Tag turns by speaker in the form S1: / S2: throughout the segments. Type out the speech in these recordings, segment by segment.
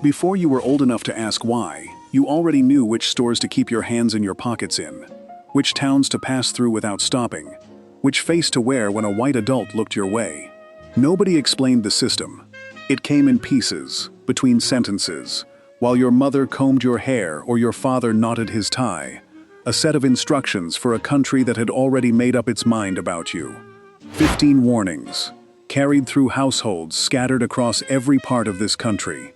S1: Before you were old enough to ask why, you already knew which stores to keep your hands in your pockets in, which towns to pass through without stopping, which face to wear when a white adult looked your way. Nobody explained the system. It came in pieces, between sentences, while your mother combed your hair or your father knotted his tie. A set of instructions for a country that had already made up its mind about you. 15 warnings, carried through households scattered across every part of this country.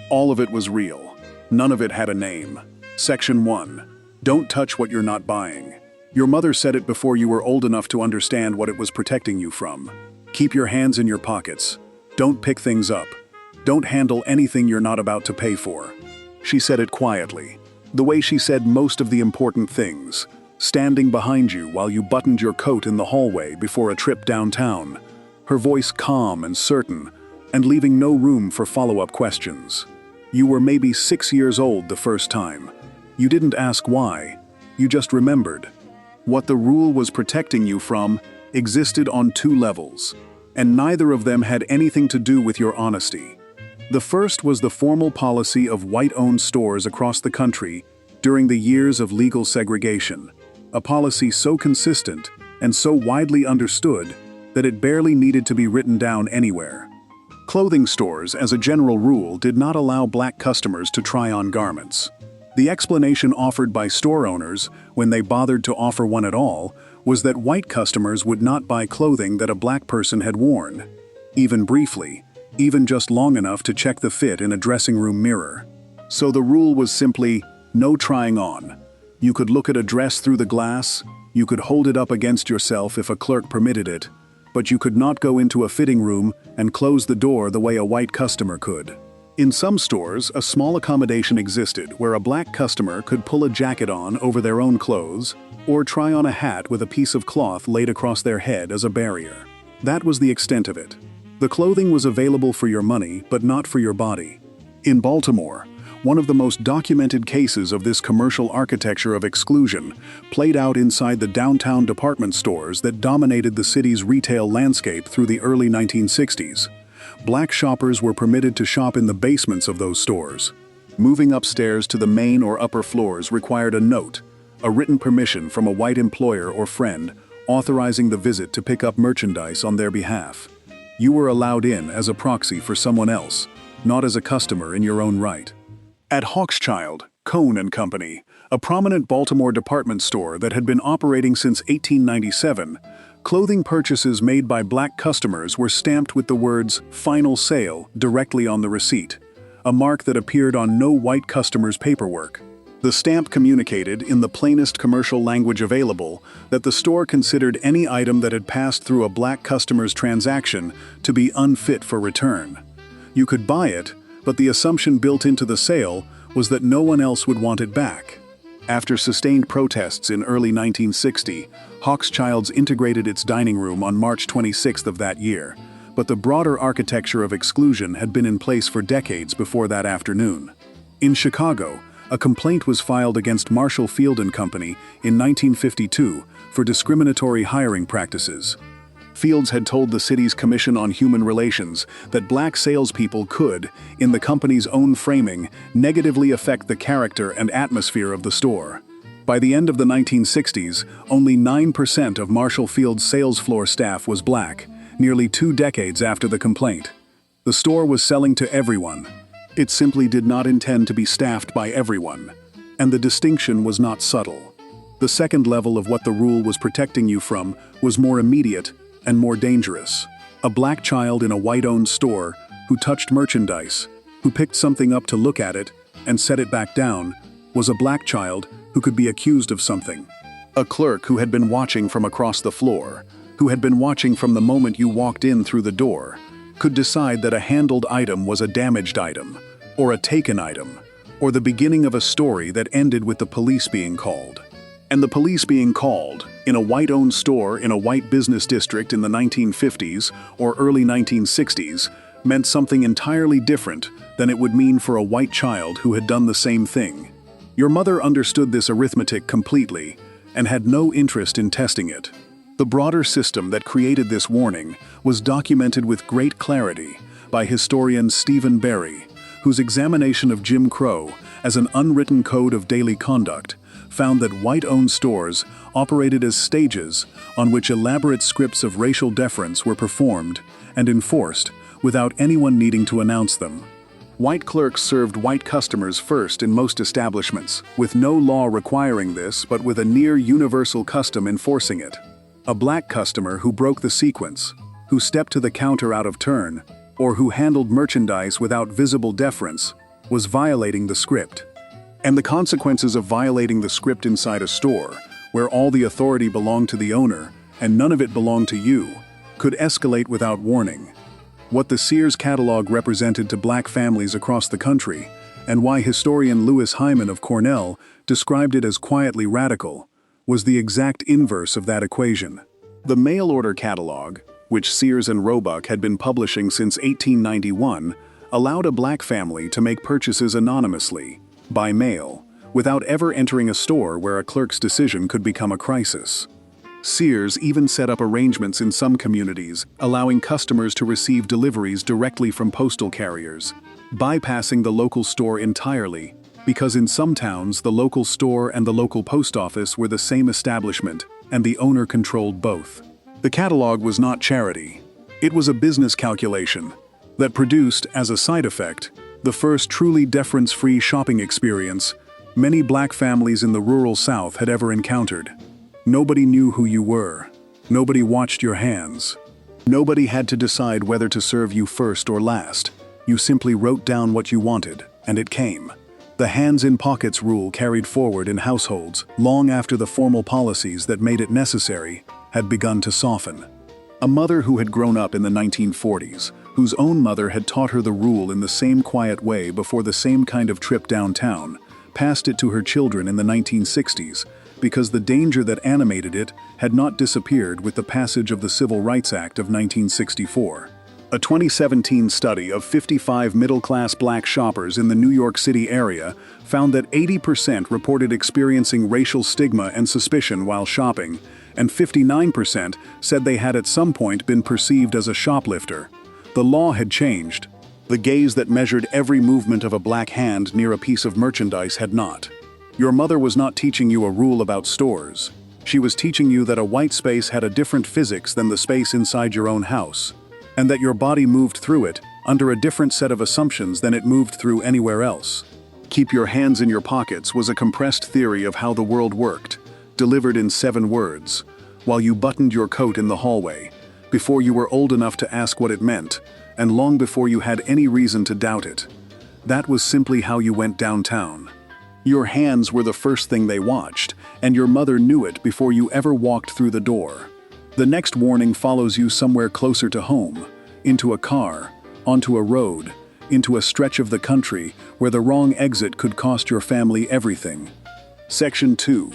S1: All of it was real. None of it had a name. Section 1. Don't touch what you're not buying. Your mother said it before you were old enough to understand what it was protecting you from. Keep your hands in your pockets. Don't pick things up. Don't handle anything you're not about to pay for. She said it quietly, the way she said most of the important things, standing behind you while you buttoned your coat in the hallway before a trip downtown, her voice calm and certain, and leaving no room for follow-up questions. You were maybe 6 years old the first time. You didn't ask why, you just remembered. What the rule was protecting you from existed on 2 levels, and neither of them had anything to do with your honesty. The first was the formal policy of white-owned stores across the country during the years of legal segregation, a policy so consistent and so widely understood that it barely needed to be written down anywhere. Clothing stores, as a general rule, did not allow black customers to try on garments. The explanation offered by store owners, when they bothered to offer one at all, was that white customers would not buy clothing that a black person had worn, even briefly, even just long enough to check the fit in a dressing room mirror. So the rule was simply, no trying on. You could look at a dress through the glass, you could hold it up against yourself if a clerk permitted it, but you could not go into a fitting room and close the door the way a white customer could. In some stores, a small accommodation existed where a black customer could pull a jacket on over their own clothes or try on a hat with a piece of cloth laid across their head as a barrier. That was the extent of it. The clothing was available for your money, but not for your body. In Baltimore, one of the most documented cases of this commercial architecture of exclusion played out inside the downtown department stores that dominated the city's retail landscape through the early 1960s. Black shoppers were permitted to shop in the basements of those stores. Moving upstairs to the main or upper floors required a note, a written permission from a white employer or friend authorizing the visit to pick up merchandise on their behalf. You were allowed in as a proxy for someone else, not as a customer in your own right. At Hawkschild, Cone & Company, a prominent Baltimore department store that had been operating since 1897, clothing purchases made by black customers were stamped with the words "Final Sale" directly on the receipt, a mark that appeared on no white customer's paperwork. The stamp communicated, in the plainest commercial language available, that the store considered any item that had passed through a black customer's transaction to be unfit for return. You could buy it, but the assumption built into the sale was that no one else would want it back. After sustained protests in early 1960, Hawkschilds integrated its dining room on March 26th of that year, but the broader architecture of exclusion had been in place for decades before that afternoon. In Chicago, a complaint was filed against Marshall Field & Company in 1952 for discriminatory hiring practices. Fields had told the city's Commission on Human Relations that black salespeople could, in the company's own framing, negatively affect the character and atmosphere of the store. By the end of the 1960s, only 9% of Marshall Field's sales floor staff was black, nearly 2 decades after the complaint. The store was selling to everyone. It simply did not intend to be staffed by everyone, and the distinction was not subtle. The second level of what the rule was protecting you from was more immediate and more dangerous. A black child in a white-owned store who touched merchandise, who picked something up to look at it and set it back down, was a black child who could be accused of something. A clerk who had been watching from across the floor, who had been watching from the moment you walked in through the door, could decide that a handled item was a damaged item, or a taken item, or the beginning of a story that ended with the police being called. And the police being called, in a white-owned store in a white business district in the 1950s or early 1960s, meant something entirely different than it would mean for a white child who had done the same thing. Your mother understood this arithmetic completely and had no interest in testing it. The broader system that created this warning was documented with great clarity by historian Stephen Berry, whose examination of Jim Crow as an unwritten code of daily conduct found that white-owned stores operated as stages on which elaborate scripts of racial deference were performed and enforced without anyone needing to announce them. White clerks served white customers first in most establishments, with no law requiring this but with a near-universal custom enforcing it. A black customer who broke the sequence, who stepped to the counter out of turn, or who handled merchandise without visible deference, was violating the script. And the consequences of violating the script inside a store, where all the authority belonged to the owner and none of it belonged to you, could escalate without warning. What the Sears catalog represented to black families across the country, and why historian Louis Hyman of Cornell described it as quietly radical, was the exact inverse of that equation. The mail-order catalog, which Sears and Roebuck had been publishing since 1891, allowed a black family to make purchases anonymously, by mail, without ever entering a store where a clerk's decision could become a crisis. Sears even set up arrangements in some communities, allowing customers to receive deliveries directly from postal carriers, bypassing the local store entirely, because in some towns the local store and the local post office were the same establishment, and the owner controlled both. The catalog was not charity. It was a business calculation that produced, as a side effect, the first truly deference-free shopping experience many black families in the rural South had ever encountered. Nobody knew who you were. Nobody watched your hands. Nobody had to decide whether to serve you first or last. You simply wrote down what you wanted, and it came. The hands-in-pockets rule carried forward in households long after the formal policies that made it necessary had begun to soften. A mother who had grown up in the 1940s, whose own mother had taught her the rule in the same quiet way before the same kind of trip downtown, passed it to her children in the 1960s because the danger that animated it had not disappeared with the passage of the Civil Rights Act of 1964. A 2017 study of 55 middle-class black shoppers in the New York City area found that 80% reported experiencing racial stigma and suspicion while shopping, and 59% said they had at some point been perceived as a shoplifter. The law had changed. The gaze that measured every movement of a black hand near a piece of merchandise had not. Your mother was not teaching you a rule about stores. She was teaching you that a white space had a different physics than the space inside your own house, and that your body moved through it under a different set of assumptions than it moved through anywhere else. Keep your hands in your pockets was a compressed theory of how the world worked, delivered in 7 words, while you buttoned your coat in the hallway, before you were old enough to ask what it meant, and long before you had any reason to doubt it. That was simply how you went downtown. Your hands were the first thing they watched, and your mother knew it before you ever walked through the door. The next warning follows you somewhere closer to home, into a car, onto a road, into a stretch of the country where the wrong exit could cost your family everything. Section 2.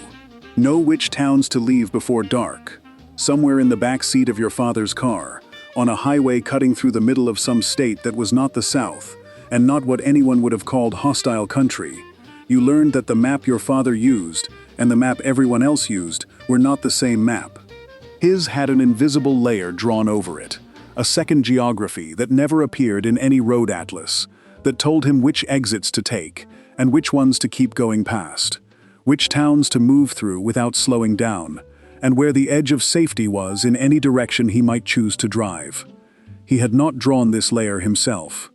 S1: Know which towns to leave before dark. Somewhere in the back seat of your father's car, on a highway cutting through the middle of some state that was not the South, and not what anyone would have called hostile country, you learned that the map your father used and the map everyone else used were not the same map. His had an invisible layer drawn over it, a second geography that never appeared in any road atlas, that told him which exits to take and which ones to keep going past, which towns to move through without slowing down, and where the edge of safety was in any direction he might choose to drive. He had not drawn this layer himself.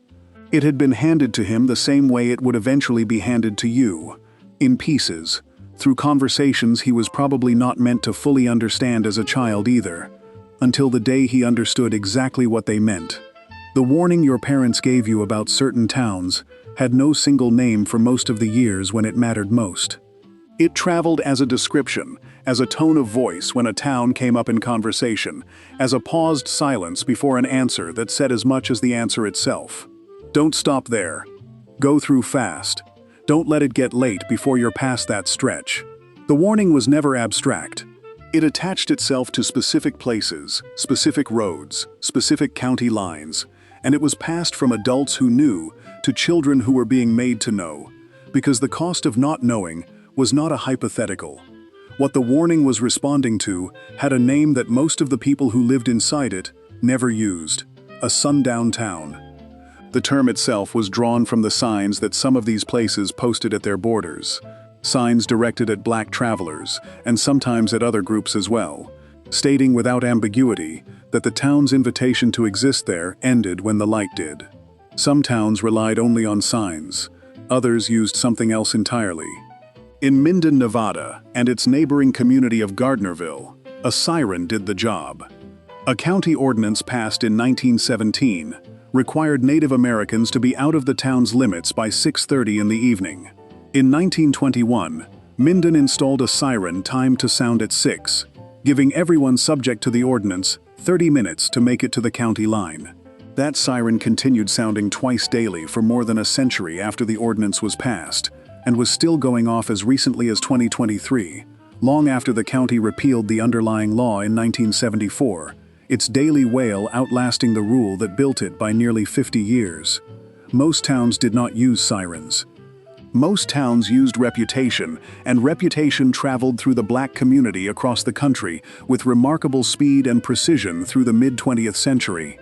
S1: It had been handed to him the same way it would eventually be handed to you, in pieces, through conversations he was probably not meant to fully understand as a child either, until the day he understood exactly what they meant. The warning your parents gave you about certain towns had no single name for most of the years when it mattered most. It traveled as a description, as a tone of voice when a town came up in conversation, as a paused silence before an answer that said as much as the answer itself. Don't stop there. Go through fast. Don't let it get late before you're past that stretch. The warning was never abstract. It attached itself to specific places, specific roads, specific county lines, and it was passed from adults who knew to children who were being made to know, because the cost of not knowing was not a hypothetical. What the warning was responding to had a name that most of the people who lived inside it never used: a sundown town. The term itself was drawn from the signs that some of these places posted at their borders. Signs directed at black travelers, and sometimes at other groups as well, stating without ambiguity that the town's invitation to exist there ended when the light did. Some towns relied only on signs. Others used something else entirely. In Minden, Nevada, and its neighboring community of Gardnerville, a siren did the job. A county ordinance passed in 1917 required Native Americans to be out of the town's limits by 6:30 in the evening. In 1921, Minden installed a siren timed to sound at 6, giving everyone subject to the ordinance 30 minutes to make it to the county line. That siren continued sounding twice daily for more than a century after the ordinance was passed, and was still going off as recently as 2023, long after the county repealed the underlying law in 1974, its daily wail outlasting the rule that built it by nearly 50 years. Most towns did not use sirens. Most towns used reputation, and reputation traveled through the black community across the country with remarkable speed and precision through the mid-20th century.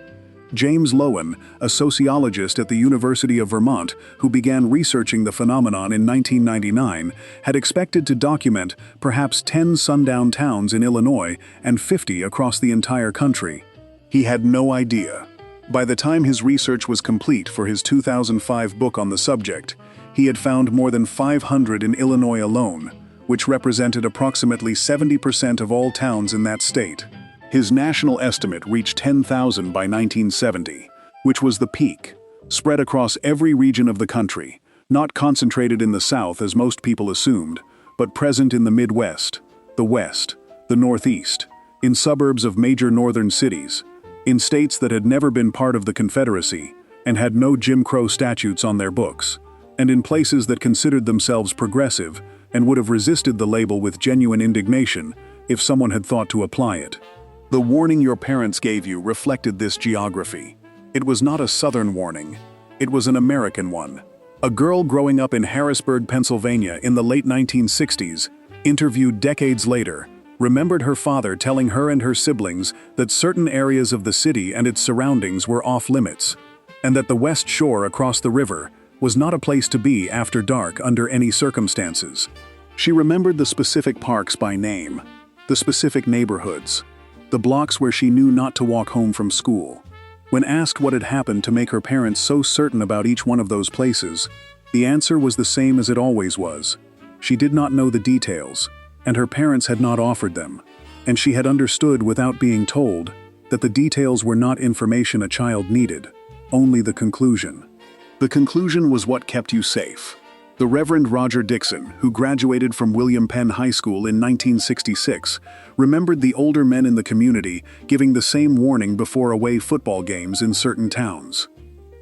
S1: James Loewen, a sociologist at the University of Vermont who began researching the phenomenon in 1999, had expected to document perhaps 10 sundown towns in Illinois and 50 across the entire country. He had no idea. By the time his research was complete for his 2005 book on the subject, he had found more than 500 in Illinois alone, which represented approximately 70% of all towns in that state. His national estimate reached 10,000 by 1970, which was the peak, spread across every region of the country, not concentrated in the South as most people assumed, but present in the Midwest, the West, the Northeast, in suburbs of major northern cities, in states that had never been part of the Confederacy and had no Jim Crow statutes on their books, and in places that considered themselves progressive and would have resisted the label with genuine indignation if someone had thought to apply it. The warning your parents gave you reflected this geography. It was not a Southern warning. It was an American one. A girl growing up in Harrisburg, Pennsylvania in the late 1960s, interviewed decades later, remembered her father telling her and her siblings that certain areas of the city and its surroundings were off limits, and that the West Shore across the river was not a place to be after dark under any circumstances. She remembered the specific parks by name, the specific neighborhoods, the blocks where she knew not to walk home from school. When asked what had happened to make her parents so certain about each one of those places, the answer was the same as it always was. She did not know the details, and her parents had not offered them, and she had understood without being told that the details were not information a child needed, only the conclusion. The conclusion was what kept you safe. The Reverend Roger Dixon, who graduated from William Penn High School in 1966, remembered the older men in the community giving the same warning before away football games in certain towns.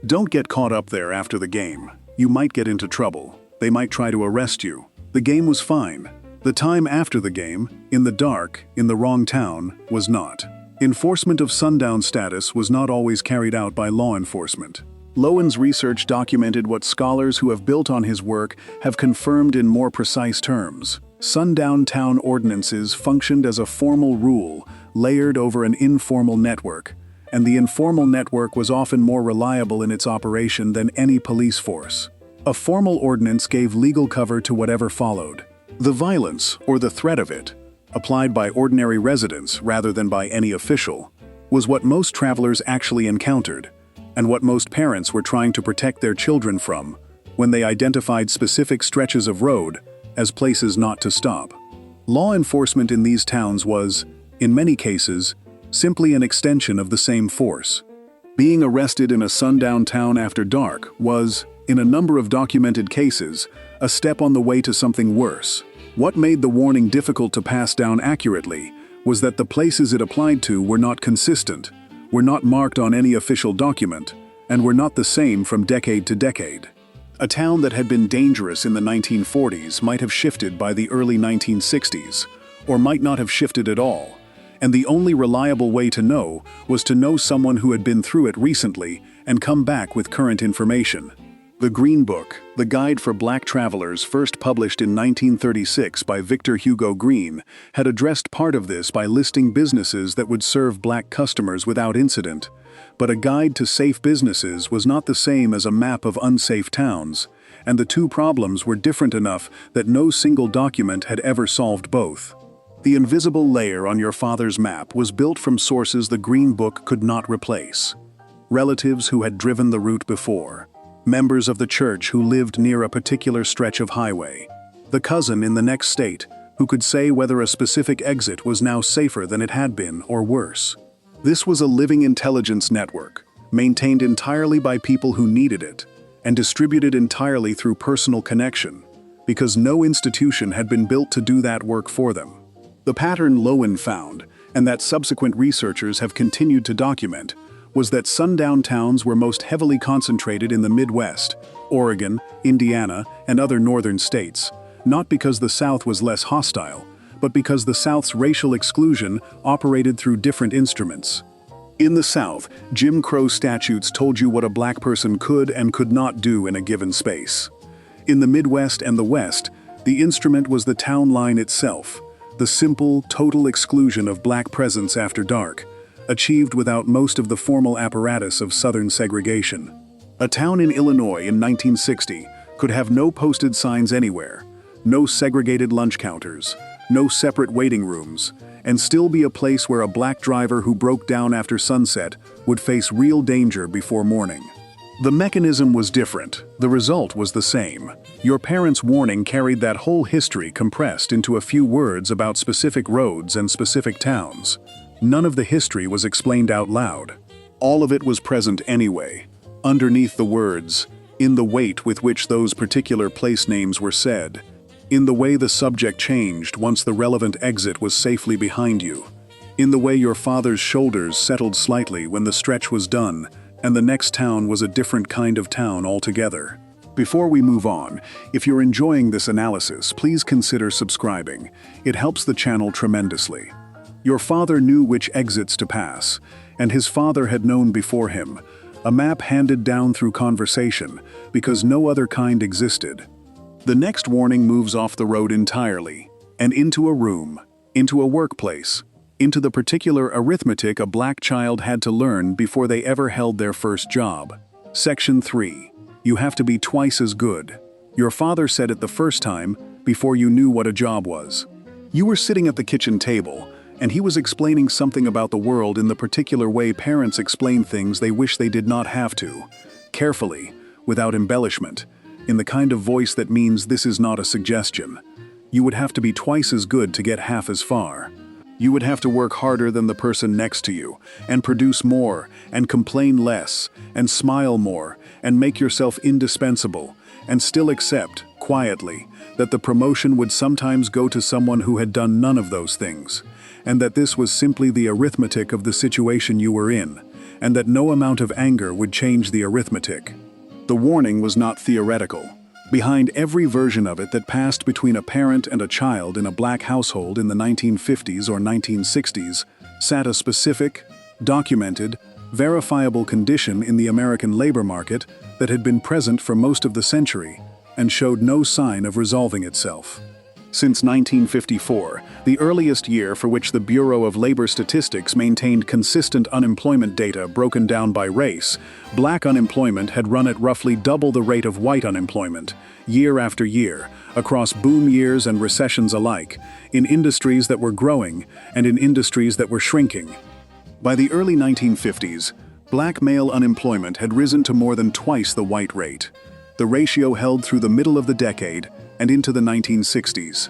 S1: Don't get caught up there after the game. You might get into trouble. They might try to arrest you. The game was fine. The time after the game, in the dark, in the wrong town, was not. Enforcement of sundown status was not always carried out by law enforcement. Loewen's research documented what scholars who have built on his work have confirmed in more precise terms. Sundown town ordinances functioned as a formal rule layered over an informal network, and the informal network was often more reliable in its operation than any police force. A formal ordinance gave legal cover to whatever followed. The violence, or the threat of it, applied by ordinary residents rather than by any official, was what most travelers actually encountered, and what most parents were trying to protect their children from when they identified specific stretches of road as places not to stop. Law enforcement in these towns was, in many cases, simply an extension of the same force. Being arrested in a sundown town after dark was, in a number of documented cases, a step on the way to something worse. What made the warning difficult to pass down accurately was that the places it applied to were not consistent, were not marked on any official document, and were not the same from decade to decade. A town that had been dangerous in the 1940s might have shifted by the early 1960s, or might not have shifted at all, and the only reliable way to know was to know someone who had been through it recently and come back with current information. The Green Book, the guide for black travelers first published in 1936 by Victor Hugo Green, had addressed part of this by listing businesses that would serve black customers without incident. But a guide to safe businesses was not the same as a map of unsafe towns, and the two problems were different enough that no single document had ever solved both. The invisible layer on your father's map was built from sources the Green Book could not replace. Relatives who had driven the route before, members of the church who lived near a particular stretch of highway, the cousin in the next state who could say whether a specific exit was now safer than it had been or worse. This was a living intelligence network, maintained entirely by people who needed it, and distributed entirely through personal connection, because no institution had been built to do that work for them. The pattern Lowen found, and that subsequent researchers have continued to document, was that sundown towns were most heavily concentrated in the Midwest, Oregon, Indiana, and other northern states, not because the South was less hostile, but because the South's racial exclusion operated through different instruments. In the South, Jim Crow statutes told you what a black person could and could not do in a given space. In the Midwest and the West, the instrument was the town line itself, the simple, total exclusion of black presence after dark, achieved without most of the formal apparatus of Southern segregation. A town in Illinois in 1960 could have no posted signs anywhere, no segregated lunch counters, no separate waiting rooms, and still be a place where a black driver who broke down after sunset would face real danger before morning. The mechanism was different, the result was the same. Your parents' warning carried that whole history compressed into a few words about specific roads and specific towns. None of the history was explained out loud. All of it was present anyway, underneath the words, in the weight with which those particular place names were said, in the way the subject changed once the relevant exit was safely behind you, in the way your father's shoulders settled slightly when the stretch was done and the next town was a different kind of town altogether. Before we move on, if you're enjoying this analysis, please consider subscribing. It helps the channel tremendously. Your father knew which exits to pass, and his father had known before him, a map handed down through conversation, because no other kind existed. The next warning moves off the road entirely, and into a room, into a workplace, into the particular arithmetic a black child had to learn before they ever held their first job. Section 3. You have to be twice as good. Your father said it the first time, before you knew what a job was. You were sitting at the kitchen table, and he was explaining something about the world in the particular way parents explain things they wish they did not have to, carefully, without embellishment, in the kind of voice that means this is not a suggestion. You would have to be twice as good to get half as far. You would have to work harder than the person next to you, and produce more, and complain less, and smile more, and make yourself indispensable, and still accept, quietly, that the promotion would sometimes go to someone who had done none of those things, and that this was simply the arithmetic of the situation you were in, and that no amount of anger would change the arithmetic. The warning was not theoretical. Behind every version of it that passed between a parent and a child in a black household in the 1950s or 1960s sat a specific, documented, verifiable condition in the American labor market that had been present for most of the century and showed no sign of resolving itself. Since 1954, the earliest year for which the Bureau of Labor Statistics maintained consistent unemployment data broken down by race, black unemployment had run at roughly double the rate of white unemployment, year after year, across boom years and recessions alike, in industries that were growing and in industries that were shrinking. By the early 1950s, black male unemployment had risen to more than twice the white rate. The ratio held through the middle of the decade and into the 1960s.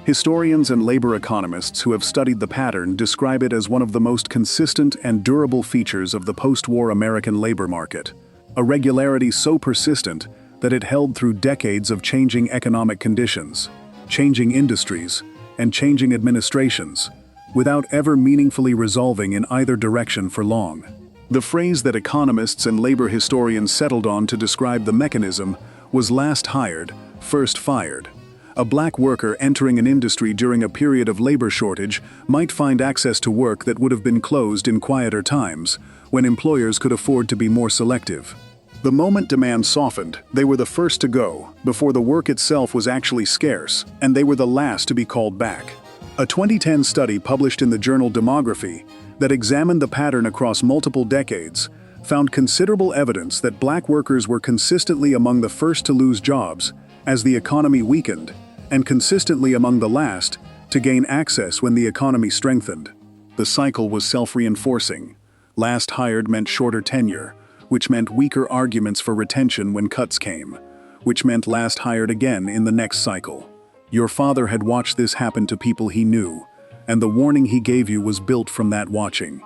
S1: Historians and labor economists who have studied the pattern describe it as one of the most consistent and durable features of the post-war American labor market, a regularity so persistent that it held through decades of changing economic conditions, changing industries, and changing administrations, without ever meaningfully resolving in either direction for long. The phrase that economists and labor historians settled on to describe the mechanism was last hired, first fired. A black worker entering an industry during a period of labor shortage might find access to work that would have been closed in quieter times, when employers could afford to be more selective. The moment demand softened, they were the first to go, before the work itself was actually scarce, and they were the last to be called back. A 2010 study published in the journal Demography that examined the pattern across multiple decades found considerable evidence that black workers were consistently among the first to lose jobs as the economy weakened, and consistently among the last to gain access when the economy strengthened. The cycle was self-reinforcing. Last hired meant shorter tenure, which meant weaker arguments for retention when cuts came, which meant last hired again in the next cycle. Your father had watched this happen to people he knew, and the warning he gave you was built from that watching.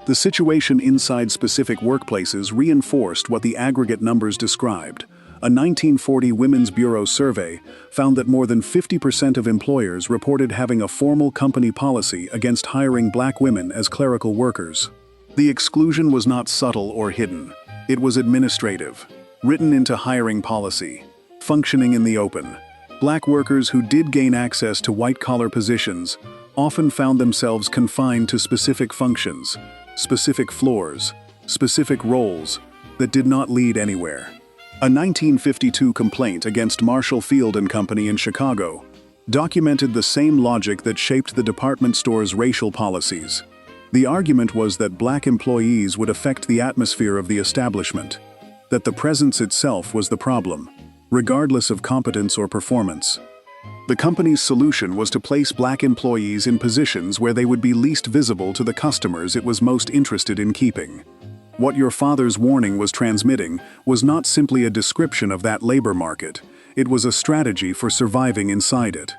S1: The situation inside specific workplaces reinforced what the aggregate numbers described. A 1940 Women's Bureau survey found that more than 50% of employers reported having a formal company policy against hiring black women as clerical workers. The exclusion was not subtle or hidden. It was administrative, written into hiring policy, functioning in the open. Black workers who did gain access to white-collar positions often found themselves confined to specific functions, specific floors, specific roles that did not lead anywhere. A 1952 complaint against Marshall Field and Company in Chicago documented the same logic that shaped the department store's racial policies. The argument was that black employees would affect the atmosphere of the establishment, that the presence itself was the problem, regardless of competence or performance. The company's solution was to place black employees in positions where they would be least visible to the customers it was most interested in keeping. What your father's warning was transmitting was not simply a description of that labor market, it was a strategy for surviving inside it.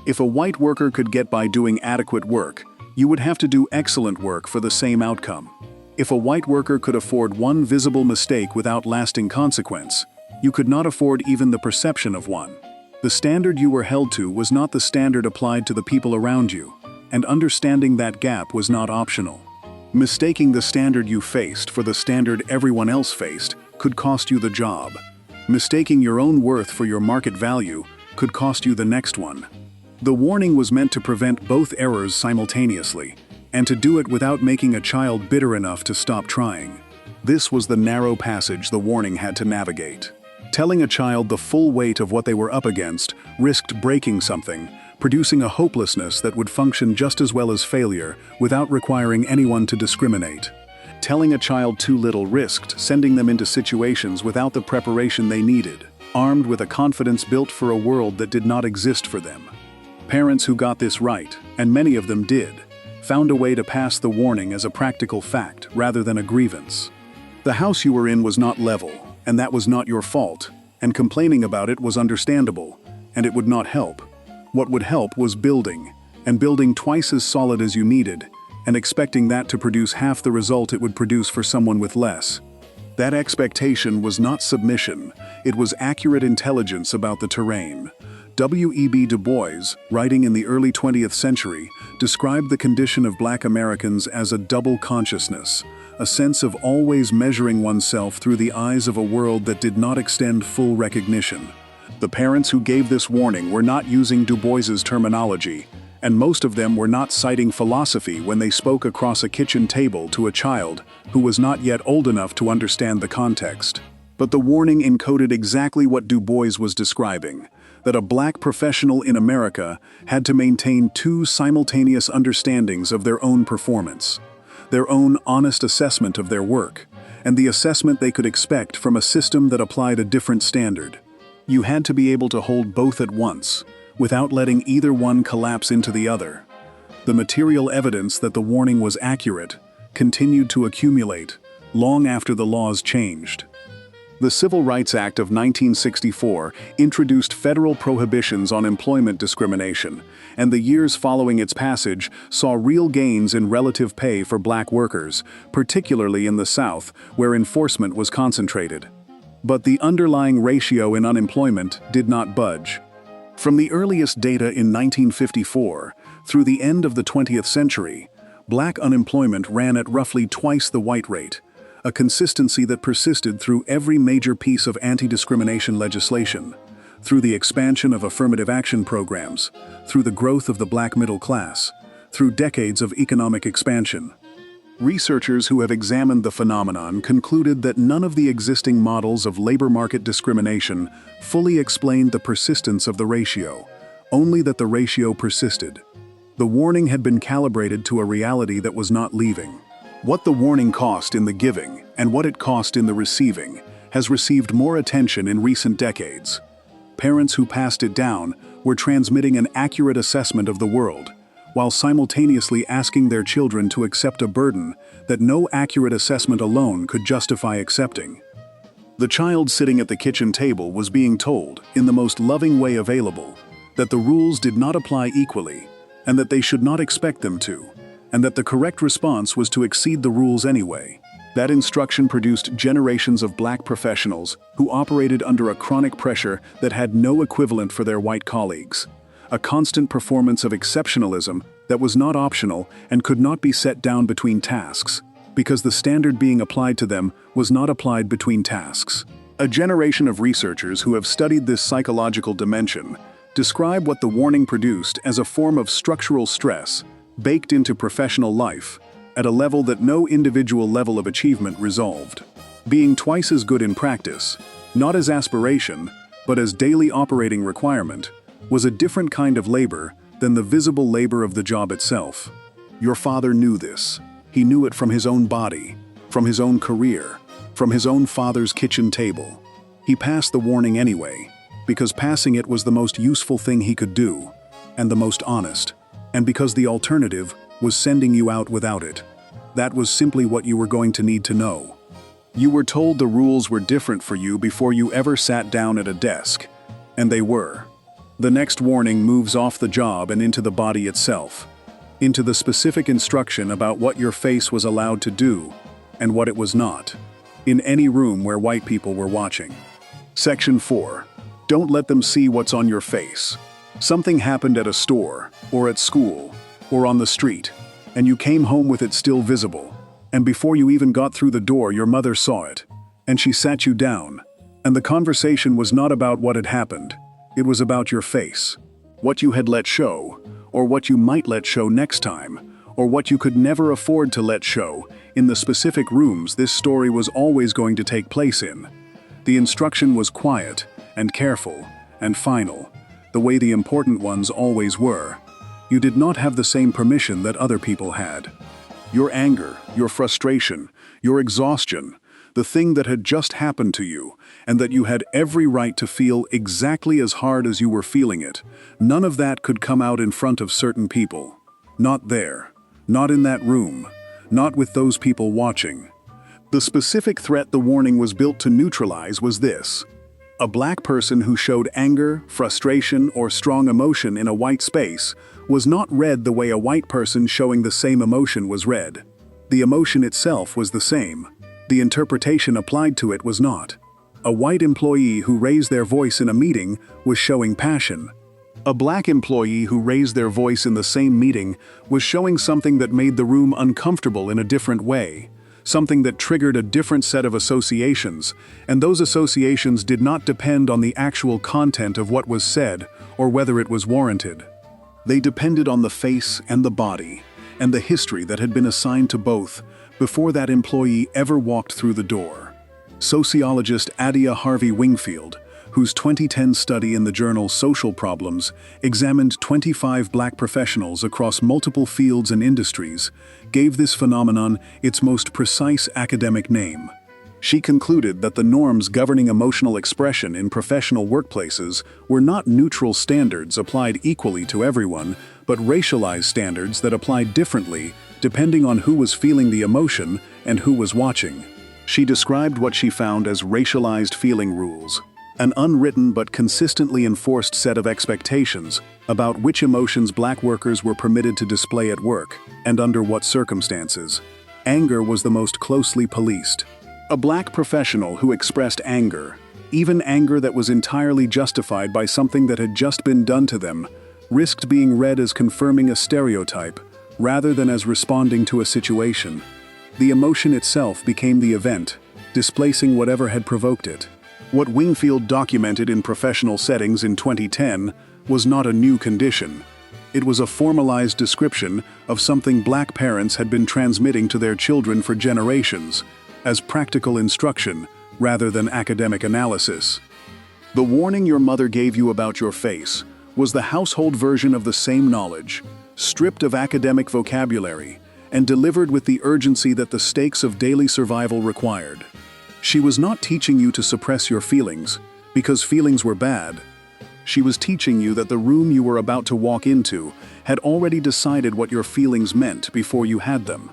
S1: If a white worker could get by doing adequate work, you would have to do excellent work for the same outcome. If a white worker could afford one visible mistake without lasting consequence, you could not afford even the perception of one. The standard you were held to was not the standard applied to the people around you, and understanding that gap was not optional. Mistaking the standard you faced for the standard everyone else faced could cost you the job. Mistaking your own worth for your market value could cost you the next one. The warning was meant to prevent both errors simultaneously, and to do it without making a child bitter enough to stop trying. This was the narrow passage the warning had to navigate. Telling a child the full weight of what they were up against risked breaking something, producing a hopelessness that would function just as well as failure without requiring anyone to discriminate. Telling a child too little risked sending them into situations without the preparation they needed, armed with a confidence built for a world that did not exist for them. Parents who got this right, and many of them did, found a way to pass the warning as a practical fact rather than a grievance. The house you were in was not level, and that was not your fault, and complaining about it was understandable, and it would not help. What would help was building, and building twice as solid as you needed, and expecting that to produce half the result it would produce for someone with less. That expectation was not submission, it was accurate intelligence about the terrain. W.E.B. Du Bois, writing in the early 20th century, described the condition of black Americans as a double consciousness, a sense of always measuring oneself through the eyes of a world that did not extend full recognition. The parents who gave this warning were not using Du Bois's terminology, and most of them were not citing philosophy when they spoke across a kitchen table to a child who was not yet old enough to understand the context. But the warning encoded exactly what Du Bois was describing, that a black professional in America had to maintain two simultaneous understandings of their own performance, their own honest assessment of their work, and the assessment they could expect from a system that applied a different standard. You had to be able to hold both at once, without letting either one collapse into the other. The material evidence that the warning was accurate continued to accumulate long after the laws changed. The Civil Rights Act of 1964 introduced federal prohibitions on employment discrimination, and the years following its passage saw real gains in relative pay for black workers, particularly in the South, where enforcement was concentrated. But the underlying ratio in unemployment did not budge. From the earliest data in 1954 through the end of the 20th century, black unemployment ran at roughly twice the white rate, a consistency that persisted through every major piece of anti-discrimination legislation, through the expansion of affirmative action programs, through the growth of the black middle class, through decades of economic expansion. Researchers who have examined the phenomenon concluded that none of the existing models of labor market discrimination fully explained the persistence of the ratio, only that the ratio persisted. The warning had been calibrated to a reality that was not leaving. What the warning cost in the giving and what it cost in the receiving has received more attention in recent decades. Parents who passed it down were transmitting an accurate assessment of the world, while simultaneously asking their children to accept a burden that no accurate assessment alone could justify accepting. The child sitting at the kitchen table was being told, in the most loving way available, that the rules did not apply equally, and that they should not expect them to, and that the correct response was to exceed the rules anyway. That instruction produced generations of black professionals who operated under a chronic pressure that had no equivalent for their white colleagues. A constant performance of exceptionalism that was not optional and could not be set down between tasks, because the standard being applied to them was not applied between tasks. A generation of researchers who have studied this psychological dimension describe what the warning produced as a form of structural stress baked into professional life at a level that no individual level of achievement resolved. Being twice as good in practice, not as aspiration, but as daily operating requirement, was a different kind of labor than the visible labor of the job itself. Your father knew this. He knew it from his own body, from his own career, from his own father's kitchen table. He passed the warning anyway, because passing it was the most useful thing he could do, and the most honest, and because the alternative was sending you out without it. That was simply what you were going to need to know. You were told the rules were different for you before you ever sat down at a desk, and they were. The next warning moves off the job and into the body itself, into the specific instruction about what your face was allowed to do and what it was not, in any room where white people were watching. Section 4. Don't let them see what's on your face. Something happened at a store, or at school, or on the street, and you came home with it still visible, and before you even got through the door your mother saw it, and she sat you down, and the conversation was not about what had happened. It was about your face, what you had let show, or what you might let show next time, or what you could never afford to let show in the specific rooms this story was always going to take place in. The instruction was quiet and careful and final, the way the important ones always were. You did not have the same permission that other people had. Your anger, your frustration, your exhaustion, the thing that had just happened to you, and that you had every right to feel exactly as hard as you were feeling it, none of that could come out in front of certain people. Not there. Not in that room. Not with those people watching. The specific threat the warning was built to neutralize was this: a black person who showed anger, frustration, or strong emotion in a white space was not read the way a white person showing the same emotion was read. The emotion itself was the same. The interpretation applied to it was not. A white employee who raised their voice in a meeting was showing passion. A black employee who raised their voice in the same meeting was showing something that made the room uncomfortable in a different way, something that triggered a different set of associations, and those associations did not depend on the actual content of what was said or whether it was warranted. They depended on the face and the body, and the history that had been assigned to both before that employee ever walked through the door. Sociologist Adia Harvey Wingfield, whose 2010 study in the journal Social Problems examined 25 black professionals across multiple fields and industries, gave this phenomenon its most precise academic name. She concluded that the norms governing emotional expression in professional workplaces were not neutral standards applied equally to everyone, but racialized standards that applied differently depending on who was feeling the emotion and who was watching. She described what she found as racialized feeling rules, an unwritten but consistently enforced set of expectations about which emotions black workers were permitted to display at work and under what circumstances. Anger was the most closely policed. A black professional who expressed anger, even anger that was entirely justified by something that had just been done to them, risked being read as confirming a stereotype rather than as responding to a situation. The emotion itself became the event, displacing whatever had provoked it. What Wingfield documented in professional settings in 2010 was not a new condition. It was a formalized description of something black parents had been transmitting to their children for generations, as practical instruction rather than academic analysis. The warning your mother gave you about your face was the household version of the same knowledge, stripped of academic vocabulary, and delivered with the urgency that the stakes of daily survival required. She was not teaching you to suppress your feelings, because feelings were bad. She was teaching you that the room you were about to walk into had already decided what your feelings meant before you had them,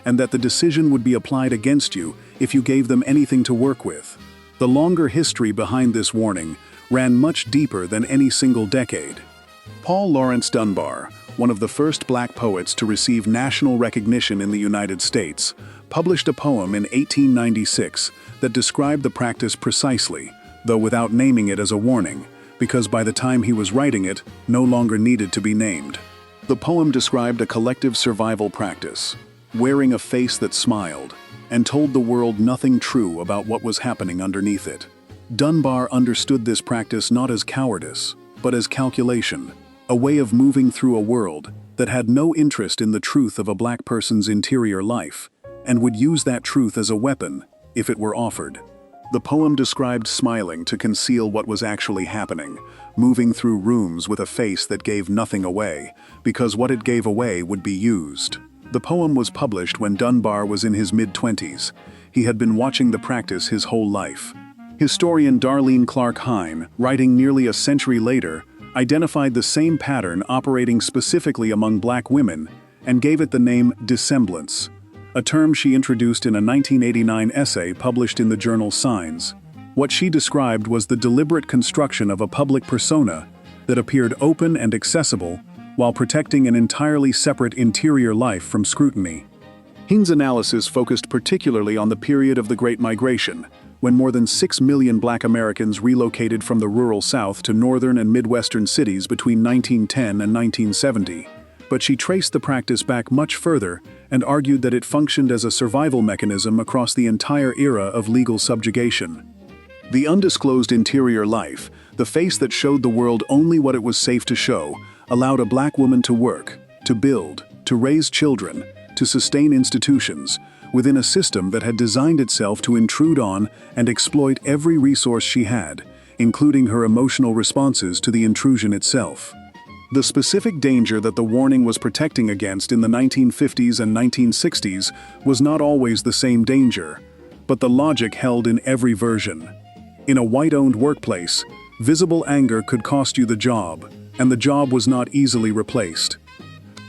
S1: and that the decision would be applied against you if you gave them anything to work with. The longer history behind this warning ran much deeper than any single decade. Paul Laurence Dunbar, one of the first black poets to receive national recognition in the United States, published a poem in 1896 that described the practice precisely, though without naming it as a warning, because by the time he was writing it, no longer needed to be named. The poem described a collective survival practice, wearing a face that smiled, and told the world nothing true about what was happening underneath it. Dunbar understood this practice not as cowardice, but as calculation, a way of moving through a world that had no interest in the truth of a black person's interior life, and would use that truth as a weapon if it were offered. The poem described smiling to conceal what was actually happening, moving through rooms with a face that gave nothing away, because what it gave away would be used. The poem was published when Dunbar was in his mid-20s. He had been watching the practice his whole life. Historian Darlene Clark Hine, writing nearly a century later, identified the same pattern operating specifically among black women and gave it the name dissemblance, a term she introduced in a 1989 essay published in the journal Signs. What she described was the deliberate construction of a public persona that appeared open and accessible while protecting an entirely separate interior life from scrutiny. Hine's analysis focused particularly on the period of the Great Migration, when more than 6 million black Americans relocated from the rural South to northern and Midwestern cities between 1910 and 1970. But she traced the practice back much further and argued that it functioned as a survival mechanism across the entire era of legal subjugation. The undisclosed interior life, the face that showed the world only what it was safe to show, allowed a black woman to work, to build, to raise children, to sustain institutions, within a system that had designed itself to intrude on and exploit every resource she had, including her emotional responses to the intrusion itself. The specific danger that the warning was protecting against in the 1950s and 1960s was not always the same danger, but the logic held in every version. In a white-owned workplace, visible anger could cost you the job, and the job was not easily replaced.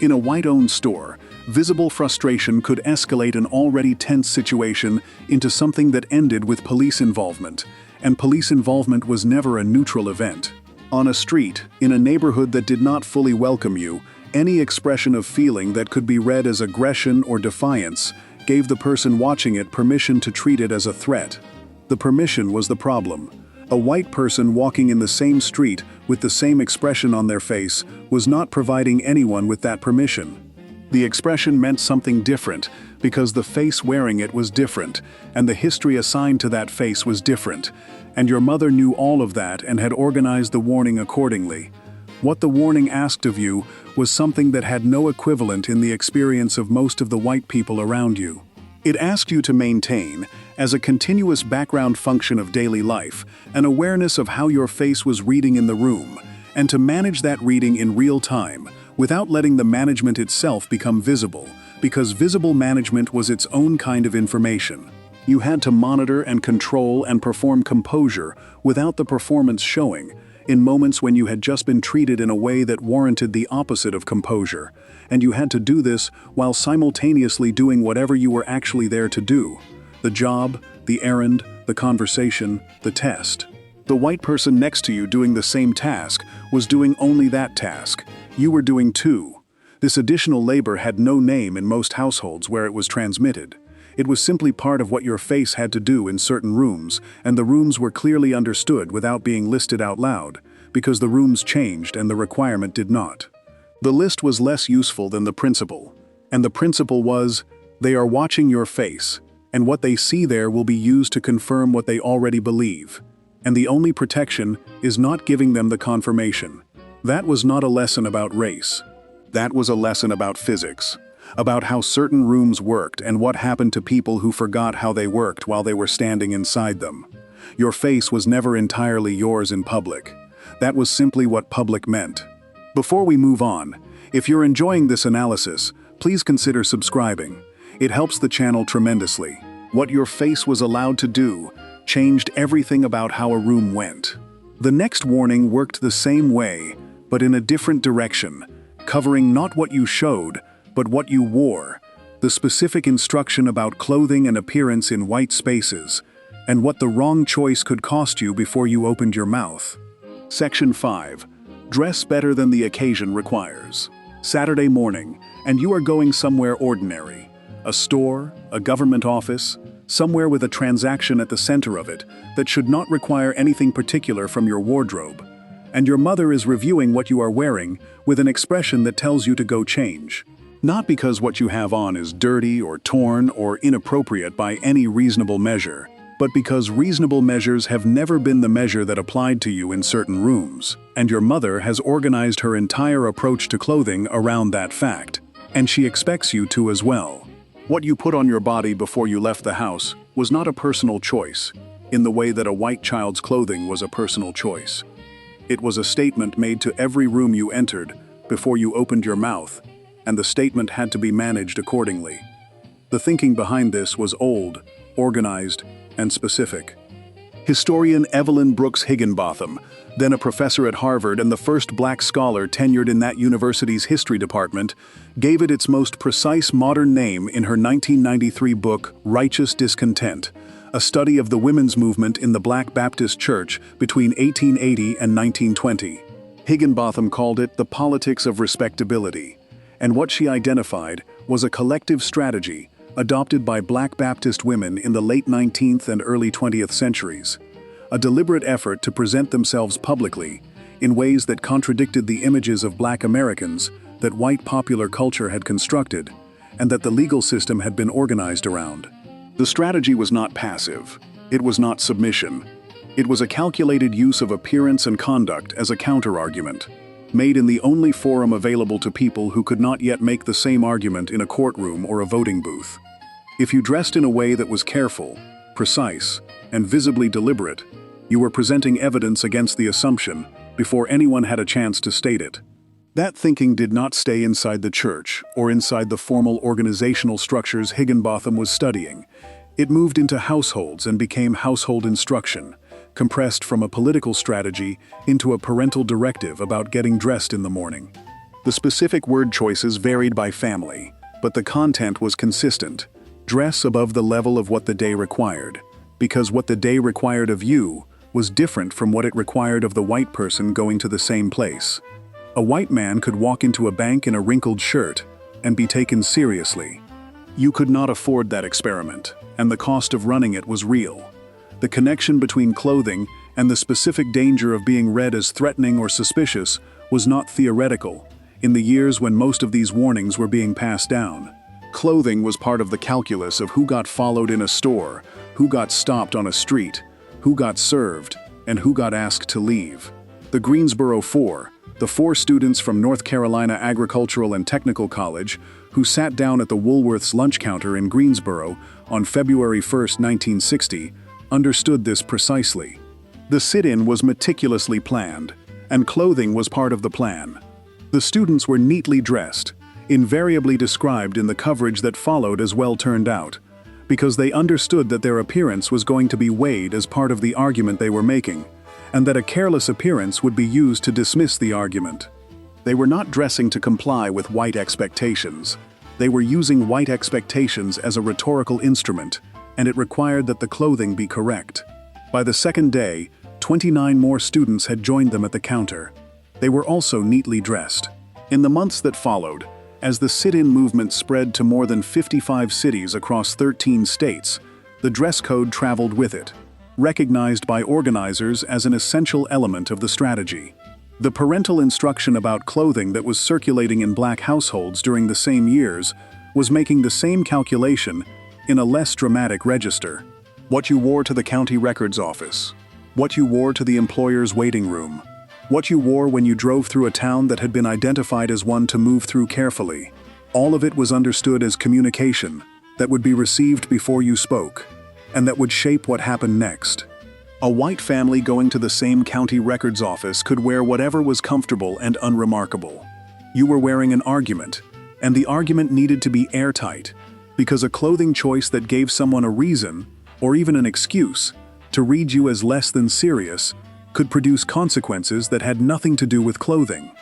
S1: In a white-owned store, visible frustration could escalate an already tense situation into something that ended with police involvement, and police involvement was never a neutral event. On a street, in a neighborhood that did not fully welcome you, any expression of feeling that could be read as aggression or defiance gave the person watching it permission to treat it as a threat. The permission was the problem. A white person walking in the same street with the same expression on their face was not providing anyone with that permission. The expression meant something different because the face wearing it was different, and the history assigned to that face was different, and your mother knew all of that and had organized the warning accordingly. What the warning asked of you was something that had no equivalent in the experience of most of the white people around you. It asked you to maintain, as a continuous background function of daily life, an awareness of how your face was reading in the room, and to manage that reading in real time, without letting the management itself become visible, because visible management was its own kind of information. You had to monitor and control and perform composure without the performance showing, in moments when you had just been treated in a way that warranted the opposite of composure, and you had to do this while simultaneously doing whatever you were actually there to do: the job, the errand, the conversation, the test. The white person next to you doing the same task was doing only that task. You were doing two. This additional labor had no name in most households where it was transmitted. It was simply part of what your face had to do in certain rooms, and the rooms were clearly understood without being listed out loud, because the rooms changed and the requirement did not. The list was less useful than the principle, and the principle was, they are watching your face, and what they see there will be used to confirm what they already believe, and the only protection is not giving them the confirmation. That was not a lesson about race. That was a lesson about physics, about how certain rooms worked and what happened to people who forgot how they worked while they were standing inside them. Your face was never entirely yours in public. That was simply what public meant. Before we move on, if you're enjoying this analysis, please consider subscribing. It helps the channel tremendously. What your face was allowed to do changed everything about how a room went. The next warning worked the same way, but in a different direction, covering not what you showed, but what you wore, the specific instruction about clothing and appearance in white spaces, and what the wrong choice could cost you before you opened your mouth. Section 5. Dress better than the occasion requires. Saturday morning, and you are going somewhere ordinary. A store, a government office, somewhere with a transaction at the center of it that should not require anything particular from your wardrobe. And your mother is reviewing what you are wearing with an expression that tells you to go change. Not because what you have on is dirty or torn or inappropriate by any reasonable measure, but because reasonable measures have never been the measure that applied to you in certain rooms, and your mother has organized her entire approach to clothing around that fact, and she expects you to as well. What you put on your body before you left the house was not a personal choice, in the way that a white child's clothing was a personal choice. It was a statement made to every room you entered before you opened your mouth, and the statement had to be managed accordingly. The thinking behind this was old, organized, and specific. Historian Evelyn Brooks Higginbotham, then a professor at Harvard and the first black scholar tenured in that university's history department, gave it its most precise modern name in her 1993 book, Righteous Discontent, a study of the women's movement in the Black Baptist Church between 1880 and 1920. Higginbotham called it the politics of respectability, and what she identified was a collective strategy adopted by Black Baptist women in the late 19th and early 20th centuries, a deliberate effort to present themselves publicly in ways that contradicted the images of Black Americans that white popular culture had constructed and that the legal system had been organized around. The strategy was not passive. It was not submission. It was a calculated use of appearance and conduct as a counter-argument, made in the only forum available to people who could not yet make the same argument in a courtroom or a voting booth. If you dressed in a way that was careful, precise, and visibly deliberate, you were presenting evidence against the assumption before anyone had a chance to state it. That thinking did not stay inside the church or inside the formal organizational structures Higginbotham was studying. It moved into households and became household instruction, compressed from a political strategy into a parental directive about getting dressed in the morning. The specific word choices varied by family, but the content was consistent. Dress above the level of what the day required, because what the day required of you was different from what it required of the white person going to the same place. A white man could walk into a bank in a wrinkled shirt and be taken seriously. You could not afford that experiment, and the cost of running it was real. The connection between clothing and the specific danger of being read as threatening or suspicious was not theoretical in the years when most of these warnings were being passed down. Clothing was part of the calculus of who got followed in a store, who got stopped on a street, who got served, and who got asked to leave. The Greensboro Four, the 4 students from North Carolina Agricultural and Technical College who sat down at the Woolworth's lunch counter in Greensboro on February 1, 1960, understood this precisely. The sit-in was meticulously planned, and clothing was part of the plan. The students were neatly dressed, invariably described in the coverage that followed as well turned out, because they understood that their appearance was going to be weighed as part of the argument they were making, and that a careless appearance would be used to dismiss the argument. They were not dressing to comply with white expectations. They were using white expectations as a rhetorical instrument, and it required that the clothing be correct. By the second day, 29 more students had joined them at the counter. They were also neatly dressed. In the months that followed, as the sit-in movement spread to more than 55 cities across 13 states, the dress code traveled with it, recognized by organizers as an essential element of the strategy. The parental instruction about clothing that was circulating in black households during the same years was making the same calculation in a less dramatic register. What you wore to the county records office, what you wore to the employer's waiting room, What you wore when you drove through a town that had been identified as one to move through carefully. All of it was understood as communication that would be received before you spoke, and that would shape what happened next. A white family going to the same county records office could wear whatever was comfortable and unremarkable. You were wearing an argument, and the argument needed to be airtight, because a clothing choice that gave someone a reason, or even an excuse, to read you as less than serious could produce consequences that had nothing to do with clothing.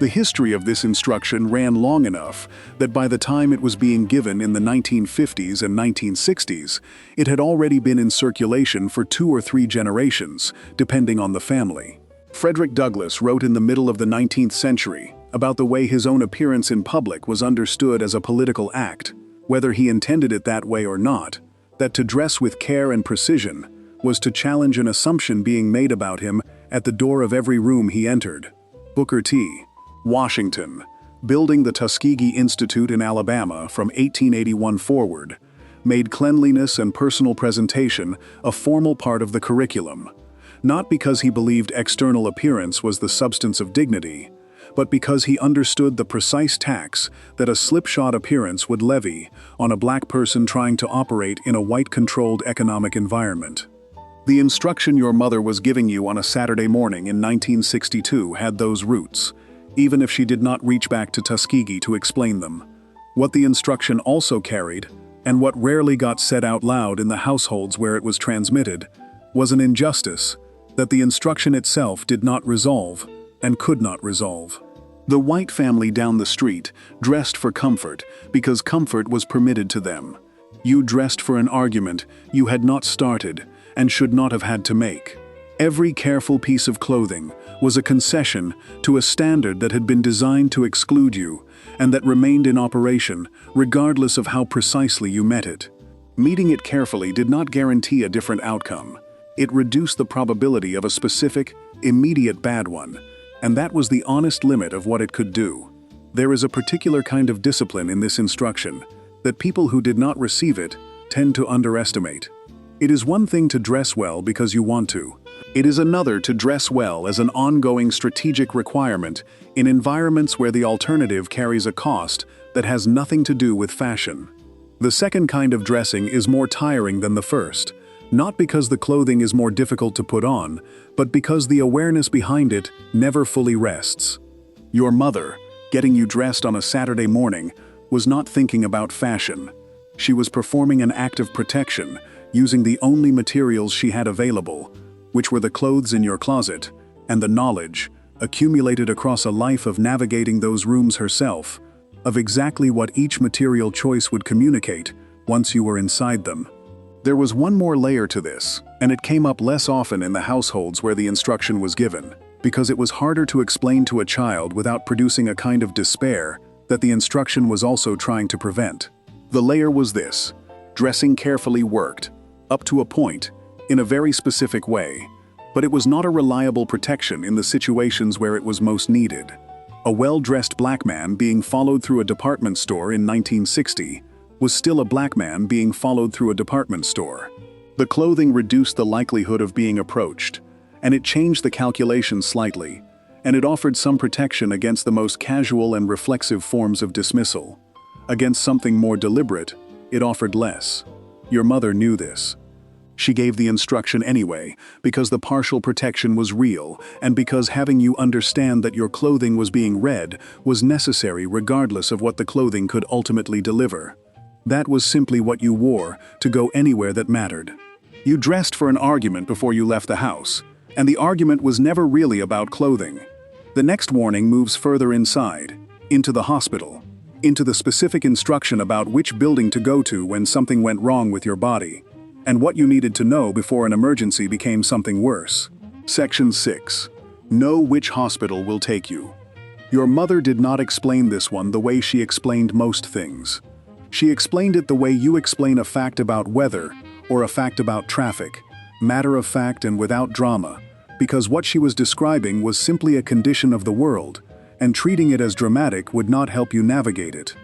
S1: The history of this instruction ran long enough that by the time it was being given in the 1950s and 1960s, it had already been in circulation for 2 or 3 generations, depending on the family. Frederick Douglass wrote in the middle of the 19th century about the way his own appearance in public was understood as a political act, whether he intended it that way or not, that to dress with care and precision was to challenge an assumption being made about him at the door of every room he entered. Booker T. Washington, building the Tuskegee Institute in Alabama from 1881 forward, made cleanliness and personal presentation a formal part of the curriculum, not because he believed external appearance was the substance of dignity, but because he understood the precise tax that a slipshod appearance would levy on a black person trying to operate in a white-controlled economic environment. The instruction your mother was giving you on a Saturday morning in 1962 had those roots, even if she did not reach back to Tuskegee to explain them. What the instruction also carried, and what rarely got said out loud in the households where it was transmitted, was an injustice that the instruction itself did not resolve and could not resolve. The white family down the street dressed for comfort because comfort was permitted to them. You dressed for an argument you had not started and should not have had to make. Every careful piece of clothing was a concession to a standard that had been designed to exclude you and that remained in operation regardless of how precisely you met it. Meeting it carefully did not guarantee a different outcome. It reduced the probability of a specific, immediate bad one, and that was the honest limit of what it could do. There is a particular kind of discipline in this instruction that people who did not receive it tend to underestimate. It is one thing to dress well because you want to. It is another to dress well as an ongoing strategic requirement in environments where the alternative carries a cost that has nothing to do with fashion. The second kind of dressing is more tiring than the first, not because the clothing is more difficult to put on, but because the awareness behind it never fully rests. Your mother, getting you dressed on a Saturday morning, was not thinking about fashion. She was performing an act of protection, using the only materials she had available, which were the clothes in your closet, and the knowledge, accumulated across a life of navigating those rooms herself, of exactly what each material choice would communicate once you were inside them. There was one more layer to this, and it came up less often in the households where the instruction was given, because it was harder to explain to a child without producing a kind of despair that the instruction was also trying to prevent. The layer was this: dressing carefully worked, up to a point, in a very specific way, but it was not a reliable protection in the situations where it was most needed. A well-dressed black man being followed through a department store in 1960 was still a black man being followed through a department store. The clothing reduced the likelihood of being approached, and it changed the calculation slightly, and it offered some protection against the most casual and reflexive forms of dismissal. Against something more deliberate, it offered less. Your mother knew this. She gave the instruction anyway, because the partial protection was real, and because having you understand that your clothing was being read was necessary regardless of what the clothing could ultimately deliver. That was simply what you wore to go anywhere that mattered. You dressed for an argument before you left the house, and the argument was never really about clothing. The next warning moves further inside, into the hospital, into the specific instruction about which building to go to when something went wrong with your body, and what you needed to know before an emergency became something worse. Section 6. Know which hospital will take you. Your mother did not explain this one the way she explained most things. She explained it the way you explain a fact about weather or a fact about traffic, matter of fact and without drama, because what she was describing was simply a condition of the world, and treating it as dramatic would not help you navigate it.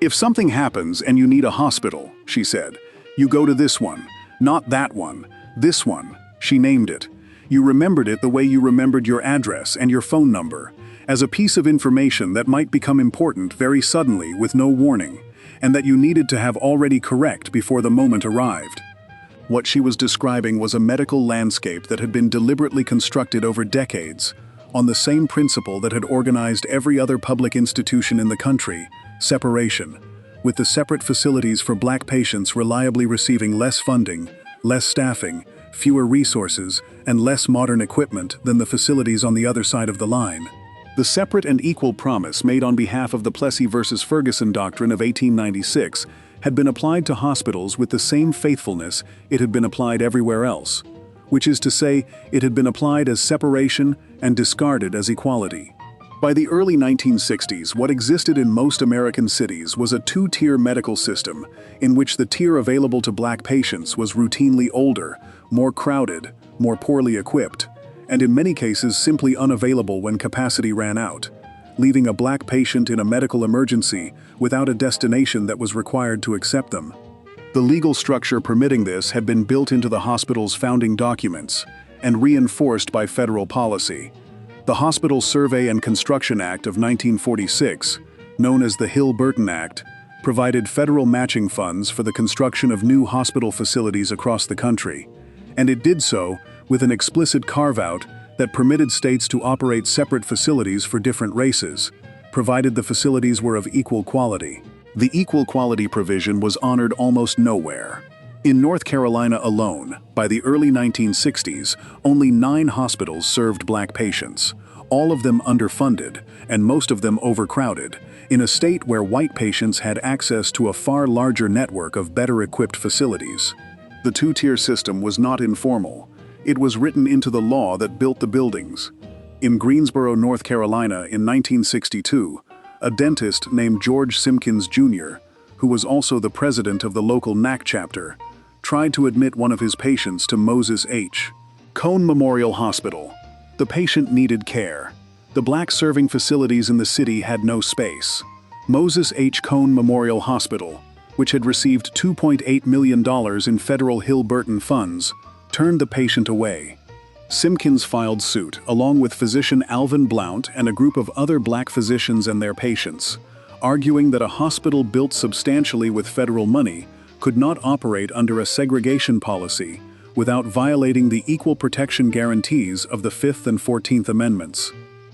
S1: If something happens and you need a hospital, she said, you go to this one, not that one, this one, she named it. You remembered it the way you remembered your address and your phone number, as a piece of information that might become important very suddenly with no warning, and that you needed to have already correct before the moment arrived. What she was describing was a medical landscape that had been deliberately constructed over decades, on the same principle that had organized every other public institution in the country: separation, with the separate facilities for Black patients reliably receiving less funding, less staffing, fewer resources, and less modern equipment than the facilities on the other side of the line. The separate and equal promise made on behalf of the Plessy versus Ferguson doctrine of 1896 had been applied to hospitals with the same faithfulness it had been applied everywhere else, which is to say, it had been applied as separation and discarded as equality. By the early 1960s, what existed in most American cities was a two-tier medical system, in which the tier available to Black patients was routinely older, more crowded, more poorly equipped, and in many cases simply unavailable when capacity ran out, leaving a Black patient in a medical emergency without a destination that was required to accept them. The legal structure permitting this had been built into the hospital's founding documents and reinforced by federal policy. The Hospital Survey and Construction Act of 1946, known as the Hill-Burton Act, provided federal matching funds for the construction of new hospital facilities across the country, and it did so with an explicit carve-out that permitted states to operate separate facilities for different races, provided the facilities were of equal quality. The equal quality provision was honored almost nowhere. In North Carolina alone, by the early 1960s, only 9 hospitals served Black patients, all of them underfunded and most of them overcrowded, in a state where white patients had access to a far larger network of better-equipped facilities. The two-tier system was not informal. It was written into the law that built the buildings. In Greensboro, North Carolina in 1962, a dentist named George Simpkins Jr., who was also the president of the local NAC chapter, tried to admit one of his patients to Moses H. Cone Memorial Hospital. The patient needed care. The Black serving facilities in the city had no space. Moses H. Cone Memorial Hospital, which had received $2.8 million in federal Hill-Burton funds, turned the patient away. Simpkins filed suit, along with physician Alvin Blount and a group of other Black physicians and their patients, arguing that a hospital built substantially with federal money could not operate under a segregation policy without violating the equal protection guarantees of the 5th and 14th Amendments.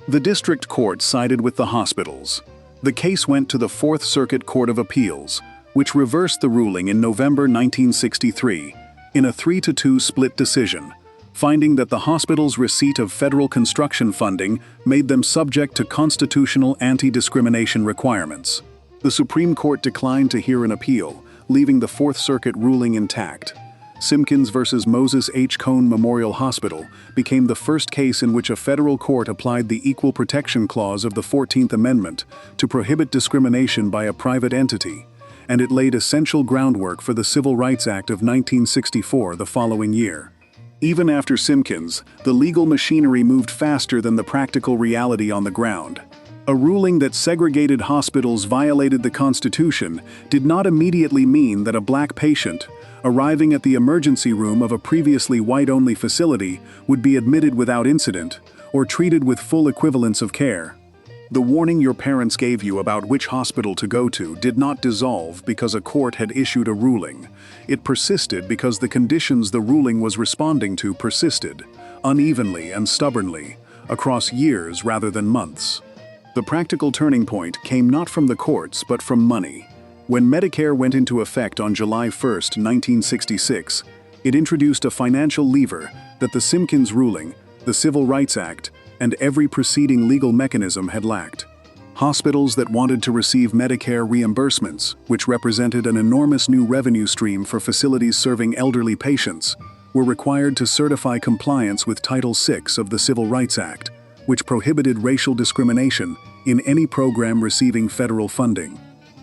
S1: The district court sided with the hospitals. The case went to the 4th Circuit Court of Appeals, which reversed the ruling in November 1963 in a 3-2 split decision, finding that the hospital's receipt of federal construction funding made them subject to constitutional anti-discrimination requirements. The Supreme Court declined to hear an appeal, leaving the 4th Circuit ruling intact. Simpkins versus Moses H. Cone Memorial Hospital became the first case in which a federal court applied the Equal Protection Clause of the 14th Amendment to prohibit discrimination by a private entity, and it laid essential groundwork for the Civil Rights Act of 1964 the following year. Even after Simpkins, the legal machinery moved faster than the practical reality on the ground. A ruling that segregated hospitals violated the Constitution did not immediately mean that a Black patient, arriving at the emergency room of a previously white-only facility, would be admitted without incident or treated with full equivalence of care. The warning your parents gave you about which hospital to go to did not dissolve because a court had issued a ruling. It persisted because the conditions the ruling was responding to persisted, unevenly and stubbornly, across years rather than months. The practical turning point came not from the courts but from money. When Medicare went into effect on July 1, 1966, it introduced a financial lever that the Simpkins ruling, the Civil Rights Act, and every preceding legal mechanism had lacked. Hospitals that wanted to receive Medicare reimbursements, which represented an enormous new revenue stream for facilities serving elderly patients, were required to certify compliance with Title VI of the Civil Rights Act, which prohibited racial discrimination in any program receiving federal funding.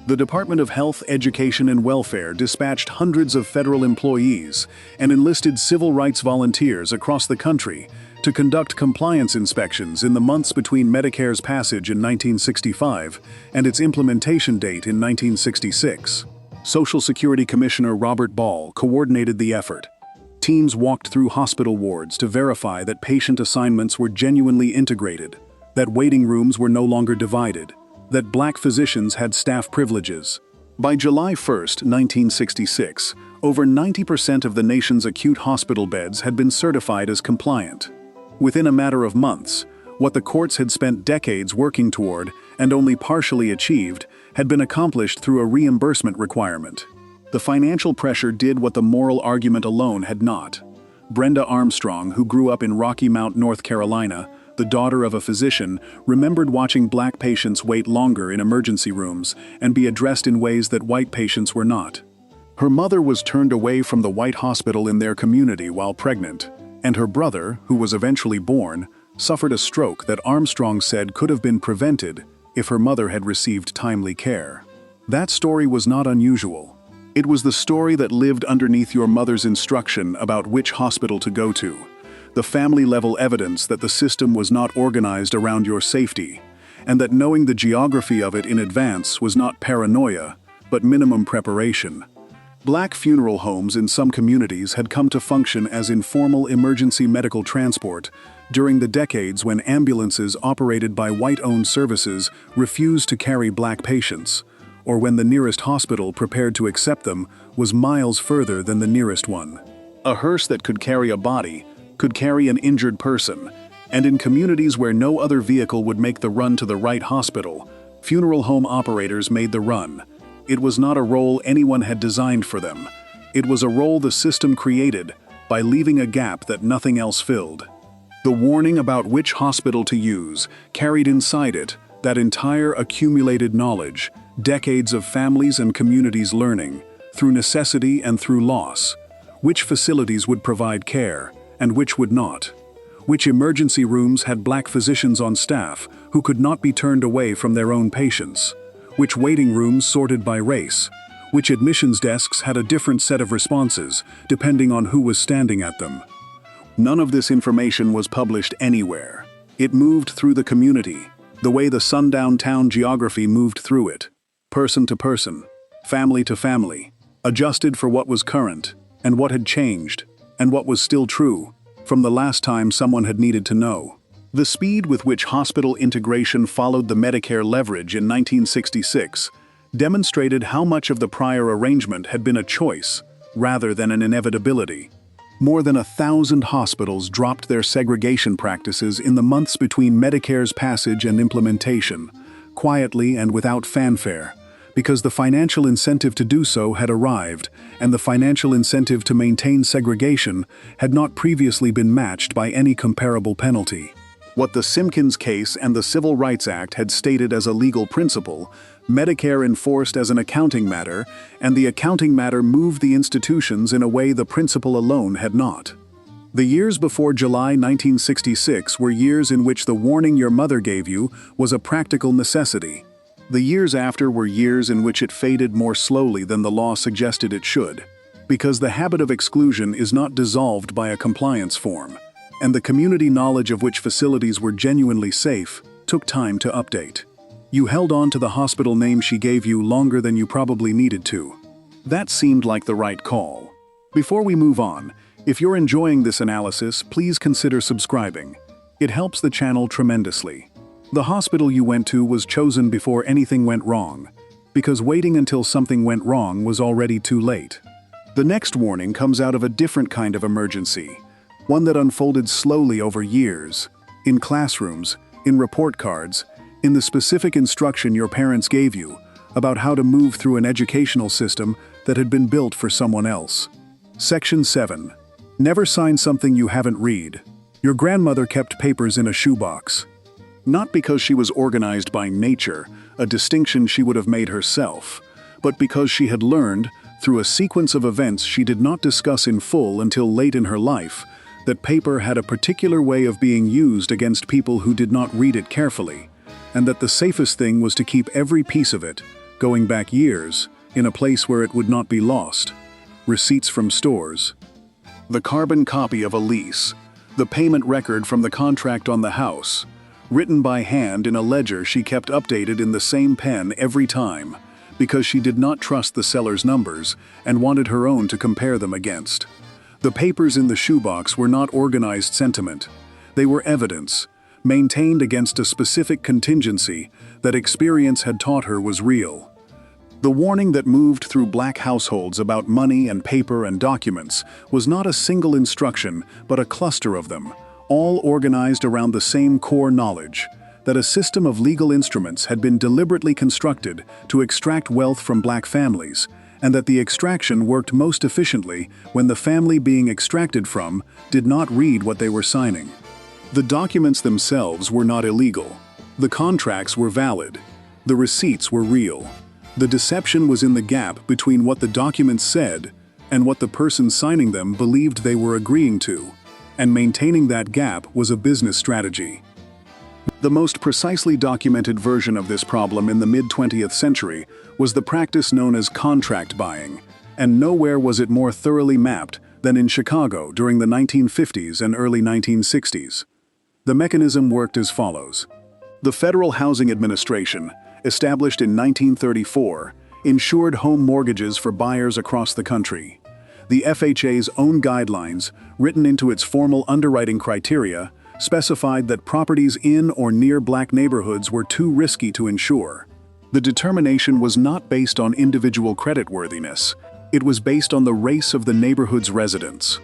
S1: The Department of Health, Education, and Welfare dispatched hundreds of federal employees and enlisted civil rights volunteers across the country to conduct compliance inspections in the months between Medicare's passage in 1965 and its implementation date in 1966. Social Security Commissioner Robert Ball coordinated the effort. Teams walked through hospital wards to verify that patient assignments were genuinely integrated, that waiting rooms were no longer divided, that black physicians had staff privileges. By July 1, 1966, over 90% of the nation's acute hospital beds had been certified as compliant. Within a matter of months, what the courts had spent decades working toward and only partially achieved had been accomplished through a reimbursement requirement. The financial pressure did what the moral argument alone had not. Brenda Armstrong, who grew up in Rocky Mount, North Carolina, the daughter of a physician, remembered watching black patients wait longer in emergency rooms and be addressed in ways that white patients were not. Her mother was turned away from the white hospital in their community while pregnant, and her brother, who was eventually born, suffered a stroke that Armstrong said could have been prevented if her mother had received timely care. That story was not unusual. It was the story that lived underneath your mother's instruction about which hospital to go to, the family-level evidence that the system was not organized around your safety, and that knowing the geography of it in advance was not paranoia, but minimum preparation. Black funeral homes in some communities had come to function as informal emergency medical transport during the decades when ambulances operated by white-owned services refused to carry black patients, or when the nearest hospital prepared to accept them was miles further than the nearest one. A hearse that could carry a body could carry an injured person, and in communities where no other vehicle would make the run to the right hospital, funeral home operators made the run. It was not a role anyone had designed for them. It was a role the system created by leaving a gap that nothing else filled. The warning about which hospital to use carried inside it that entire accumulated knowledge, decades of families and communities learning, through necessity and through loss, which facilities would provide care and which would not, which emergency rooms had black physicians on staff who could not be turned away from their own patients, which waiting rooms sorted by race, which admissions desks had a different set of responses depending on who was standing at them. None of this information was published anywhere. It moved through the community, the way the sundown town geography moved through it, person to person, family to family, adjusted for what was current, and what had changed, and what was still true, from the last time someone had needed to know. The speed with which hospital integration followed the Medicare leverage in 1966 demonstrated how much of the prior arrangement had been a choice, rather than an inevitability. More than 1,000 hospitals dropped their segregation practices in the months between Medicare's passage and implementation, quietly and without fanfare, because the financial incentive to do so had arrived, and the financial incentive to maintain segregation had not previously been matched by any comparable penalty. What the Simpkins case and the Civil Rights Act had stated as a legal principle, Medicare enforced as an accounting matter, and the accounting matter moved the institutions in a way the principle alone had not. The years before July 1966 were years in which the warning your mother gave you was a practical necessity. The years after were years in which it faded more slowly than the law suggested it should, because the habit of exclusion is not dissolved by a compliance form, and the community knowledge of which facilities were genuinely safe took time to update. You held on to the hospital name she gave you longer than you probably needed to. That seemed like the right call. Before we move on, if you're enjoying this analysis, please consider subscribing. It helps the channel tremendously. The hospital you went to was chosen before anything went wrong, because waiting until something went wrong was already too late. The next warning comes out of a different kind of emergency, one that unfolded slowly over years, in classrooms, in report cards, in the specific instruction your parents gave you about how to move through an educational system that had been built for someone else. Section 7. Never sign something you haven't read. Your grandmother kept papers in a shoebox. Not because she was organized by nature, a distinction she would have made herself, but because she had learned, through a sequence of events she did not discuss in full until late in her life, that paper had a particular way of being used against people who did not read it carefully, and that the safest thing was to keep every piece of it, going back years, in a place where it would not be lost. Receipts from stores. The carbon copy of a lease. The payment record from the contract on the house. Written by hand in a ledger she kept updated in the same pen every time, because she did not trust the seller's numbers and wanted her own to compare them against. The papers in the shoebox were not organized sentiment. They were evidence, maintained against a specific contingency that experience had taught her was real. The warning that moved through black households about money and paper and documents was not a single instruction, but a cluster of them, all organized around the same core knowledge: that a system of legal instruments had been deliberately constructed to extract wealth from black families, and that the extraction worked most efficiently when the family being extracted from did not read what they were signing. The documents themselves were not illegal. The contracts were valid. The receipts were real. The deception was in the gap between what the documents said and what the person signing them believed they were agreeing to, and maintaining that gap was a business strategy. The most precisely documented version of this problem in the mid-20th century was the practice known as contract buying, and nowhere was it more thoroughly mapped than in Chicago during the 1950s and early 1960s. The mechanism worked as follows. The Federal Housing Administration, established in 1934, insured home mortgages for buyers across the country. The FHA's own guidelines, written into its formal underwriting criteria, specified that properties in or near black neighborhoods were too risky to insure. The determination was not based on individual creditworthiness. It was based on the race of the neighborhood's residents.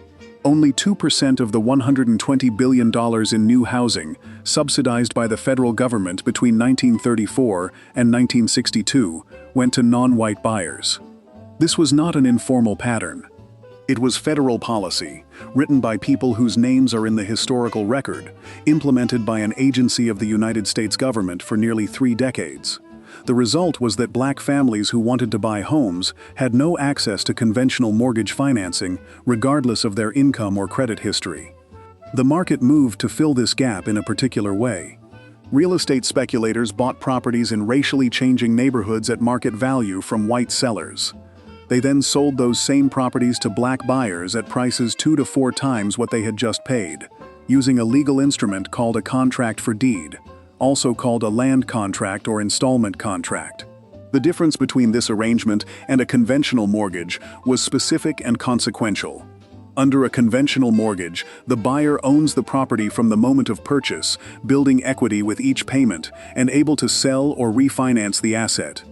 S1: Only 2% of the $120 billion in new housing, subsidized by the federal government between 1934 and 1962, went to non-white buyers. This was not an informal pattern. It was federal policy, written by people whose names are in the historical record, implemented by an agency of the United States government for nearly 3 decades. The result was that black families who wanted to buy homes had no access to conventional mortgage financing, regardless of their income or credit history. The market moved to fill this gap in a particular way. Real estate speculators bought properties in racially changing neighborhoods at market value from white sellers. They then sold those same properties to black buyers at prices 2 to 4 times what they had just paid, using a legal instrument called a contract for deed, also called a land contract or installment contract. The difference between this arrangement and a conventional mortgage was specific and consequential. Under a conventional mortgage, the buyer owns the property from the moment of purchase, building equity with each payment and able to sell or refinance the asset.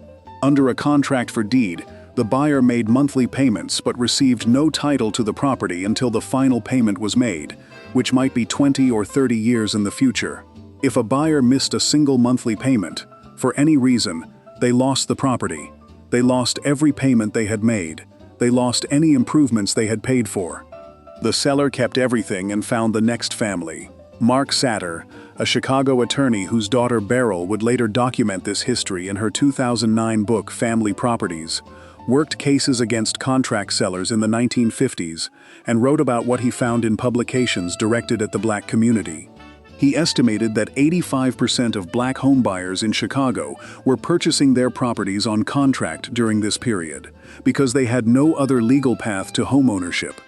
S1: Under a contract for deed, the buyer made monthly payments but received no title to the property until the final payment was made, which might be 20 or 30 years in the future. If a buyer missed a single monthly payment, for any reason, they lost the property. They lost every payment they had made. They lost any improvements they had paid for. The seller kept everything and found the next family. Mark Satter, a Chicago attorney whose daughter Beryl would later document this history in her 2009 book Family Properties, worked cases against contract sellers in the 1950s and wrote about what he found in publications directed at the black community. He estimated that 85% of black homebuyers in Chicago were purchasing their properties on contract during this period, because they had no other legal path to homeownership.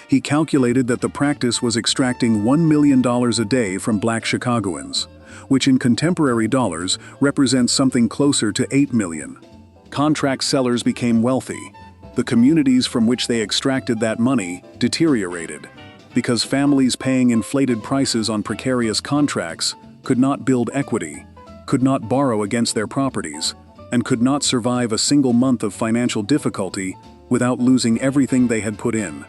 S1: He calculated that the practice was extracting $1 million a day from black Chicagoans, which in contemporary dollars represents something closer to $8 million. Contract sellers became wealthy. The communities from which they extracted that money deteriorated, because families paying inflated prices on precarious contracts could not build equity, could not borrow against their properties, and could not survive a single month of financial difficulty without losing everything they had put in.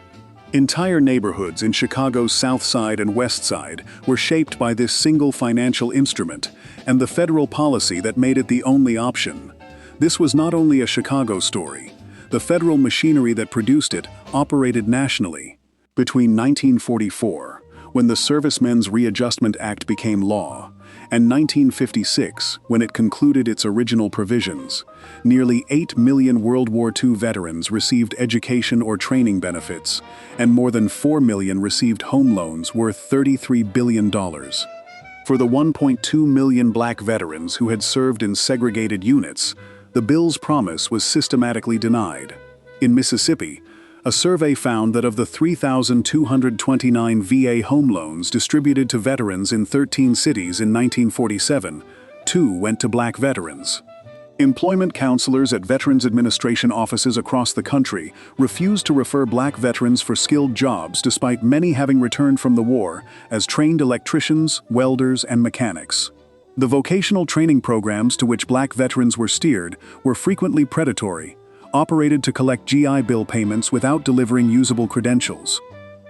S1: Entire neighborhoods in Chicago's South Side and West Side were shaped by this single financial instrument and the federal policy that made it the only option. This was not only a Chicago story. The federal machinery that produced it operated nationally. Between 1944, when the Servicemen's Readjustment Act became law, and 1956, when it concluded its original provisions, nearly 8 million World War II veterans received education or training benefits, and more than 4 million received home loans worth $33 billion. For the 1.2 million black veterans who had served in segregated units, the bill's promise was systematically denied. In Mississippi, a survey found that of the 3,229 VA home loans distributed to veterans in 13 cities in 1947, 2 went to black veterans. Employment counselors at Veterans Administration offices across the country refused to refer black veterans for skilled jobs despite many having returned from the war as trained electricians, welders, and mechanics. The vocational training programs to which black veterans were steered were frequently predatory, operated to collect GI Bill payments without delivering usable credentials.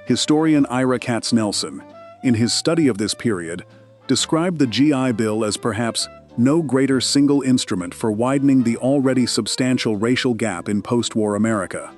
S1: Historian Ira Katznelson, in his study of this period, described the GI Bill as perhaps no greater single instrument for widening the already substantial racial gap in post-war America.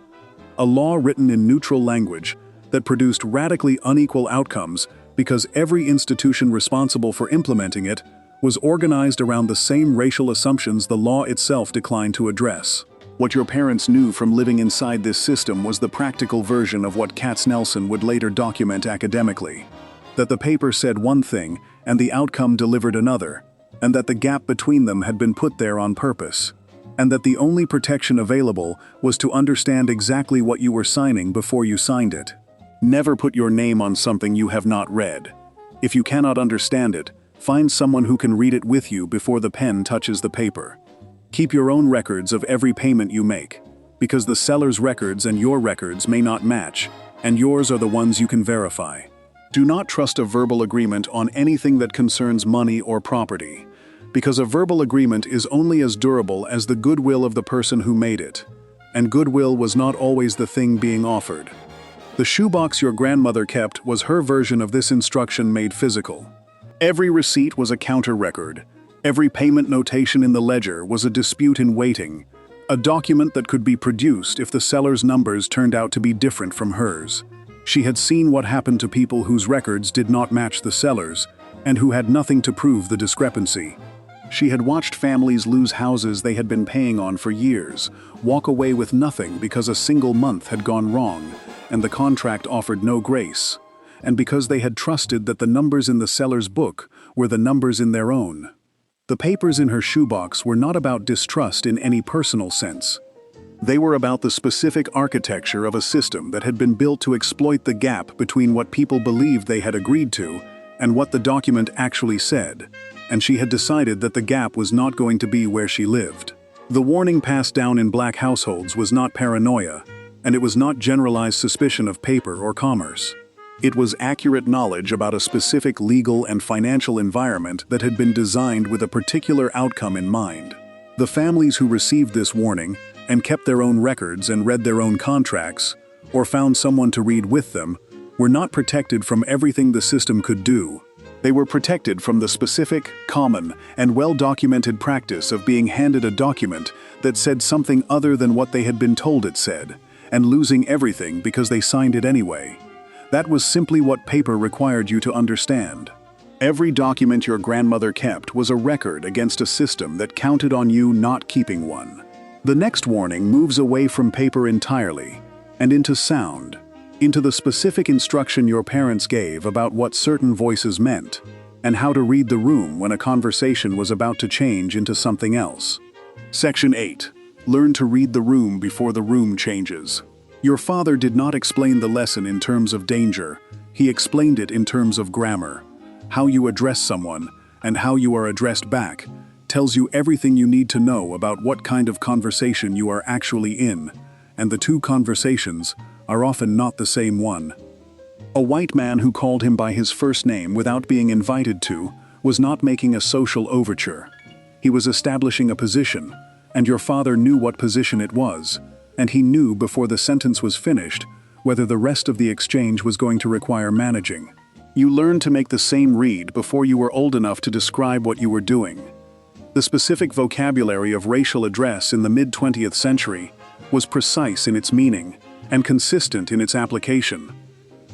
S1: A law written in neutral language that produced radically unequal outcomes because every institution responsible for implementing it was organized around the same racial assumptions the law itself declined to address. What your parents knew from living inside this system was the practical version of what Katznelson would later document academically. That the paper said one thing and the outcome delivered another, and that the gap between them had been put there on purpose, and that the only protection available was to understand exactly what you were signing before you signed it. Never put your name on something you have not read. If you cannot understand it, find someone who can read it with you before the pen touches the paper. Keep your own records of every payment you make, because the seller's records and your records may not match, and yours are the ones you can verify. Do not trust a verbal agreement on anything that concerns money or property, because a verbal agreement is only as durable as the goodwill of the person who made it, and goodwill was not always the thing being offered. The shoebox your grandmother kept was her version of this instruction made physical. Every receipt was a counter record. Every payment notation in the ledger was a dispute in waiting, a document that could be produced if the seller's numbers turned out to be different from hers. She had seen what happened to people whose records did not match the seller's, and who had nothing to prove the discrepancy. She had watched families lose houses they had been paying on for years, walk away with nothing because a single month had gone wrong, and the contract offered no grace, and because they had trusted that the numbers in the seller's book were the numbers in their own. The papers in her shoebox were not about distrust in any personal sense. They were about the specific architecture of a system that had been built to exploit the gap between what people believed they had agreed to and what the document actually said, and she had decided that the gap was not going to be where she lived. The warning passed down in black households was not paranoia, and it was not generalized suspicion of paper or commerce. It was accurate knowledge about a specific legal and financial environment that had been designed with a particular outcome in mind. The families who received this warning and kept their own records and read their own contracts, or found someone to read with them, were not protected from everything the system could do. They were protected from the specific, common, and well-documented practice of being handed a document that said something other than what they had been told it said, and losing everything because they signed it anyway. That was simply what paper required you to understand. Every document your grandmother kept was a record against a system that counted on you not keeping one. The next warning moves away from paper entirely and into sound, into the specific instruction your parents gave about what certain voices meant and how to read the room when a conversation was about to change into something else. Section 8. Learn to read the room before the room changes. Your father did not explain the lesson in terms of danger. He explained it in terms of grammar. How you address someone and how you are addressed back tells you everything you need to know about what kind of conversation you are actually in, and the two conversations are often not the same one. A white man who called him by his first name without being invited to was not making a social overture. He was establishing a position, and your father knew what position it was, and he knew before the sentence was finished whether the rest of the exchange was going to require managing. You learned to make the same read before you were old enough to describe what you were doing. The specific vocabulary of racial address in the mid-20th century was precise in its meaning and consistent in its application.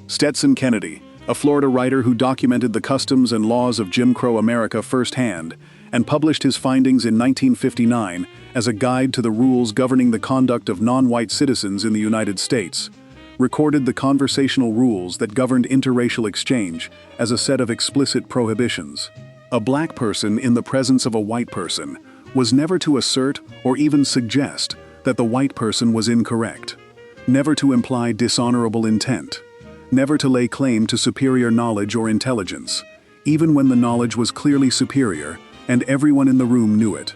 S1: Stetson Kennedy, a Florida writer who documented the customs and laws of Jim Crow America firsthand and published his findings in 1959 as a guide to the rules governing the conduct of non-white citizens in the United States, recorded the conversational rules that governed interracial exchange as a set of explicit prohibitions. A black person in the presence of a white person was never to assert or even suggest that the white person was incorrect, never to imply dishonorable intent, never to lay claim to superior knowledge or intelligence, even when the knowledge was clearly superior and everyone in the room knew it.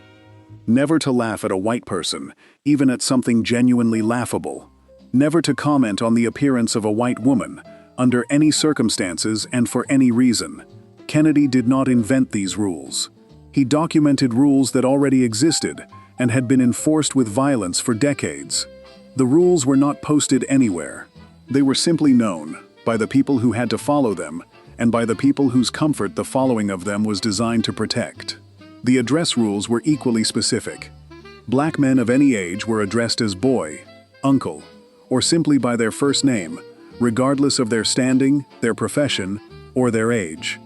S1: Never to laugh at a white person, even at something genuinely laughable. Never to comment on the appearance of a white woman, under any circumstances and for any reason. Kennedy did not invent these rules. He documented rules that already existed and had been enforced with violence for decades. The rules were not posted anywhere. They were simply known by the people who had to follow them and by the people whose comfort the following of them was designed to protect. The address rules were equally specific. Black men of any age were addressed as boy, uncle, or simply by their first name, regardless of their standing, their profession, or their age.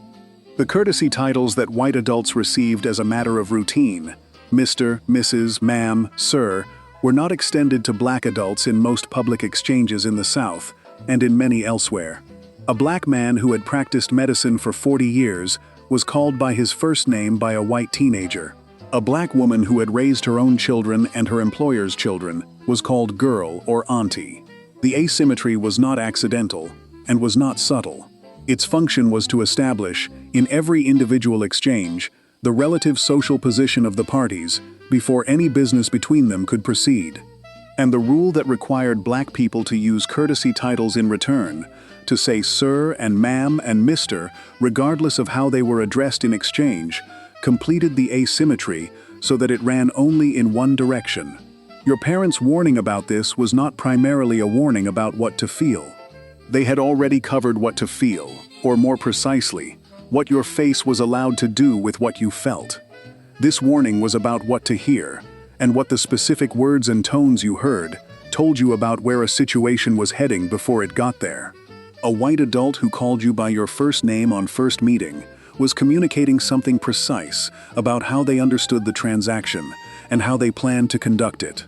S1: The courtesy titles that white adults received as a matter of routine, Mr., Mrs., Ma'am, Sir, were not extended to black adults in most public exchanges in the South and in many elsewhere. A black man who had practiced medicine for 40 years was called by his first name by a white teenager. A black woman who had raised her own children and her employer's children was called girl or auntie. The asymmetry was not accidental and was not subtle. Its function was to establish, in every individual exchange, the relative social position of the parties before any business between them could proceed. And the rule that required black people to use courtesy titles in return, to say sir and ma'am and mister, regardless of how they were addressed in exchange, completed the asymmetry so that it ran only in one direction. Your parents' warning about this was not primarily a warning about what to feel. They had already covered what to feel, or more precisely, what your face was allowed to do with what you felt. This warning was about what to hear, and what the specific words and tones you heard told you about where a situation was heading before it got there. A white adult who called you by your first name on first meeting was communicating something precise about how they understood the transaction and how they planned to conduct it.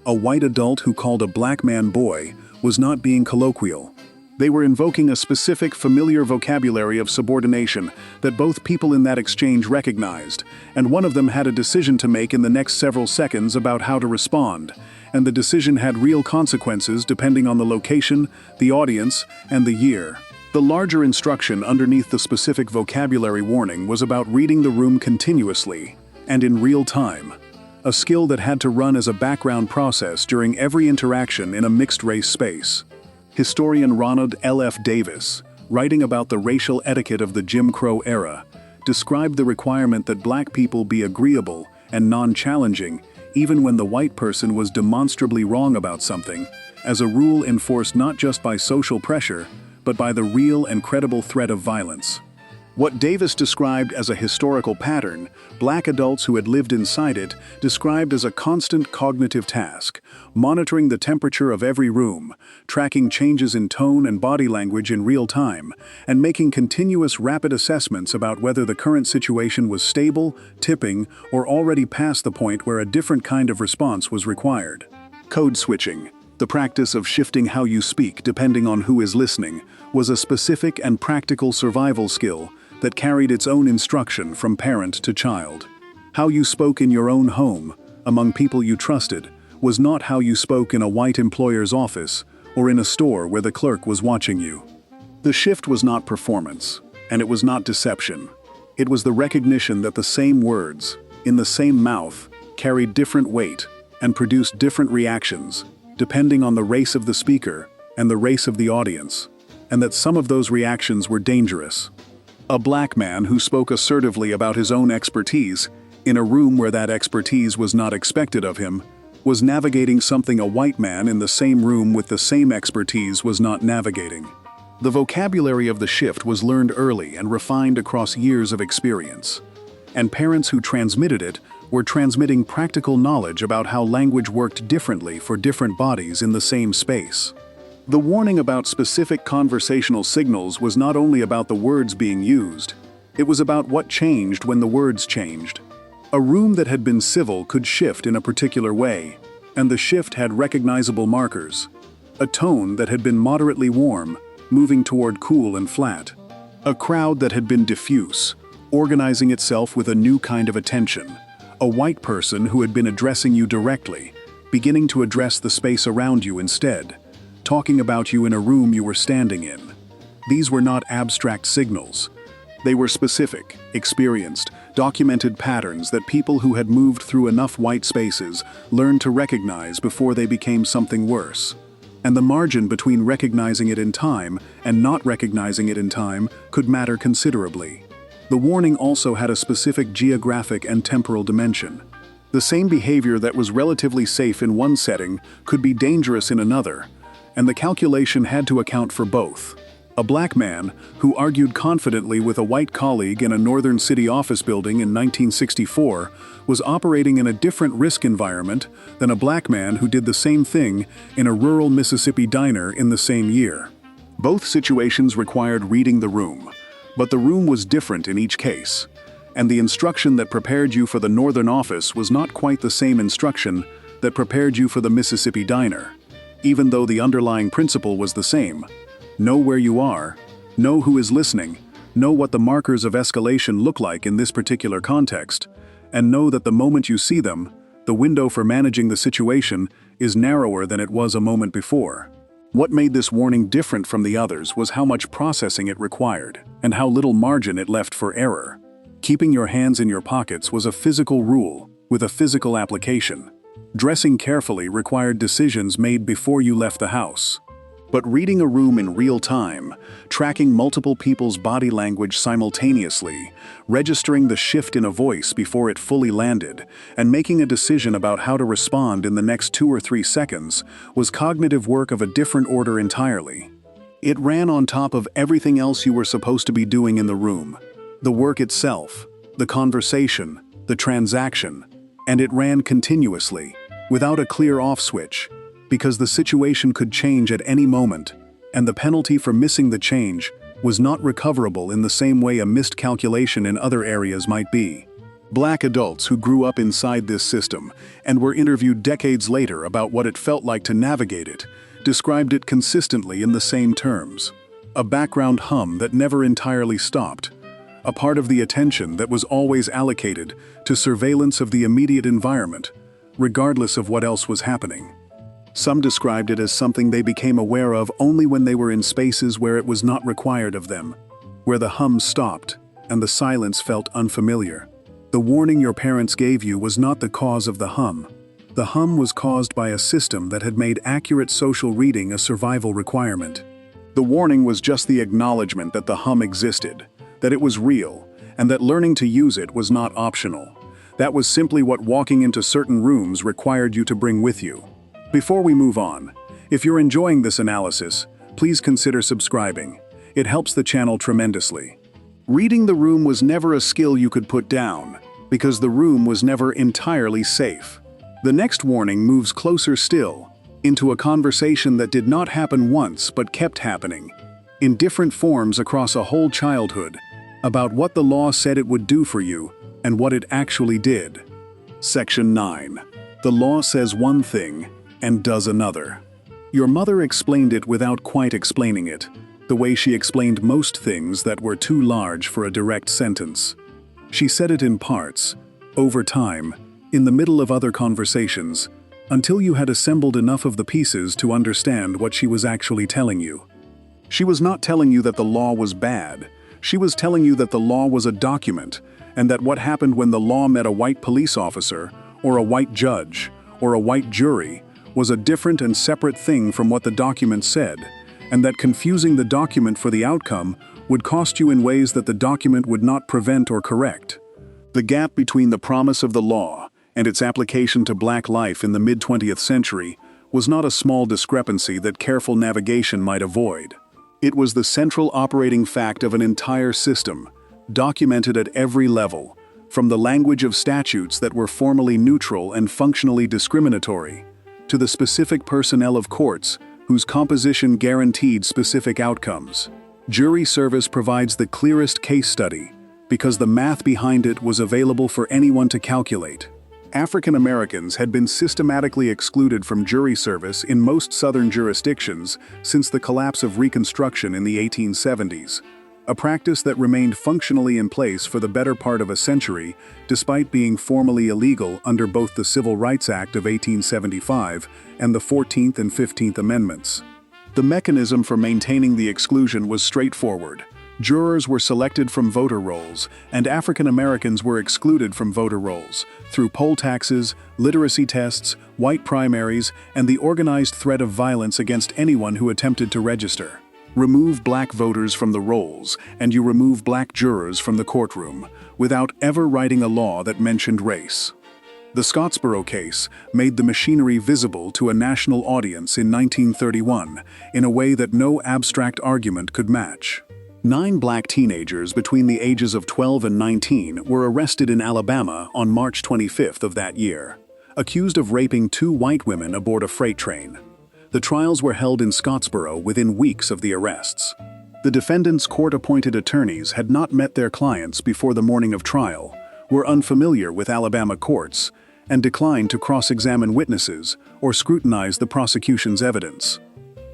S1: A white adult who called a black man boy was not being colloquial. They were invoking a specific familiar vocabulary of subordination that both people in that exchange recognized, and one of them had a decision to make in the next several seconds about how to respond, and the decision had real consequences depending on the location, the audience, and the year. The larger instruction underneath the specific vocabulary warning was about reading the room continuously and in real time, a skill that had to run as a background process during every interaction in a mixed-race space. Historian Ronald L.F. Davis, writing about the racial etiquette of the Jim Crow era, described the requirement that black people be agreeable and non-challenging even when the white person was demonstrably wrong about something, as a rule enforced not just by social pressure, but by the real and credible threat of violence. What Davis described as a historical pattern, black adults who had lived inside it described as a constant cognitive task, monitoring the temperature of every room, tracking changes in tone and body language in real time, and making continuous rapid assessments about whether the current situation was stable, tipping, or already past the point where a different kind of response was required. Code switching, the practice of shifting how you speak depending on who is listening, was a specific and practical survival skill that carried its own instruction from parent to child. How you spoke in your own home, among people you trusted, was not how you spoke in a white employer's office or in a store where the clerk was watching you. The shift was not performance, and it was not deception. It was the recognition that the same words, in the same mouth, carried different weight and produced different reactions, depending on the race of the speaker and the race of the audience, and that some of those reactions were dangerous. A black man who spoke assertively about his own expertise, in a room where that expertise was not expected of him, was navigating something a white man in the same room with the same expertise was not navigating. The vocabulary of the shift was learned early and refined across years of experience. And parents who transmitted it were transmitting practical knowledge about how language worked differently for different bodies in the same space. The warning about specific conversational signals was not only about the words being used, it was about what changed when the words changed. A room that had been civil could shift in a particular way, and the shift had recognizable markers. A tone that had been moderately warm, moving toward cool and flat. A crowd that had been diffuse, organizing itself with a new kind of attention. A white person who had been addressing you directly, beginning to address the space around you instead, talking about you in a room you were standing in. These were not abstract signals. They were specific, experienced, documented patterns that people who had moved through enough white spaces learned to recognize before they became something worse. And the margin between recognizing it in time and not recognizing it in time could matter considerably. The warning also had a specific geographic and temporal dimension. The same behavior that was relatively safe in one setting could be dangerous in another, and the calculation had to account for both. A black man, who argued confidently with a white colleague in a northern city office building in 1964, was operating in a different risk environment than a black man who did the same thing in a rural Mississippi diner in the same year. Both situations required reading the room, but the room was different in each case, and the instruction that prepared you for the northern office was not quite the same instruction that prepared you for the Mississippi diner, even though the underlying principle was the same. Know where you are, know who is listening, know what the markers of escalation look like in this particular context, and know that the moment you see them, the window for managing the situation is narrower than it was a moment before. What made this warning different from the others was how much processing it required, and how little margin it left for error. Keeping your hands in your pockets was a physical rule, with a physical application. Dressing carefully required decisions made before you left the house. But reading a room in real time, tracking multiple people's body language simultaneously, registering the shift in a voice before it fully landed, and making a decision about how to respond in the next 2 or 3 seconds was cognitive work of a different order entirely. It ran on top of everything else you were supposed to be doing in the room. The work itself, the conversation, the transaction, and it ran continuously, without a clear off switch, because the situation could change at any moment, and the penalty for missing the change was not recoverable in the same way a missed calculation in other areas might be. Black adults who grew up inside this system and were interviewed decades later about what it felt like to navigate it, described it consistently in the same terms. A background hum that never entirely stopped. A part of the attention that was always allocated to surveillance of the immediate environment, regardless of what else was happening. Some described it as something they became aware of only when they were in spaces where it was not required of them, where the hum stopped and the silence felt unfamiliar. The warning your parents gave you was not the cause of the hum. The hum was caused by a system that had made accurate social reading a survival requirement. The warning was just the acknowledgement that the hum existed, that it was real, and that learning to use it was not optional. That was simply what walking into certain rooms required you to bring with you. Before we move on, if you're enjoying this analysis, please consider subscribing. It helps the channel tremendously. Reading the room was never a skill you could put down, because the room was never entirely safe. The next warning moves closer still, into a conversation that did not happen once but kept happening, in different forms across a whole childhood, about what the law said it would do for you and what it actually did. Section 9. The law says one thing and does another. Your mother explained it without quite explaining it, the way she explained most things that were too large for a direct sentence. She said it in parts, over time, in the middle of other conversations, until you had assembled enough of the pieces to understand what she was actually telling you. She was not telling you that the law was bad. She was telling you that the law was a document, and that what happened when the law met a white police officer, or a white judge, or a white jury, was a different and separate thing from what the document said, and that confusing the document for the outcome would cost you in ways that the document would not prevent or correct. The gap between the promise of the law and its application to black life in the mid-20th century was not a small discrepancy that careful navigation might avoid. It was the central operating fact of an entire system, documented at every level, from the language of statutes that were formally neutral and functionally discriminatory, to the specific personnel of courts whose composition guaranteed specific outcomes. Jury service provides the clearest case study because the math behind it was available for anyone to calculate. African Americans had been systematically excluded from jury service in most southern jurisdictions since the collapse of Reconstruction in the 1870s, a practice that remained functionally in place for the better part of a century, despite being formally illegal under both the Civil Rights Act of 1875 and the 14th and 15th Amendments. The mechanism for maintaining the exclusion was straightforward: Jurors were selected from voter rolls, and African Americans were excluded from voter rolls through poll taxes, literacy tests, white primaries, and the organized threat of violence against anyone who attempted to register. Remove black voters from the rolls, and you remove black jurors from the courtroom, without ever writing a law that mentioned race. The Scottsboro case made the machinery visible to a national audience in 1931 in a way that no abstract argument could match. 9 black teenagers between the ages of 12 and 19 were arrested in Alabama on March 25th of that year, accused of raping 2 white women aboard a freight train. The trials were held in Scottsboro within weeks of the arrests. The defendants' court-appointed attorneys had not met their clients before the morning of trial, were unfamiliar with Alabama courts, and declined to cross-examine witnesses or scrutinize the prosecution's evidence.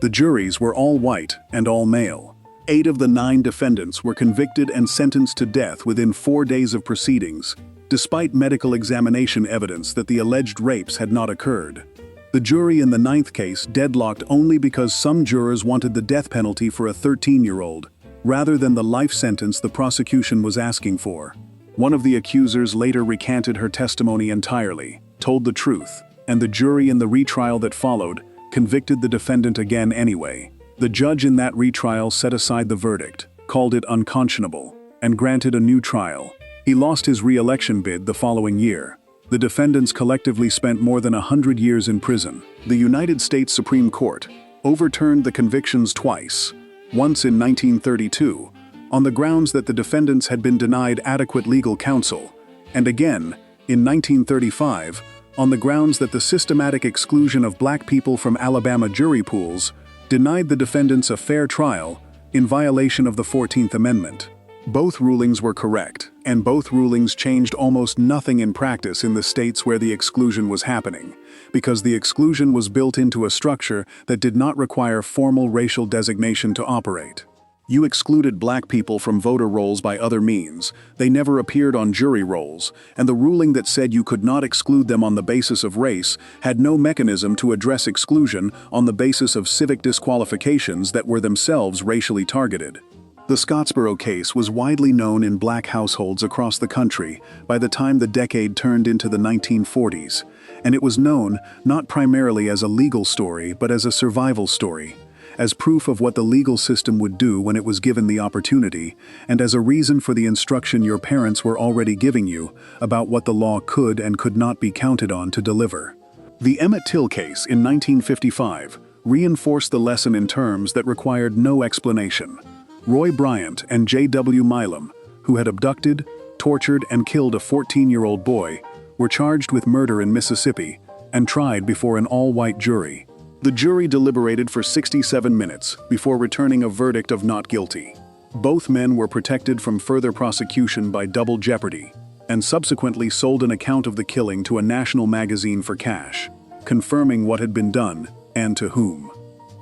S1: The juries were all white and all male. 8 of the 9 defendants were convicted and sentenced to death within 4 days of proceedings, despite medical examination evidence that the alleged rapes had not occurred. The jury in the 9th case deadlocked only because some jurors wanted the death penalty for a 13-year-old, rather than the life sentence the prosecution was asking for. One of the accusers later recanted her testimony entirely, told the truth, and the jury in the retrial that followed convicted the defendant again anyway. The judge in that retrial set aside the verdict, called it unconscionable, and granted a new trial. He lost his re-election bid the following year. The defendants collectively spent more than 100 years in prison. The United States Supreme Court overturned the convictions twice, once in 1932, on the grounds that the defendants had been denied adequate legal counsel, and again, in 1935, on the grounds that the systematic exclusion of black people from Alabama jury pools denied the defendants a fair trial in violation of the 14th Amendment. Both rulings were correct, and both rulings changed almost nothing in practice in the states where the exclusion was happening, because the exclusion was built into a structure that did not require formal racial designation to operate. You excluded black people from voter rolls by other means. They never appeared on jury rolls, and the ruling that said you could not exclude them on the basis of race had no mechanism to address exclusion on the basis of civic disqualifications that were themselves racially targeted. The Scottsboro case was widely known in black households across the country by the time the decade turned into the 1940s, and it was known not primarily as a legal story but as a survival story, as proof of what the legal system would do when it was given the opportunity, and as a reason for the instruction your parents were already giving you about what the law could and could not be counted on to deliver. The Emmett Till case in 1955 reinforced the lesson in terms that required no explanation. Roy Bryant and J.W. Milam, who had abducted, tortured, and killed a 14-year-old boy, were charged with murder in Mississippi and tried before an all-white jury. The jury deliberated for 67 minutes before returning a verdict of not guilty. Both men were protected from further prosecution by double jeopardy, and subsequently sold an account of the killing to a national magazine for cash, confirming what had been done and to whom.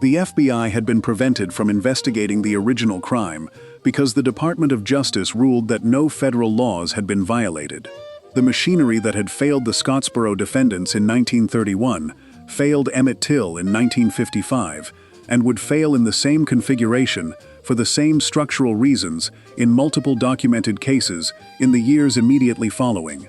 S1: The FBI had been prevented from investigating the original crime because the Department of Justice ruled that no federal laws had been violated. The machinery that had failed the Scottsboro defendants in 1931 failed Emmett Till in 1955, and would fail in the same configuration for the same structural reasons in multiple documented cases in the years immediately following.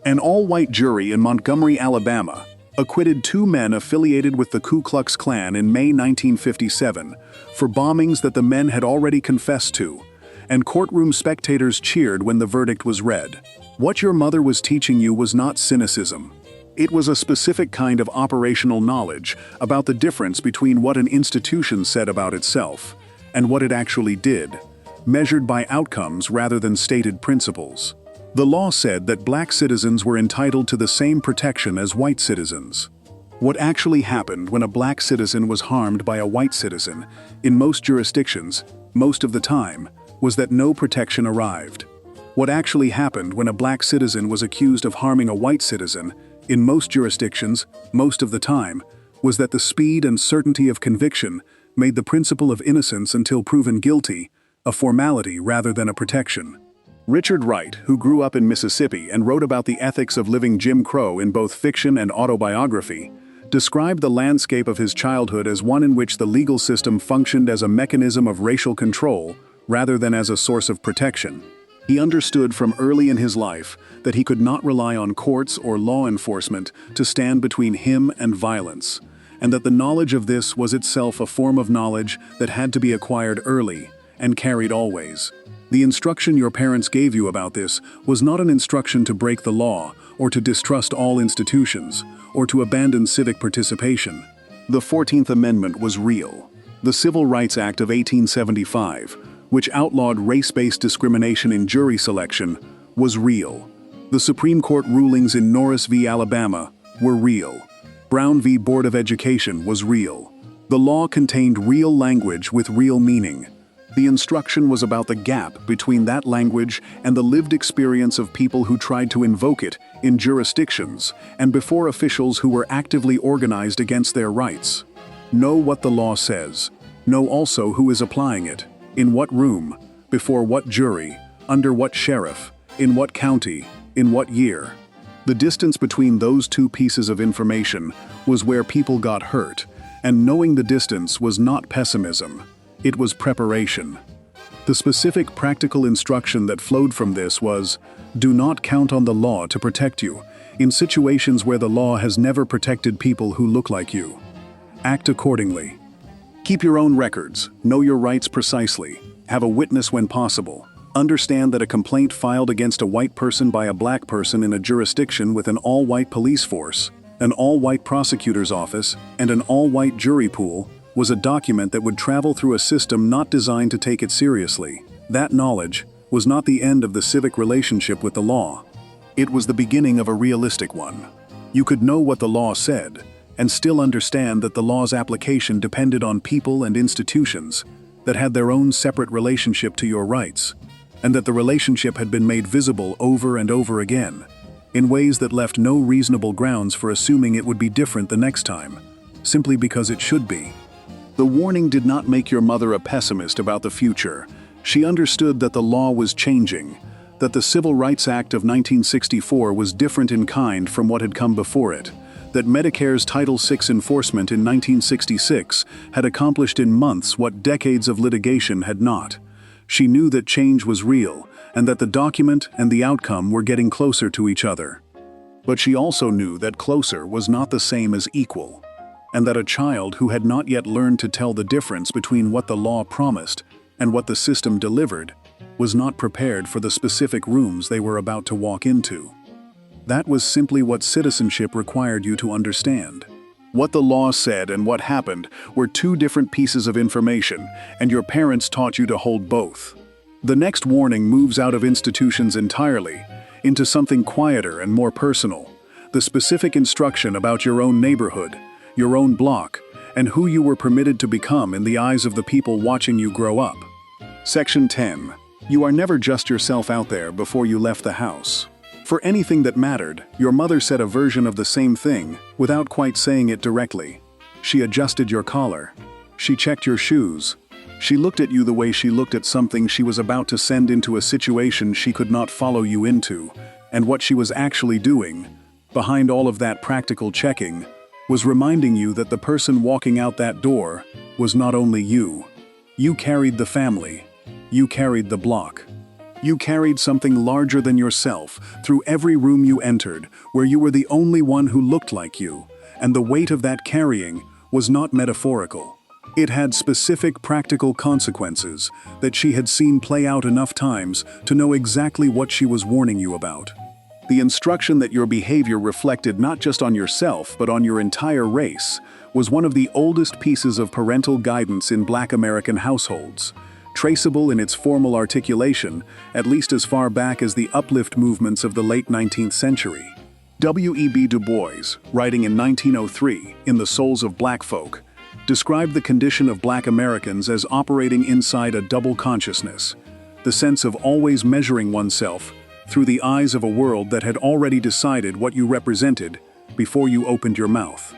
S1: An all-white jury in Montgomery, Alabama, acquitted 2 men affiliated with the Ku Klux Klan in May 1957 for bombings that the men had already confessed to, and courtroom spectators cheered when the verdict was read. What your mother was teaching you was not cynicism. It was a specific kind of operational knowledge about the difference between what an institution said about itself and what it actually did, measured by outcomes rather than stated principles. The law said that black citizens were entitled to the same protection as white citizens. What actually happened when a black citizen was harmed by a white citizen, in most jurisdictions, most of the time, was that no protection arrived. What actually happened when a black citizen was accused of harming a white citizen, in most jurisdictions, most of the time, was that the speed and certainty of conviction made the principle of innocence until proven guilty a formality rather than a protection. Richard Wright, who grew up in Mississippi and wrote about the ethics of living Jim Crow in both fiction and autobiography, described the landscape of his childhood as one in which the legal system functioned as a mechanism of racial control rather than as a source of protection. He understood from early in his life that he could not rely on courts or law enforcement to stand between him and violence, and that the knowledge of this was itself a form of knowledge that had to be acquired early and carried always. The instruction your parents gave you about this was not an instruction to break the law or to distrust all institutions or to abandon civic participation. The 14th Amendment was real. The Civil Rights Act of 1875, which outlawed race-based discrimination in jury selection, was real. The Supreme Court rulings in Norris v. Alabama were real. Brown v. Board of Education was real. The law contained real language with real meaning. The instruction was about the gap between that language and the lived experience of people who tried to invoke it in jurisdictions and before officials who were actively organized against their rights. Know what the law says. Know also who is applying it. In what room, before what jury, under what sheriff, in what county, in what year. The distance between those two pieces of information was where people got hurt, and knowing the distance was not pessimism, it was preparation. The specific practical instruction that flowed from this was, do not count on the law to protect you, in situations where the law has never protected people who look like you. Act accordingly. Keep your own records, know your rights precisely, have a witness when possible. Understand that a complaint filed against a white person by a black person in a jurisdiction with an all-white police force, an all-white prosecutor's office, and an all-white jury pool was a document that would travel through a system not designed to take it seriously. That knowledge was not the end of the civic relationship with the law. It was the beginning of a realistic one. You could know what the law said, and still understand that the law's application depended on people and institutions that had their own separate relationship to your rights, and that the relationship had been made visible over and over again, in ways that left no reasonable grounds for assuming it would be different the next time, simply because it should be. The warning did not make your mother a pessimist about the future. She understood that the law was changing, that the Civil Rights Act of 1964 was different in kind from what had come before it, that Medicare's Title VI enforcement in 1966 had accomplished in months what decades of litigation had not. She knew that change was real, and that the document and the outcome were getting closer to each other. But she also knew that closer was not the same as equal, and that a child who had not yet learned to tell the difference between what the law promised and what the system delivered was not prepared for the specific rooms they were about to walk into. That was simply what citizenship required you to understand. What the law said and what happened were two different pieces of information, and your parents taught you to hold both. The next warning moves out of institutions entirely into something quieter and more personal, the specific instruction about your own neighborhood, your own block, and who you were permitted to become in the eyes of the people watching you grow up. Section 10. You are never just yourself out there before you left the house. For anything that mattered, your mother said a version of the same thing without quite saying it directly. She adjusted your collar. She checked your shoes. She looked at you the way she looked at something she was about to send into a situation she could not follow you into, and what she was actually doing, behind all of that practical checking, was reminding you that the person walking out that door was not only you. You carried the family. You carried the block. You carried something larger than yourself through every room you entered, where you were the only one who looked like you, and the weight of that carrying was not metaphorical. It had specific practical consequences that she had seen play out enough times to know exactly what she was warning you about. The instruction that your behavior reflected not just on yourself but on your entire race was one of the oldest pieces of parental guidance in Black American households, traceable in its formal articulation at least as far back as the uplift movements of the late 19th century. W.E.B. Du Bois, writing in 1903 in The Souls of Black Folk, described the condition of Black Americans as operating inside a double consciousness, the sense of always measuring oneself through the eyes of a world that had already decided what you represented before you opened your mouth.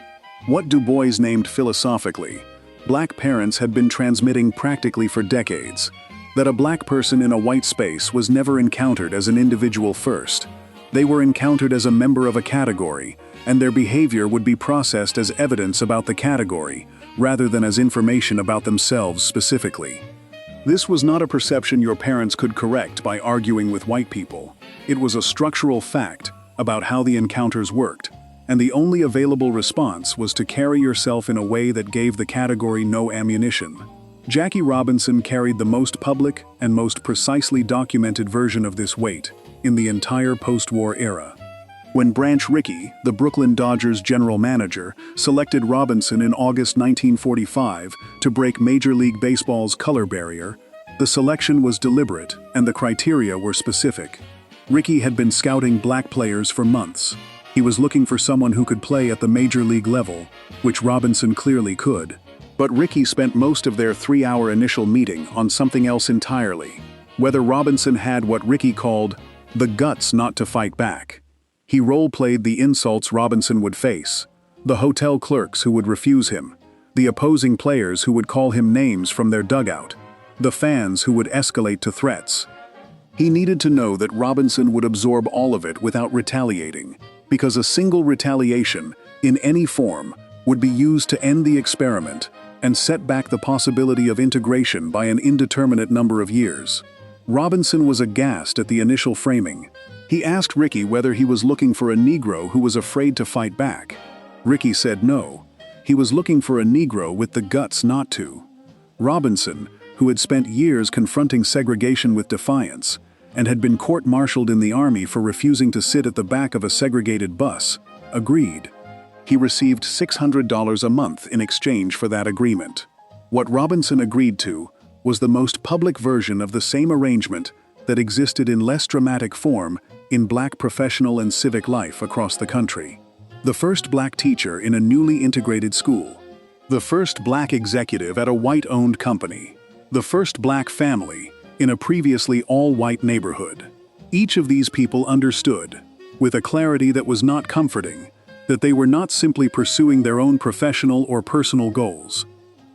S1: What Du Bois named philosophically, Black parents had been transmitting practically for decades, that a black person in a white space was never encountered as an individual first. They were encountered as a member of a category, and their behavior would be processed as evidence about the category, rather than as information about themselves specifically. This was not a perception your parents could correct by arguing with white people. It was a structural fact about how the encounters worked, and the only available response was to carry yourself in a way that gave the category no ammunition. Jackie Robinson carried the most public and most precisely documented version of this weight in the entire post-war era. When Branch Rickey, the Brooklyn Dodgers general manager, selected Robinson in August 1945 to break Major League Baseball's color barrier, the selection was deliberate and the criteria were specific. Rickey had been scouting black players for months. He was looking for someone who could play at the major league level, which Robinson clearly could. But Rickey spent most of their 3-hour initial meeting on something else entirely: whether Robinson had what Rickey called the guts not to fight back. He role-played the insults Robinson would face, the hotel clerks who would refuse him, the opposing players who would call him names from their dugout, the fans who would escalate to threats. He needed to know that Robinson would absorb all of it without retaliating, because a single retaliation, in any form, would be used to end the experiment and set back the possibility of integration by an indeterminate number of years. Robinson was aghast at the initial framing. He asked Rickey whether he was looking for a Negro who was afraid to fight back. Rickey said no. He was looking for a Negro with the guts not to. Robinson, who had spent years confronting segregation with defiance, and had been court-martialed in the Army for refusing to sit at the back of a segregated bus, agreed. He received $600 a month in exchange for that agreement. What Robinson agreed to was the most public version of the same arrangement that existed in less dramatic form in black professional and civic life across the country. The first black teacher in a newly integrated school. The first black executive at a white-owned company. The first black family in a previously all-white neighborhood. Each of these people understood, with a clarity that was not comforting, that they were not simply pursuing their own professional or personal goals.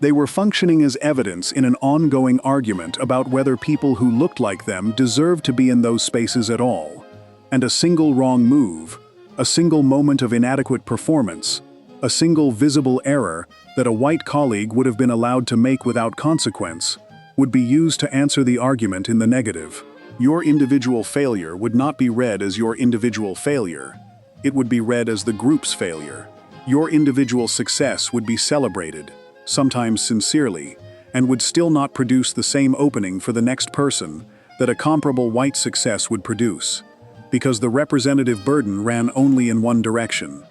S1: They were functioning as evidence in an ongoing argument about whether people who looked like them deserved to be in those spaces at all. And a single wrong move, a single moment of inadequate performance, a single visible error that a white colleague would have been allowed to make without consequence, would be used to answer the argument in the negative. Your individual failure would not be read as your individual failure. It would be read as the group's failure. Your individual success would be celebrated, sometimes sincerely, and would still not produce the same opening for the next person that a comparable white success would produce, because the representative burden ran only in one direction.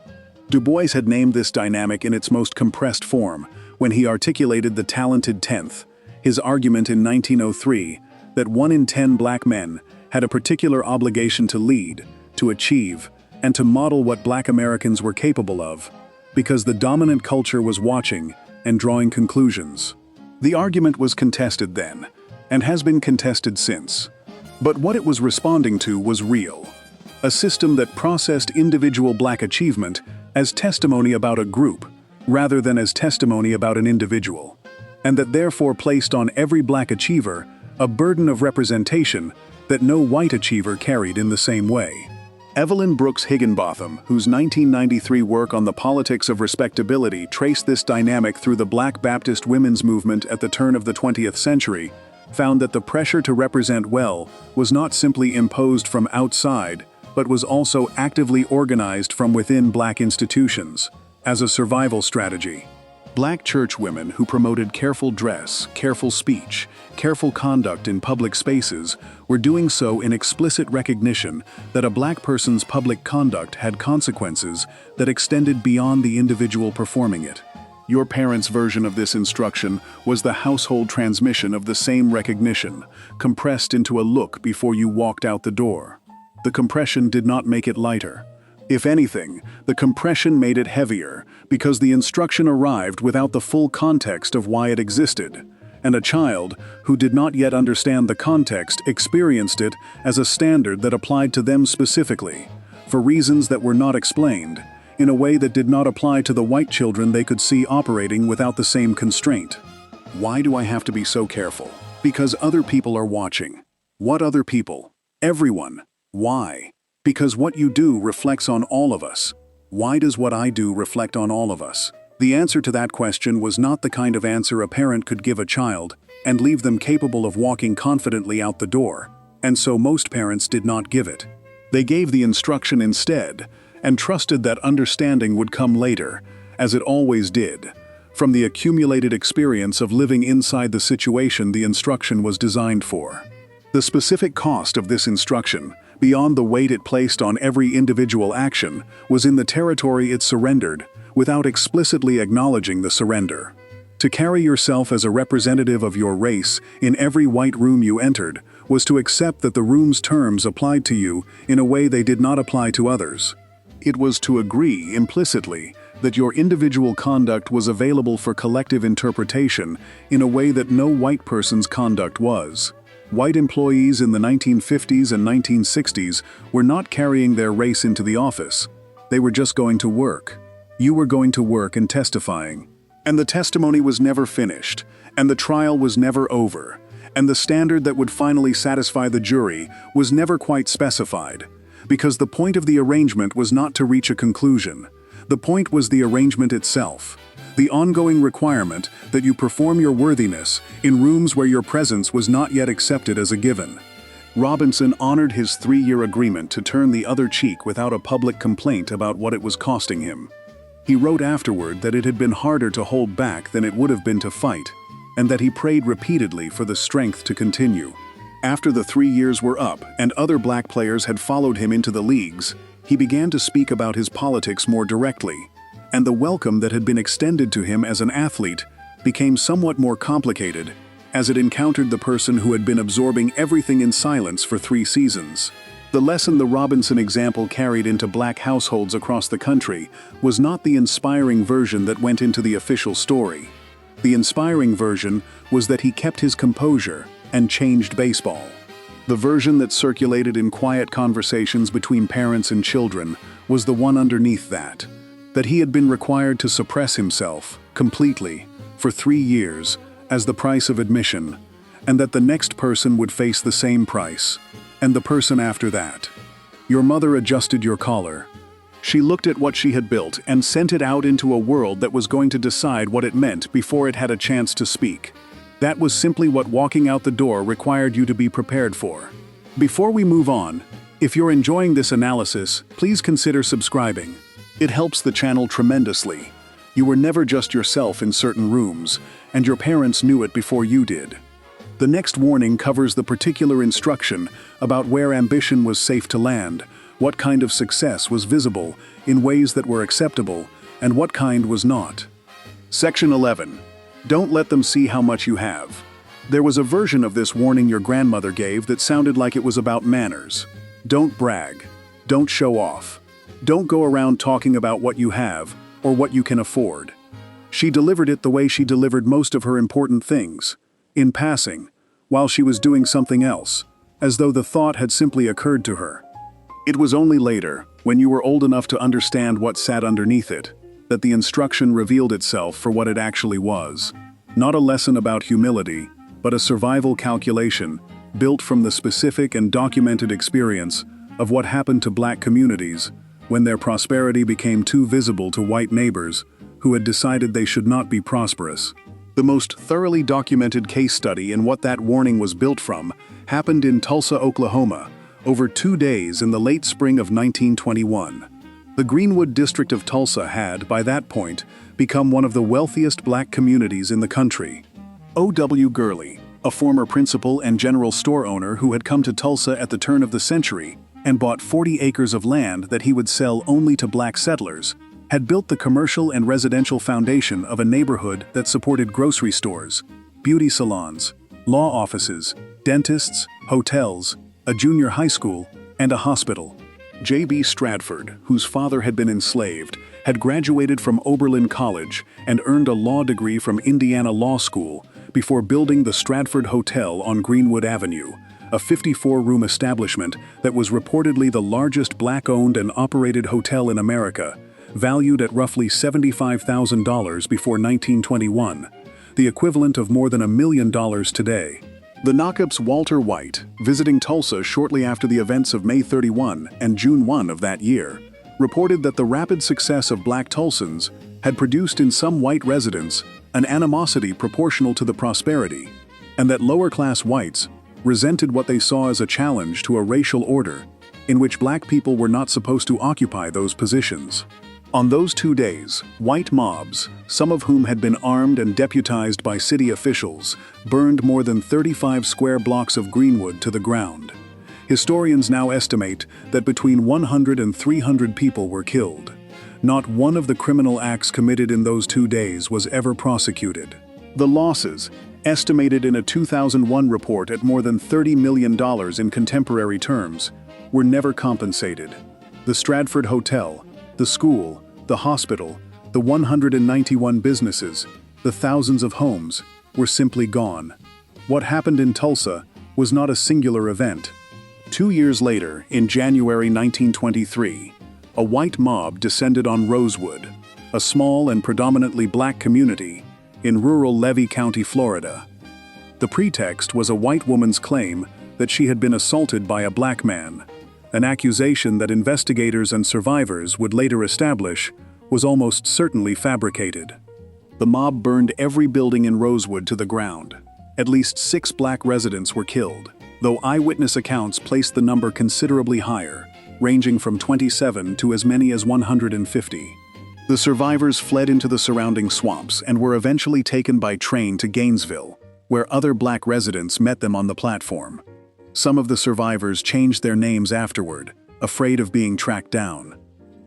S1: Du Bois had named this dynamic in its most compressed form when he articulated the talented tenth, his argument in 1903 that 1 in 10 black men had a particular obligation to lead, to achieve, and to model what black Americans were capable of, because the dominant culture was watching and drawing conclusions. The argument was contested then, and has been contested since. But what it was responding to was real. A system that processed individual black achievement as testimony about a group, rather than as testimony about an individual, and that therefore placed on every black achiever a burden of representation that no white achiever carried in the same way. Evelyn Brooks Higginbotham, whose 1993 work on the politics of respectability traced this dynamic through the Black Baptist women's movement at the turn of the 20th century, found that the pressure to represent well was not simply imposed from outside, but was also actively organized from within black institutions, as a survival strategy. Black churchwomen who promoted careful dress, careful speech, careful conduct in public spaces were doing so in explicit recognition that a black person's public conduct had consequences that extended beyond the individual performing it. Your parents' version of this instruction was the household transmission of the same recognition, compressed into a look before you walked out the door. The compression did not make it lighter. If anything, the compression made it heavier because the instruction arrived without the full context of why it existed, and a child who did not yet understand the context experienced it as a standard that applied to them specifically, for reasons that were not explained, in a way that did not apply to the white children they could see operating without the same constraint. Why do I have to be so careful? Because other people are watching. What other people? Everyone. Why? Because what you do reflects on all of us. Why does what I do reflect on all of us? The answer to that question was not the kind of answer a parent could give a child and leave them capable of walking confidently out the door, and so most parents did not give it. They gave the instruction instead, and trusted that understanding would come later, as it always did, from the accumulated experience of living inside the situation the instruction was designed for. The specific cost of this instruction, beyond the weight it placed on every individual action, was in the territory it surrendered, without explicitly acknowledging the surrender. To carry yourself as a representative of your race in every white room you entered was to accept that the room's terms applied to you in a way they did not apply to others. It was to agree, implicitly, that your individual conduct was available for collective interpretation in a way that no white person's conduct was. White employees in the 1950s and 1960s were not carrying their race into the office. They were just going to work. You were going to work and testifying. And the testimony was never finished, and the trial was never over, and the standard that would finally satisfy the jury was never quite specified, because the point of the arrangement was not to reach a conclusion. The point was the arrangement itself, the ongoing requirement that you perform your worthiness in rooms where your presence was not yet accepted as a given. Robinson honored his 3-year agreement to turn the other cheek without a public complaint about what it was costing him. He wrote afterward that it had been harder to hold back than it would have been to fight, and that he prayed repeatedly for the strength to continue. After the 3 years were up and other black players had followed him into the leagues, he began to speak about his politics more directly, and the welcome that had been extended to him as an athlete became somewhat more complicated as it encountered the person who had been absorbing everything in silence for 3 seasons. The lesson the Robinson example carried into black households across the country was not the inspiring version that went into the official story. The inspiring version was that he kept his composure and changed baseball. The version that circulated in quiet conversations between parents and children was the one underneath that he had been required to suppress himself, completely, for 3 years, as the price of admission, and that the next person would face the same price, and the person after that. Your mother adjusted your collar. She looked at what she had built and sent it out into a world that was going to decide what it meant before it had a chance to speak. That was simply what walking out the door required you to be prepared for. Before we move on, if you're enjoying this analysis, please consider subscribing. It helps the channel tremendously. You were never just yourself in certain rooms, and your parents knew it before you did. The next warning covers the particular instruction about where ambition was safe to land, what kind of success was visible in ways that were acceptable, and what kind was not. Section 11. Don't let them see how much you have. There was a version of this warning your grandmother gave that sounded like it was about manners. Don't brag. Don't show off. Don't go around talking about what you have or what you can afford. She delivered it the way she delivered most of her important things, in passing, while she was doing something else, as though the thought had simply occurred to her. It was only later, when you were old enough to understand what sat underneath it, that the instruction revealed itself for what it actually was. Not a lesson about humility, but a survival calculation built from the specific and documented experience of what happened to black communities when their prosperity became too visible to white neighbors who had decided they should not be prosperous. The most thoroughly documented case study in what that warning was built from happened in Tulsa, Oklahoma, over 2 days in the late spring of 1921. The Greenwood district of Tulsa had, by that point, become one of the wealthiest black communities in the country. O.W. Gurley, a former principal and general store owner who had come to Tulsa at the turn of the century and bought 40 acres of land that he would sell only to black settlers, had built the commercial and residential foundation of a neighborhood that supported grocery stores, beauty salons, law offices, dentists, hotels, a junior high school, and a hospital. J.B. Stratford, whose father had been enslaved, had graduated from Oberlin College and earned a law degree from Indiana Law School before building the Stratford Hotel on Greenwood Avenue, a 54-room establishment that was reportedly the largest black-owned and operated hotel in America, valued at roughly $75,000 before 1921, the equivalent of more than $1 million today. The Knockup's Walter White, visiting Tulsa shortly after the events of May 31 and June 1 of that year, reported that the rapid success of black Tulsans had produced in some white residents an animosity proportional to the prosperity, and that lower-class whites resented what they saw as a challenge to a racial order in which black people were not supposed to occupy those positions. On those 2 days, white mobs, some of whom had been armed and deputized by city officials, burned more than 35 square blocks of Greenwood to the ground. Historians now estimate that between 100 and 300 people were killed. Not one of the criminal acts committed in those 2 days was ever prosecuted. The losses, estimated in a 2001 report at more than $30 million in contemporary terms, were never compensated. The Stratford Hotel, the school, the hospital, the 191 businesses, the thousands of homes were simply gone. What happened in Tulsa was not a singular event. 2 years later, in January 1923, a white mob descended on Rosewood, a small and predominantly black community in rural Levy County, Florida. The pretext was a white woman's claim that she had been assaulted by a black man, an accusation that investigators and survivors would later establish was almost certainly fabricated. The mob burned every building in Rosewood to the ground. At least 6 black residents were killed, though eyewitness accounts placed the number considerably higher, ranging from 27 to as many as 150. The survivors fled into the surrounding swamps and were eventually taken by train to Gainesville, where other black residents met them on the platform. Some of the survivors changed their names afterward, afraid of being tracked down.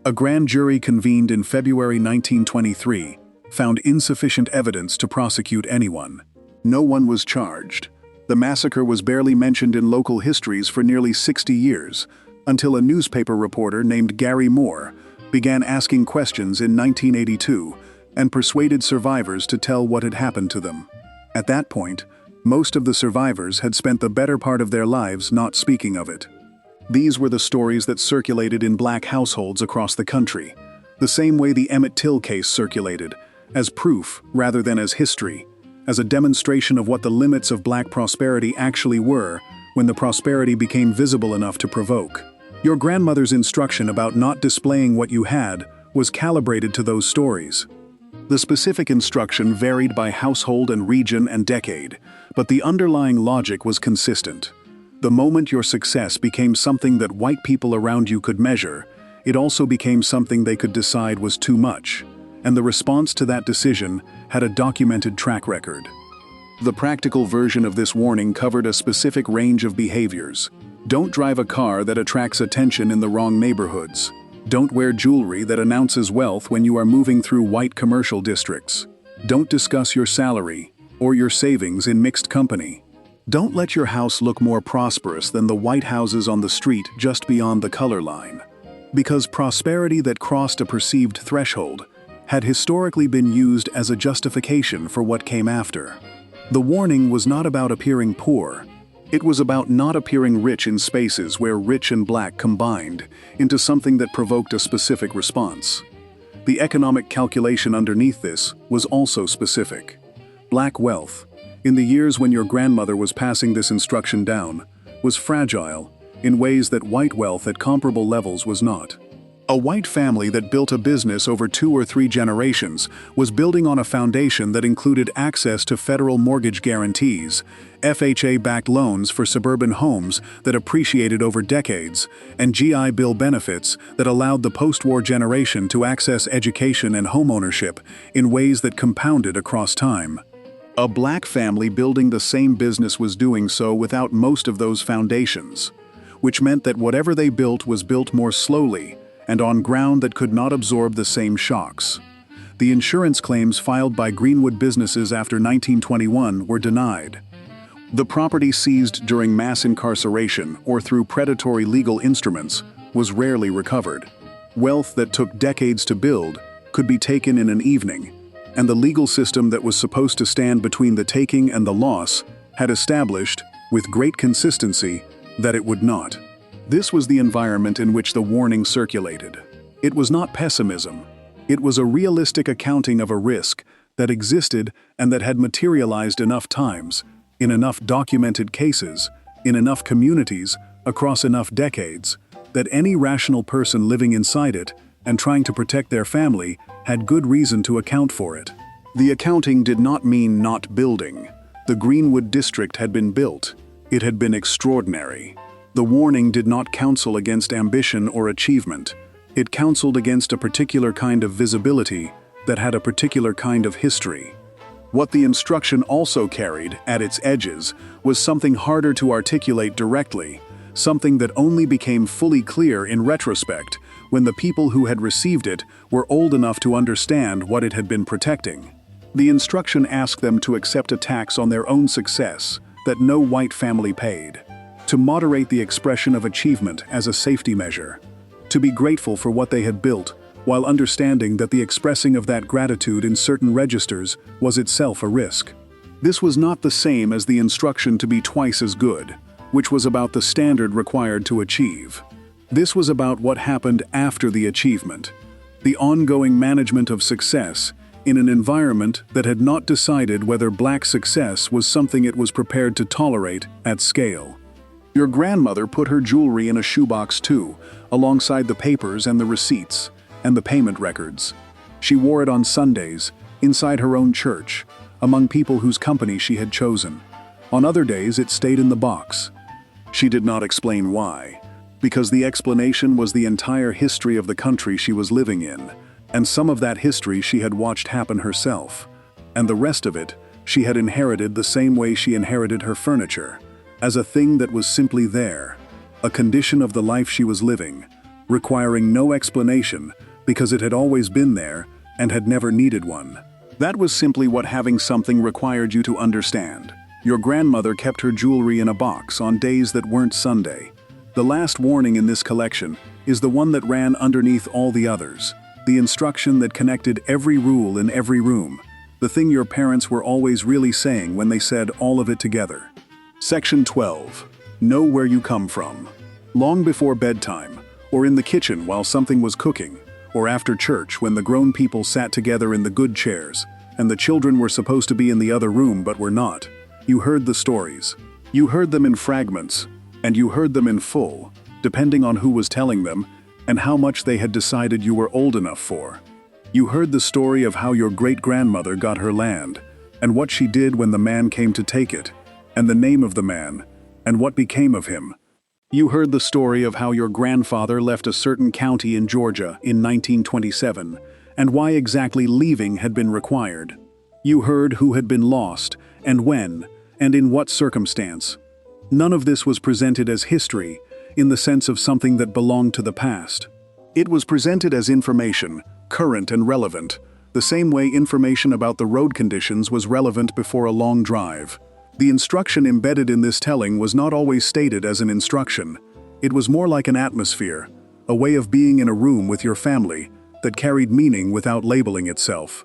S1: A grand jury convened in February 1923 found insufficient evidence to prosecute anyone. No one was charged. The massacre was barely mentioned in local histories for nearly 60 years, until a newspaper reporter named Gary Moore began asking questions in 1982 and persuaded survivors to tell what had happened to them. At that point, most of the survivors had spent the better part of their lives not speaking of it. These were the stories that circulated in black households across the country, the same way the Emmett Till case circulated, as proof rather than as history, as a demonstration of what the limits of black prosperity actually were when the prosperity became visible enough to provoke. Your grandmother's instruction about not displaying what you had was calibrated to those stories. The specific instruction varied by household and region and decade, but the underlying logic was consistent. The moment your success became something that white people around you could measure, it also became something they could decide was too much, and the response to that decision had a documented track record. The practical version of this warning covered a specific range of behaviors. Don't drive a car that attracts attention in the wrong neighborhoods. Don't wear jewelry that announces wealth when you are moving through white commercial districts. Don't discuss your salary or your savings in mixed company. Don't let your house look more prosperous than the white houses on the street just beyond the color line. Because prosperity that crossed a perceived threshold had historically been used as a justification for what came after. The warning was not about appearing poor. It was about not appearing rich in spaces where rich and black combined into something that provoked a specific response. The economic calculation underneath this was also specific. Black wealth, in the years when your grandmother was passing this instruction down, was fragile in ways that white wealth at comparable levels was not. A white family that built a business over 2 or 3 generations was building on a foundation that included access to federal mortgage guarantees, FHA-backed loans for suburban homes that appreciated over decades, and GI Bill benefits that allowed the post-war generation to access education and homeownership in ways that compounded across time. A black family building the same business was doing so without most of those foundations, which meant that whatever they built was built more slowly and on ground that could not absorb the same shocks. The insurance claims filed by Greenwood businesses after 1921 were denied. The property seized during mass incarceration or through predatory legal instruments was rarely recovered. Wealth that took decades to build could be taken in an evening, and the legal system that was supposed to stand between the taking and the loss had established, with great consistency, that it would not. This was the environment in which the warning circulated. It was not pessimism. It was a realistic accounting of a risk that existed and that had materialized enough times, in enough documented cases, in enough communities, across enough decades, that any rational person living inside it and trying to protect their family, had good reason to account for it. The accounting did not mean not building. The Greenwood District had been built. It had been extraordinary. The warning did not counsel against ambition or achievement. It counseled against a particular kind of visibility that had a particular kind of history. What the instruction also carried, at its edges, was something harder to articulate directly, something that only became fully clear in retrospect when the people who had received it were old enough to understand what it had been protecting. The instruction asked them to accept a tax on their own success that no white family paid, to moderate the expression of achievement as a safety measure, to be grateful for what they had built, while understanding that the expressing of that gratitude in certain registers was itself a risk. This was not the same as the instruction to be twice as good, which was about the standard required to achieve. This was about what happened after the achievement, the ongoing management of success in an environment that had not decided whether black success was something it was prepared to tolerate at scale. Your grandmother put her jewelry in a shoebox too, alongside the papers and the receipts and the payment records. She wore it on Sundays, inside her own church, among people whose company she had chosen. On other days it stayed in the box. She did not explain why, because the explanation was the entire history of the country she was living in, and some of that history she had watched happen herself, and the rest of it she had inherited the same way she inherited her furniture, as a thing that was simply there, a condition of the life she was living, requiring no explanation because it had always been there and had never needed one. That was simply what having something required you to understand. Your grandmother kept her jewelry in a box on days that weren't Sunday. The last warning in this collection is the one that ran underneath all the others, the instruction that connected every rule in every room, the thing your parents were always really saying when they said all of it together. Section 12. Know where you come from. Long before bedtime, or in the kitchen while something was cooking, or after church when the grown people sat together in the good chairs, and the children were supposed to be in the other room but were not, you heard the stories. You heard them in fragments, and you heard them in full, depending on who was telling them and how much they had decided you were old enough for. You heard the story of how your great-grandmother got her land, and what she did when the man came to take it, and the name of the man, and what became of him. You heard the story of how your grandfather left a certain county in Georgia in 1927, and why exactly leaving had been required. You heard who had been lost, and when, and in what circumstance. None of this was presented as history, in the sense of something that belonged to the past. It was presented as information, current and relevant, the same way information about the road conditions was relevant before a long drive. The instruction embedded in this telling was not always stated as an instruction. It was more like an atmosphere, a way of being in a room with your family that carried meaning without labeling itself.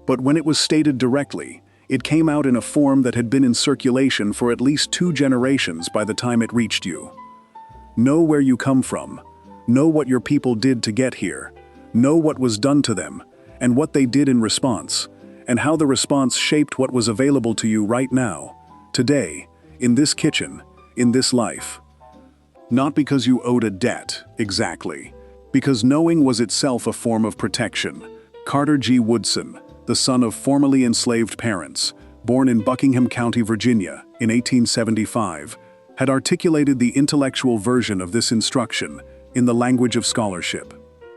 S1: But when it was stated directly, it came out in a form that had been in circulation for at least 2 generations by the time it reached you. Know where you come from. Know what your people did to get here. Know what was done to them, and what they did in response, and how the response shaped what was available to you right now, today, in this kitchen, in this life. Not because you owed a debt, exactly. Because knowing was itself a form of protection. Carter G. Woodson, the son of formerly enslaved parents, born in Buckingham County, Virginia, in 1875, had articulated the intellectual version of this instruction in the language of scholarship.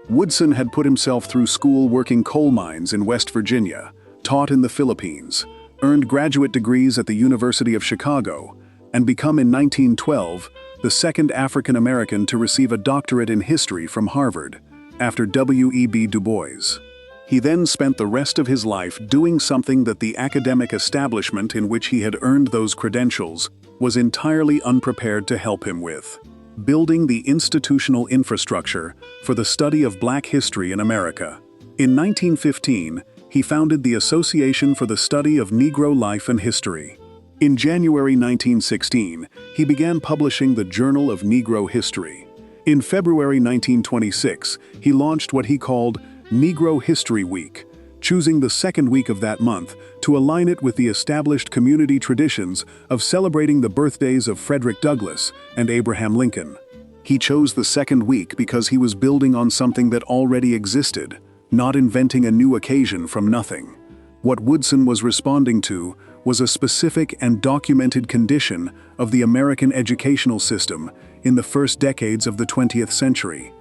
S1: Woodson had put himself through school working coal mines in West Virginia, taught in the Philippines, earned graduate degrees at the University of Chicago, and become in 1912 the second African American to receive a doctorate in history from Harvard, after W.E.B. Du Bois. He then spent the rest of his life doing something that the academic establishment in which he had earned those credentials was entirely unprepared to help him with: building the institutional infrastructure for the study of Black history in America. In 1915, he founded the Association for the Study of Negro Life and History. In January 1916, he began publishing the Journal of Negro History. In February 1926, he launched what he called Negro History Week, choosing the second week of that month to align it with the established community traditions of celebrating the birthdays of Frederick Douglass and Abraham Lincoln. He chose the second week because he was building on something that already existed, not inventing a new occasion from nothing. What Woodson was responding to was a specific and documented condition of the American educational system in the first decades of the 20th century.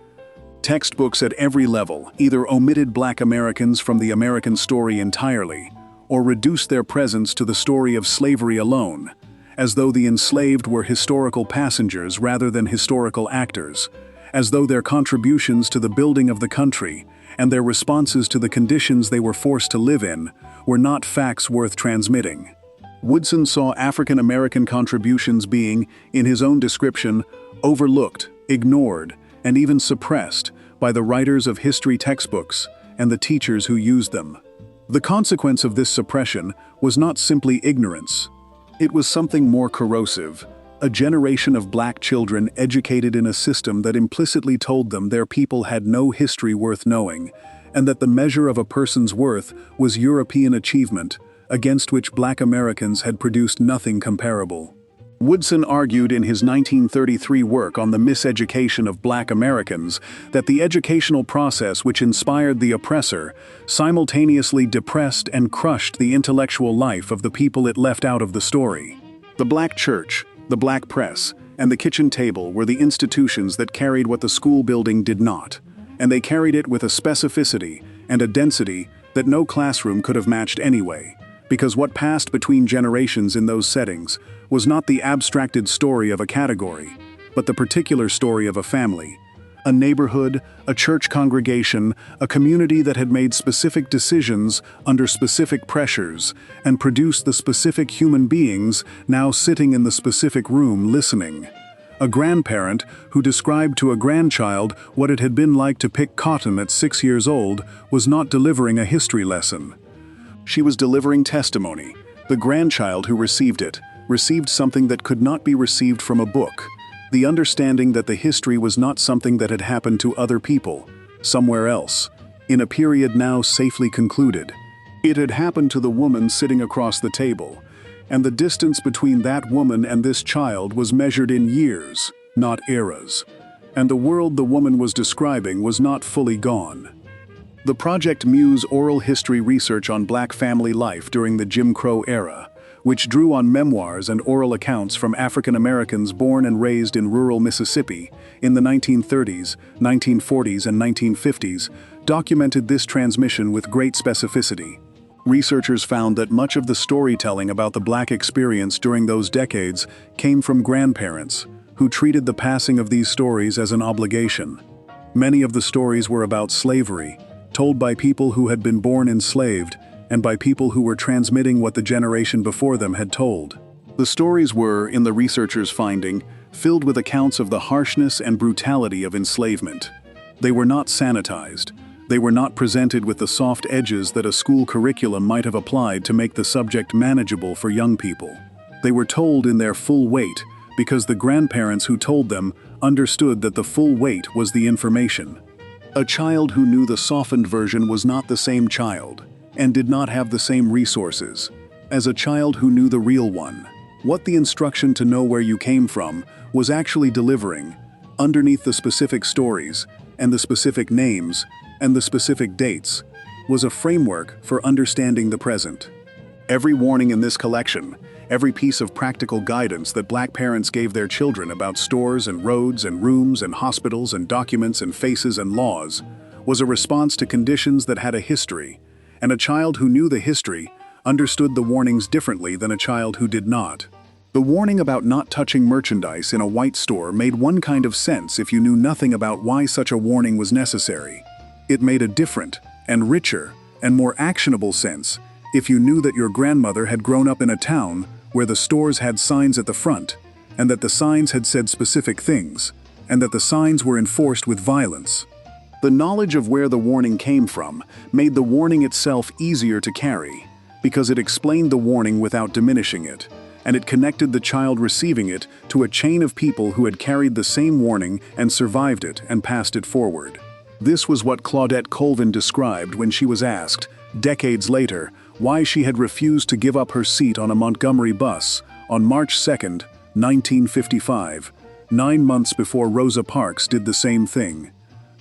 S1: Textbooks at every level either omitted Black Americans from the American story entirely, or reduced their presence to the story of slavery alone, as though the enslaved were historical passengers rather than historical actors, as though their contributions to the building of the country and their responses to the conditions they were forced to live in were not facts worth transmitting. Woodson saw African American contributions being, in his own description, overlooked, ignored, and even suppressed by the writers of history textbooks and the teachers who used them. The consequence of this suppression was not simply ignorance. It was something more corrosive, a generation of Black children educated in a system that implicitly told them their people had no history worth knowing, and that the measure of a person's worth was European achievement, against which Black Americans had produced nothing comparable. Woodson argued in his 1933 work on the miseducation of Black Americans that the educational process which inspired the oppressor simultaneously depressed and crushed the intellectual life of the people it left out of the story. The Black church, the Black press, and the kitchen table were the institutions that carried what the school building did not, and they carried it with a specificity and a density that no classroom could have matched anyway, because what passed between generations in those settings was not the abstracted story of a category, but the particular story of a family, a neighborhood, a church congregation, a community that had made specific decisions under specific pressures and produced the specific human beings now sitting in the specific room listening. A grandparent who described to a grandchild what it had been like to pick cotton at 6 years old was not delivering a history lesson. She was delivering testimony. The grandchild who received it received something that could not be received from a book, the understanding that the history was not something that had happened to other people, somewhere else, in a period now safely concluded. It had happened to the woman sitting across the table, and the distance between that woman and this child was measured in years, not eras, and the world the woman was describing was not fully gone. The Project Muse oral history research on Black family life during the Jim Crow era, which drew on memoirs and oral accounts from African Americans born and raised in rural Mississippi in the 1930s, 1940s, and 1950s, documented this transmission with great specificity. Researchers found that much of the storytelling about the Black experience during those decades came from grandparents, who treated the passing of these stories as an obligation. Many of the stories were about slavery, told by people who had been born enslaved, and by people who were transmitting what the generation before them had told. The stories were, in the researchers' finding, filled with accounts of the harshness and brutality of enslavement. They were not sanitized. They were not presented with the soft edges that a school curriculum might have applied to make the subject manageable for young people. They were told in their full weight because the grandparents who told them understood that the full weight was the information. A child who knew the softened version was not the same child, and did not have the same resources, as a child who knew the real one. What the instruction to know where you came from was actually delivering, underneath the specific stories, and the specific names, and the specific dates, was a framework for understanding the present. Every warning in this collection, every piece of practical guidance that Black parents gave their children about stores and roads and rooms and hospitals and documents and faces and laws, was a response to conditions that had a history, and a child who knew the history understood the warnings differently than a child who did not. The warning about not touching merchandise in a white store made one kind of sense if you knew nothing about why such a warning was necessary. It made a different, and richer, and more actionable sense if you knew that your grandmother had grown up in a town where the stores had signs at the front, and that the signs had said specific things, and that the signs were enforced with violence. The knowledge of where the warning came from made the warning itself easier to carry, because it explained the warning without diminishing it, and it connected the child receiving it to a chain of people who had carried the same warning and survived it and passed it forward. This was what Claudette Colvin described when she was asked, decades later, why she had refused to give up her seat on a Montgomery bus on March 2, 1955, 9 months before Rosa Parks did the same thing.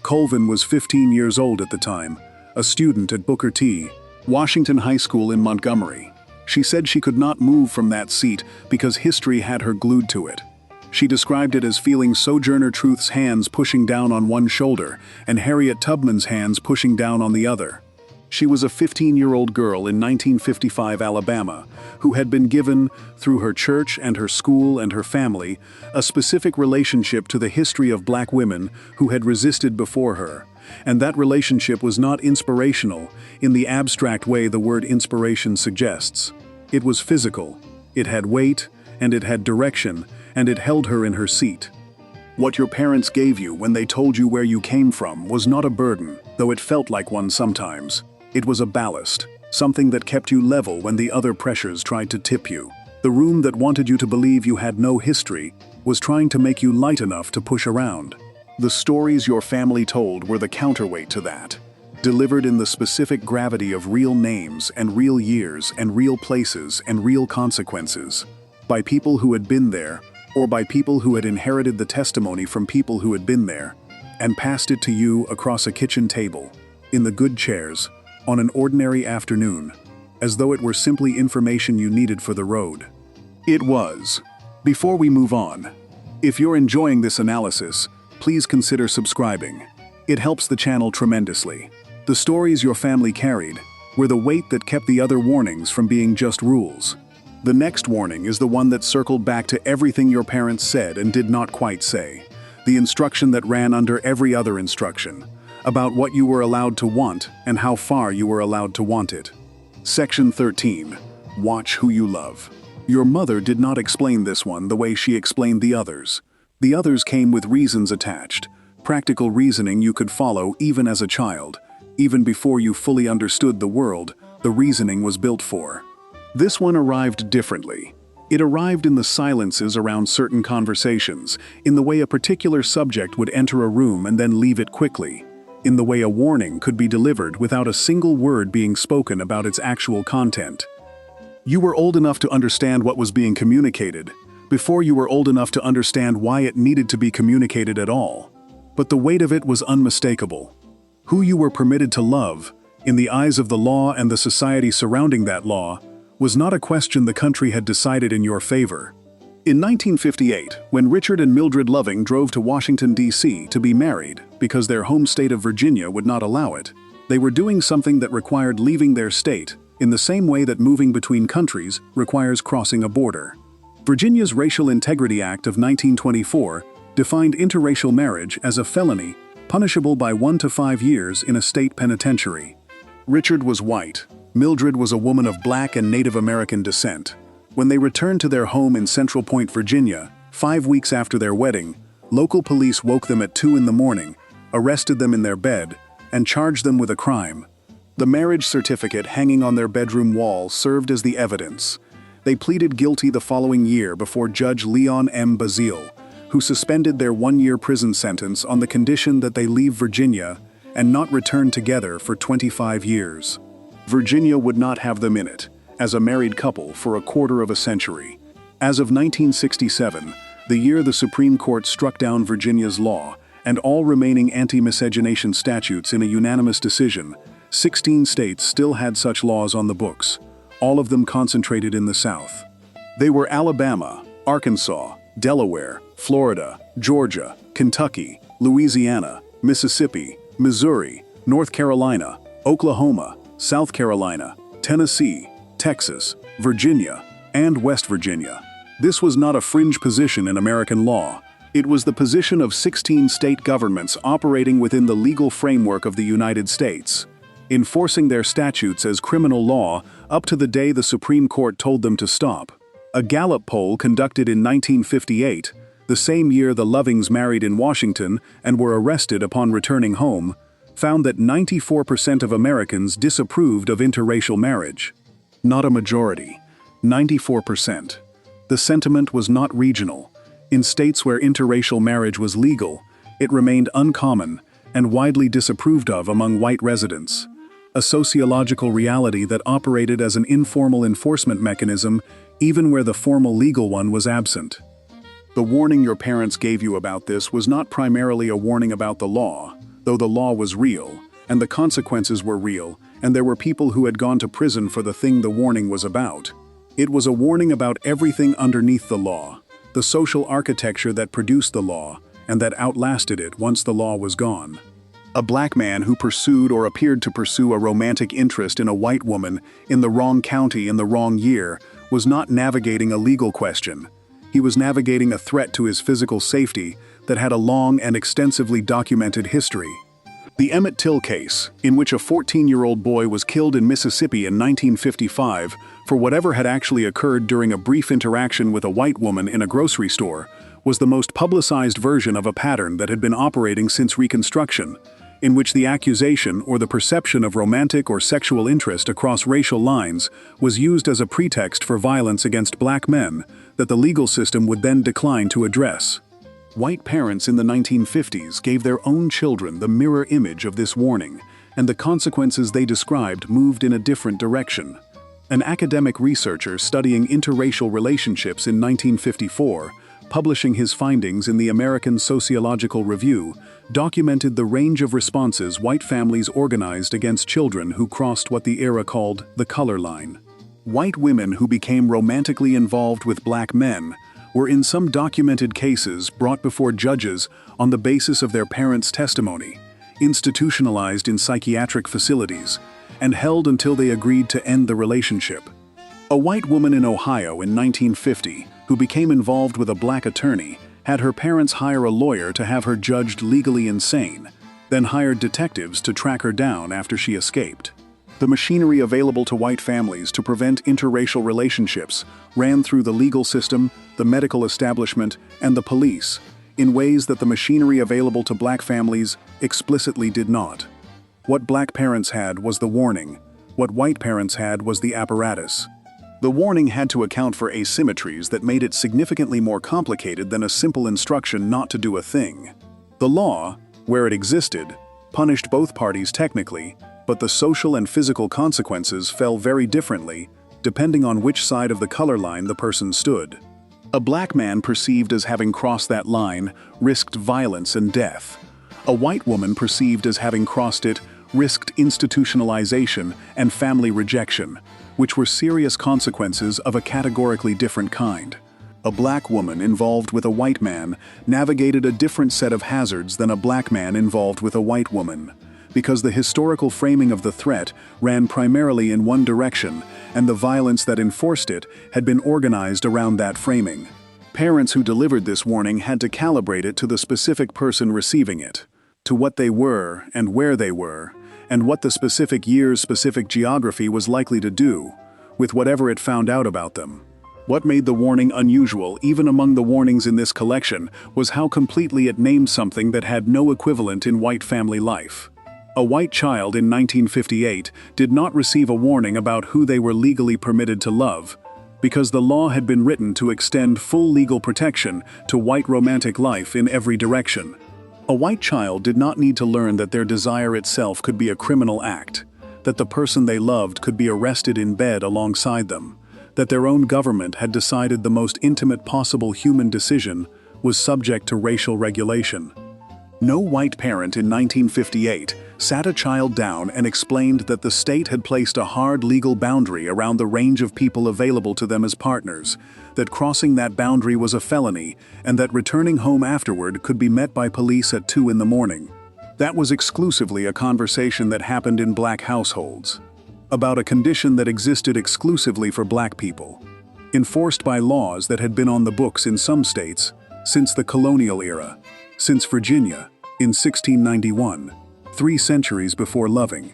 S1: Colvin was 15 years old at the time, a student at Booker T. Washington High School in Montgomery. She said she could not move from that seat because history had her glued to it. She described it as feeling Sojourner Truth's hands pushing down on one shoulder and Harriet Tubman's hands pushing down on the other. She was a 15-year-old girl in 1955 Alabama who had been given, through her church and her school and her family, a specific relationship to the history of black women who had resisted before her. And that relationship was not inspirational in the abstract way the word inspiration suggests. It was physical, it had weight, and it had direction, and it held her in her seat. What your parents gave you when they told you where you came from was not a burden, though it felt like one sometimes. It was a ballast, something that kept you level when the other pressures tried to tip you. The room that wanted you to believe you had no history was trying to make you light enough to push around. The stories your family told were the counterweight to that, delivered in the specific gravity of real names and real years and real places and real consequences, by people who had been there, or by people who had inherited the testimony from people who had been there, and passed it to you across a kitchen table, in the good chairs, on an ordinary afternoon, as though it were simply information you needed for the road. It was. Before we move on, if you're enjoying this analysis, please consider subscribing. It helps the channel tremendously. The stories your family carried were the weight that kept the other warnings from being just rules. The next warning is the one that circled back to everything your parents said and did not quite say. The instruction that ran under every other instruction, about what you were allowed to want and how far you were allowed to want it. Section 13. Watch who you love. Your mother did not explain this one the way she explained the others. The others came with reasons attached, practical reasoning you could follow even as a child. Even before you fully understood the world, the reasoning was built for. This one arrived differently. It arrived in the silences around certain conversations, in the way a particular subject would enter a room and then leave it quickly, in the way a warning could be delivered without a single word being spoken about its actual content. You were old enough to understand what was being communicated, before you were old enough to understand why it needed to be communicated at all. But the weight of it was unmistakable. Who you were permitted to love, in the eyes of the law and the society surrounding that law, was not a question the country had decided in your favor. In 1958, when Richard and Mildred Loving drove to Washington, D.C. to be married because their home state of Virginia would not allow it, they were doing something that required leaving their state in the same way that moving between countries requires crossing a border. Virginia's Racial Integrity Act of 1924 defined interracial marriage as a felony punishable by 1 to 5 years in a state penitentiary. Richard was white. Mildred was a woman of Black and Native American descent. When they returned to their home in Central Point, Virginia, 5 weeks after their wedding, local police woke them at 2 in the morning, arrested them in their bed, and charged them with a crime. The marriage certificate hanging on their bedroom wall served as the evidence. They pleaded guilty the following year before Judge Leon M. Bazile, who suspended their 1-year prison sentence on the condition that they leave Virginia and not return together for 25 years. Virginia would not have them in it, as a married couple for a quarter of a century. As of 1967, the year the Supreme Court struck down Virginia's law and all remaining anti-miscegenation statutes in a unanimous decision, 16 states still had such laws on the books, all of them concentrated in the South. They were Alabama, Arkansas, Delaware, Florida, Georgia, Kentucky, Louisiana, Mississippi, Missouri, North Carolina, Oklahoma, South Carolina, Tennessee, Texas, Virginia, and West Virginia. This was not a fringe position in American law. It was the position of 16 state governments operating within the legal framework of the United States, enforcing their statutes as criminal law up to the day the Supreme Court told them to stop. A Gallup poll conducted in 1958, the same year the Lovings married in Washington and were arrested upon returning home, found that 94% of Americans disapproved of interracial marriage. Not a majority, 94%. The sentiment was not regional. In states where interracial marriage was legal, it remained uncommon and widely disapproved of among white residents, a sociological reality that operated as an informal enforcement mechanism even where the formal legal one was absent. The warning your parents gave you about this was not primarily a warning about the law, though the law was real, and the consequences were real, and there were people who had gone to prison for the thing the warning was about. It was a warning about everything underneath the law, the social architecture that produced the law, and that outlasted it once the law was gone. A black man who pursued or appeared to pursue a romantic interest in a white woman in the wrong county in the wrong year was not navigating a legal question. He was navigating a threat to his physical safety that had a long and extensively documented history. The Emmett Till case, in which a 14-year-old boy was killed in Mississippi in 1955 for whatever had actually occurred during a brief interaction with a white woman in a grocery store, was the most publicized version of a pattern that had been operating since Reconstruction, in which the accusation or the perception of romantic or sexual interest across racial lines was used as a pretext for violence against black men that the legal system would then decline to address. White parents in the 1950s gave their own children the mirror image of this warning, and the consequences they described moved in a different direction. An academic researcher studying interracial relationships in 1954, publishing his findings in the American Sociological Review, documented the range of responses white families organized against children who crossed what the era called the color line. White women who became romantically involved with black men were in some documented cases brought before judges on the basis of their parents' testimony, institutionalized in psychiatric facilities, and held until they agreed to end the relationship. A white woman in Ohio in 1950 who became involved with a black attorney had her parents hire a lawyer to have her judged legally insane, then hired detectives to track her down after she escaped. The machinery available to white families to prevent interracial relationships ran through the legal system, the medical establishment, and the police, in ways that the machinery available to black families explicitly did not. What black parents had was the warning. What white parents had was the apparatus. The warning had to account for asymmetries that made it significantly more complicated than a simple instruction not to do a thing. The law, where it existed, punished both parties technically, but the social and physical consequences fell very differently, depending on which side of the color line the person stood. A black man perceived as having crossed that line risked violence and death. A white woman perceived as having crossed it risked institutionalization and family rejection, which were serious consequences of a categorically different kind. A black woman involved with a white man navigated a different set of hazards than a black man involved with a white woman, because the historical framing of the threat ran primarily in one direction, and the violence that enforced it had been organized around that framing. Parents who delivered this warning had to calibrate it to the specific person receiving it, to what they were and where they were, and what the specific year's specific geography was likely to do, with whatever it found out about them. What made the warning unusual, even among the warnings in this collection, was how completely it named something that had no equivalent in white family life. A white child in 1958 did not receive a warning about who they were legally permitted to love, because the law had been written to extend full legal protection to white romantic life in every direction. A white child did not need to learn that their desire itself could be a criminal act, that the person they loved could be arrested in bed alongside them, that their own government had decided the most intimate possible human decision was subject to racial regulation. No white parent in 1958 sat a child down and explained that the state had placed a hard legal boundary around the range of people available to them as partners, that crossing that boundary was a felony, and that returning home afterward could be met by police at 2 in the morning. That was exclusively a conversation that happened in black households, about a condition that existed exclusively for black people, enforced by laws that had been on the books in some states since the colonial era, since Virginia in 1691, 3 centuries before Loving.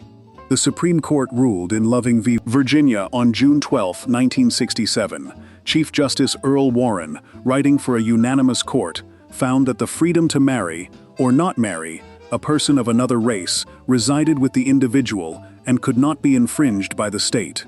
S1: The Supreme Court ruled in Loving v. Virginia on June 12, 1967. Chief Justice Earl Warren, writing for a unanimous court, found that the freedom to marry, or not marry, a person of another race resided with the individual and could not be infringed by the state.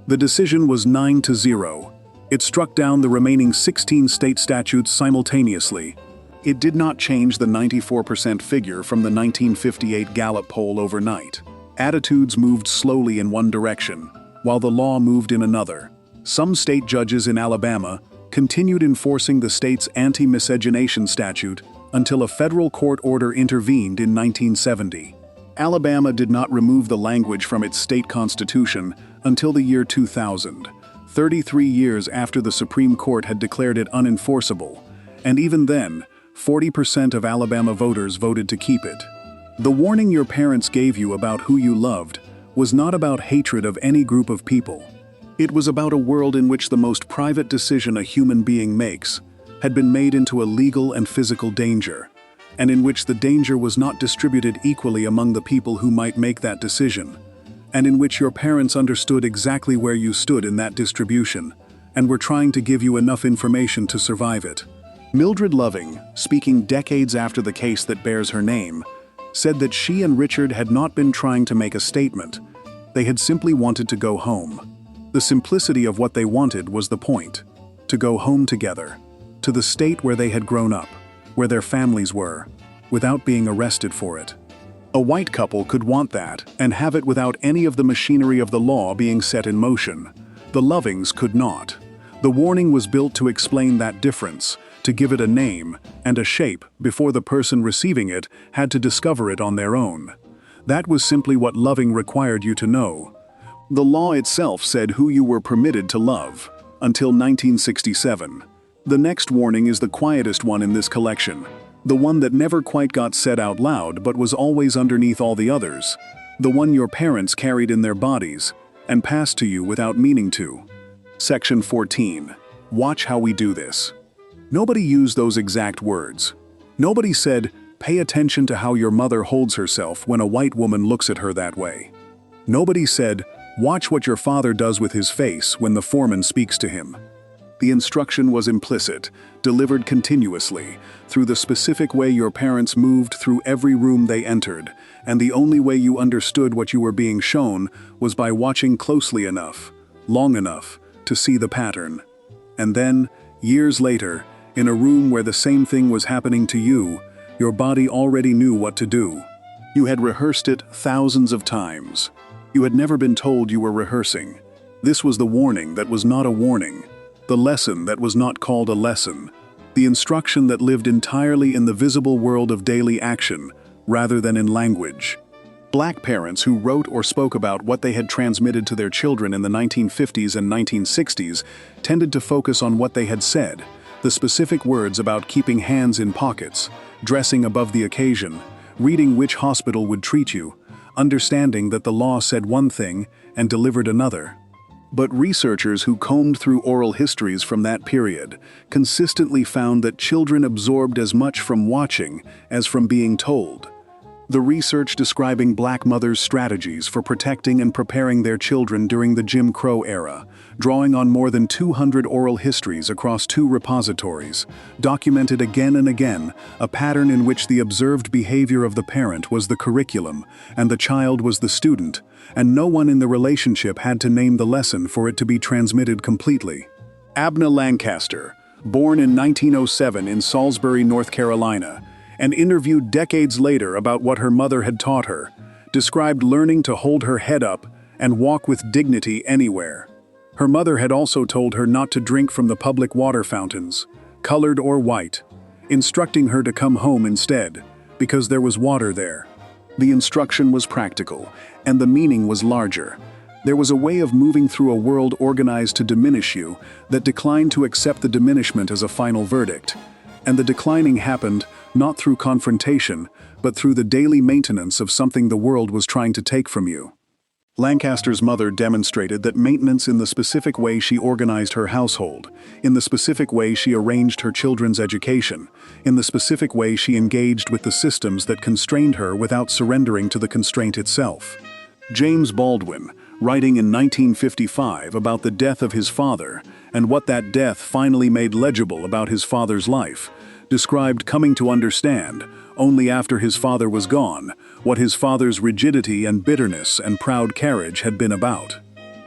S1: The decision was 9-0. It struck down the remaining 16 state statutes simultaneously. It did not change the 94% figure from the 1958 Gallup poll overnight. Attitudes moved slowly in one direction, while the law moved in another. Some state judges in Alabama, continued enforcing the state's anti-miscegenation statute until a federal court order intervened in 1970. Alabama did not remove the language from its state constitution until the year 2000, 33 years after the Supreme Court had declared it unenforceable, and even then, 40% of Alabama voters voted to keep it. The warning your parents gave you about who you loved was not about hatred of any group of people. It was about a world in which the most private decision a human being makes had been made into a legal and physical danger, and in which the danger was not distributed equally among the people who might make that decision, and in which your parents understood exactly where you stood in that distribution, and were trying to give you enough information to survive it. Mildred Loving, speaking decades after the case that bears her name, said that she and Richard had not been trying to make a statement. They had simply wanted to go home. The simplicity of what they wanted was the point: to go home together, to the state where they had grown up, where their families were, without being arrested for it. A white couple could want that and have it without any of the machinery of the law being set in motion. The Lovings could not. The warning was built to explain that difference, to give it a name and a shape before the person receiving it had to discover it on their own. That was simply what Loving required you to know. The law itself said who you were permitted to love, until 1967. The next warning is the quietest one in this collection, the one that never quite got said out loud but was always underneath all the others, the one your parents carried in their bodies and passed to you without meaning to. Section 14. Watch how we do this. Nobody used those exact words. Nobody said, "Pay attention to how your mother holds herself when a white woman looks at her that way." Nobody said, "Watch what your father does with his face when the foreman speaks to him." The instruction was implicit, delivered continuously, through the specific way your parents moved through every room they entered, and the only way you understood what you were being shown was by watching closely enough, long enough, to see the pattern. And then, years later, in a room where the same thing was happening to you, your body already knew what to do. You had rehearsed it thousands of times. You had never been told you were rehearsing. This was the warning that was not a warning, the lesson that was not called a lesson, the instruction that lived entirely in the visible world of daily action, rather than in language. Black parents who wrote or spoke about what they had transmitted to their children in the 1950s and 1960s tended to focus on what they had said, the specific words about keeping hands in pockets, dressing above the occasion, reading which hospital would treat you, understanding that the law said one thing and delivered another. But researchers who combed through oral histories from that period consistently found that children absorbed as much from watching as from being told. The research describing Black mothers' strategies for protecting and preparing their children during the Jim Crow era, drawing on more than 200 oral histories across 2 repositories, documented again and again a pattern in which the observed behavior of the parent was the curriculum and the child was the student, and no one in the relationship had to name the lesson for it to be transmitted completely. Abna Lancaster, born in 1907 in Salisbury, North Carolina, and interviewed decades later about what her mother had taught her, described learning to hold her head up and walk with dignity anywhere. Her mother had also told her not to drink from the public water fountains, colored or white, instructing her to come home instead, because there was water there. The instruction was practical, and the meaning was larger. There was a way of moving through a world organized to diminish you that declined to accept the diminishment as a final verdict. And the declining happened not through confrontation, but through the daily maintenance of something the world was trying to take from you. Lancaster's mother demonstrated that maintenance in the specific way she organized her household, in the specific way she arranged her children's education, in the specific way she engaged with the systems that constrained her without surrendering to the constraint itself. James Baldwin, writing in 1955 about the death of his father and what that death finally made legible about his father's life, described coming to understand, only after his father was gone, what his father's rigidity and bitterness and proud carriage had been about.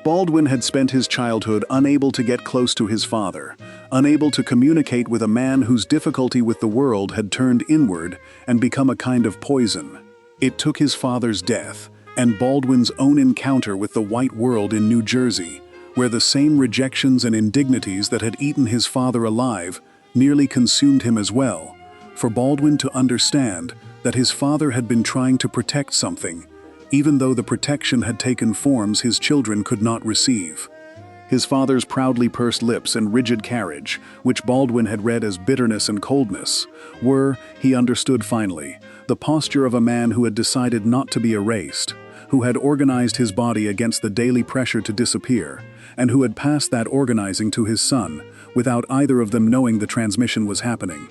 S1: Baldwin had spent his childhood unable to get close to his father, unable to communicate with a man whose difficulty with the world had turned inward and become a kind of poison. It took his father's death, and Baldwin's own encounter with the white world in New Jersey, where the same rejections and indignities that had eaten his father alive nearly consumed him as well, for Baldwin to understand that his father had been trying to protect something, even though the protection had taken forms his children could not receive. His father's proudly pursed lips and rigid carriage, which Baldwin had read as bitterness and coldness, were, he understood finally, the posture of a man who had decided not to be erased, who had organized his body against the daily pressure to disappear, and who had passed that organizing to his son, without either of them knowing the transmission was happening.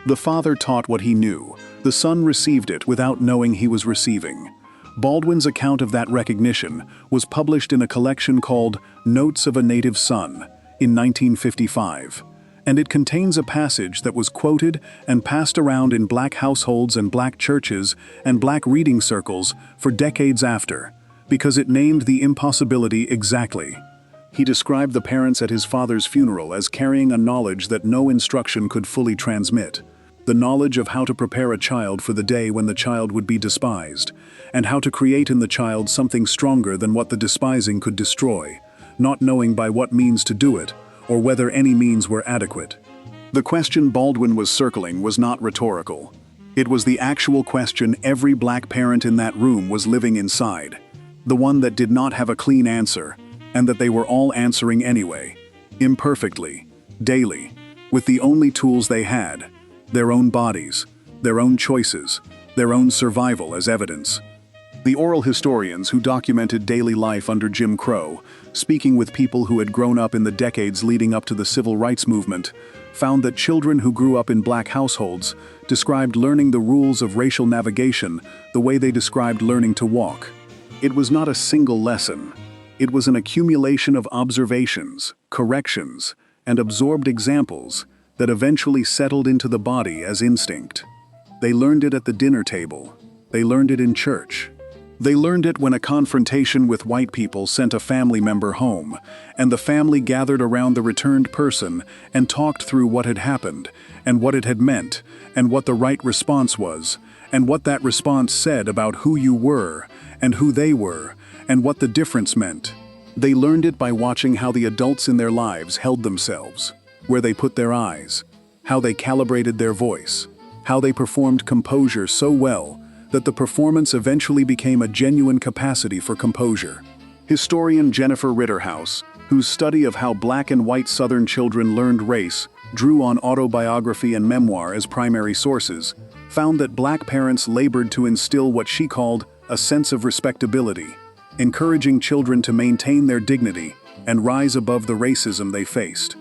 S1: The father taught what he knew. The son received it without knowing he was receiving. Baldwin's account of that recognition was published in a collection called Notes of a Native Son in 1955, and it contains a passage that was quoted and passed around in black households and black churches and black reading circles for decades after, because it named the impossibility exactly. He described the parents at his father's funeral as carrying a knowledge that no instruction could fully transmit. The knowledge of how to prepare a child for the day when the child would be despised, and how to create in the child something stronger than what the despising could destroy, not knowing by what means to do it, or whether any means were adequate. The question Baldwin was circling was not rhetorical. It was the actual question every black parent in that room was living inside, the one that did not have a clean answer, and that they were all answering anyway, imperfectly, daily, with the only tools they had: their own bodies, their own choices, their own survival as evidence. The oral historians who documented daily life under Jim Crow, speaking with people who had grown up in the decades leading up to the civil rights movement, found that children who grew up in black households described learning the rules of racial navigation the way they described learning to walk. It was not a single lesson. It was an accumulation of observations, corrections, and absorbed examples that eventually settled into the body as instinct. They learned it at the dinner table. They learned it in church. They learned it when a confrontation with white people sent a family member home, and the family gathered around the returned person and talked through what had happened, and what it had meant, and what the right response was, and what that response said about who you were, and who they were, and what the difference meant. They learned it by watching how the adults in their lives held themselves, where they put their eyes, how they calibrated their voice, how they performed composure so well that the performance eventually became a genuine capacity for composure. Historian Jennifer Ritterhouse, whose study of how black and white Southern children learned race drew on autobiography and memoir as primary sources, found that black parents labored to instill what she called a sense of respectability, encouraging children to maintain their dignity and rise above the racism they faced.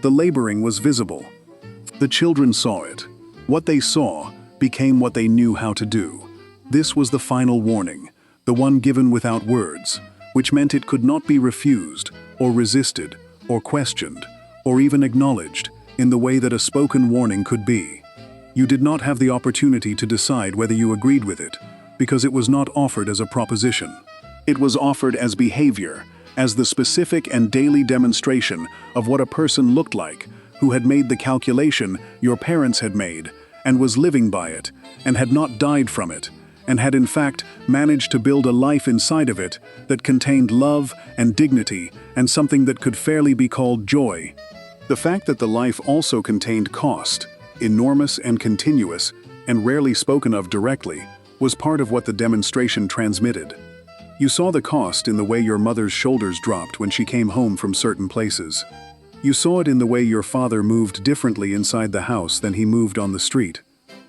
S1: The laboring was visible. The children saw it. What they saw became what they knew how to do. This was the final warning, the one given without words, which meant it could not be refused, or resisted, or questioned, or even acknowledged in the way that a spoken warning could be. You did not have the opportunity to decide whether you agreed with it, because it was not offered as a proposition. It was offered as behavior, as the specific and daily demonstration of what a person looked like who had made the calculation your parents had made and was living by it and had not died from it and had in fact managed to build a life inside of it that contained love and dignity and something that could fairly be called joy. The fact that the life also contained cost, enormous and continuous, and rarely spoken of directly, was part of what the demonstration transmitted. You saw the cost in the way your mother's shoulders dropped when she came home from certain places. You saw it in the way your father moved differently inside the house than he moved on the street.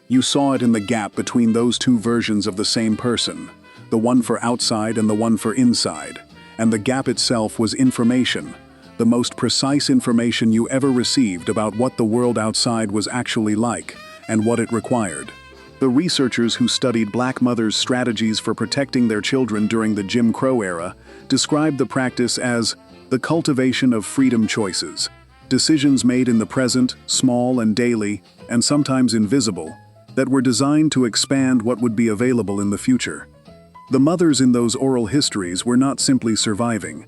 S1: You saw it in the gap between those two versions of the same person, the one for outside and the one for inside, and the gap itself was information, the most precise information you ever received about what the world outside was actually like and what it required. The researchers who studied black mothers' strategies for protecting their children during the Jim Crow era described the practice as the cultivation of freedom choices, decisions made in the present, small and daily, and sometimes invisible, that were designed to expand what would be available in the future. The mothers in those oral histories were not simply surviving.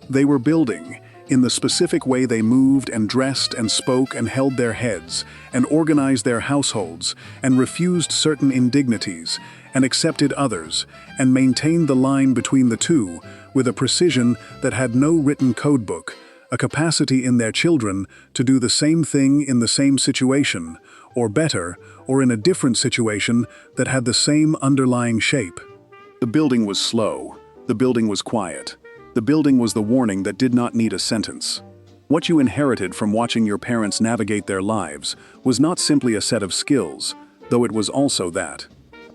S1: They were building, in the specific way they moved and dressed and spoke and held their heads, and organized their households, and refused certain indignities, and accepted others, and maintained the line between the two with a precision that had no written codebook, a capacity in their children to do the same thing in the same situation, or better, or in a different situation that had the same underlying shape. The building was slow. The building was quiet. The building was the warning that did not need a sentence. What you inherited from watching your parents navigate their lives was not simply a set of skills, though it was also that.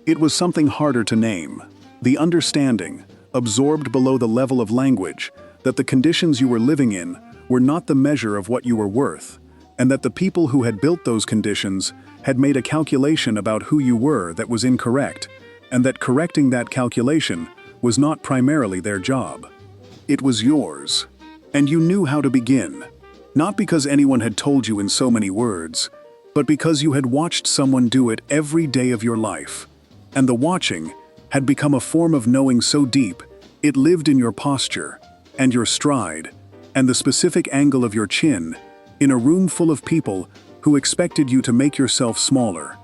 S1: It was something harder to name. The understanding, absorbed below the level of language, that the conditions you were living in were not the measure of what you were worth, and that the people who had built those conditions had made a calculation about who you were that was incorrect, and that correcting that calculation was not primarily their job. It was yours, and you knew how to begin, not because anyone had told you in so many words, but because you had watched someone do it every day of your life, and the watching had become a form of knowing so deep it lived in your posture, and your stride, and the specific angle of your chin, in a room full of people who expected you to make yourself smaller.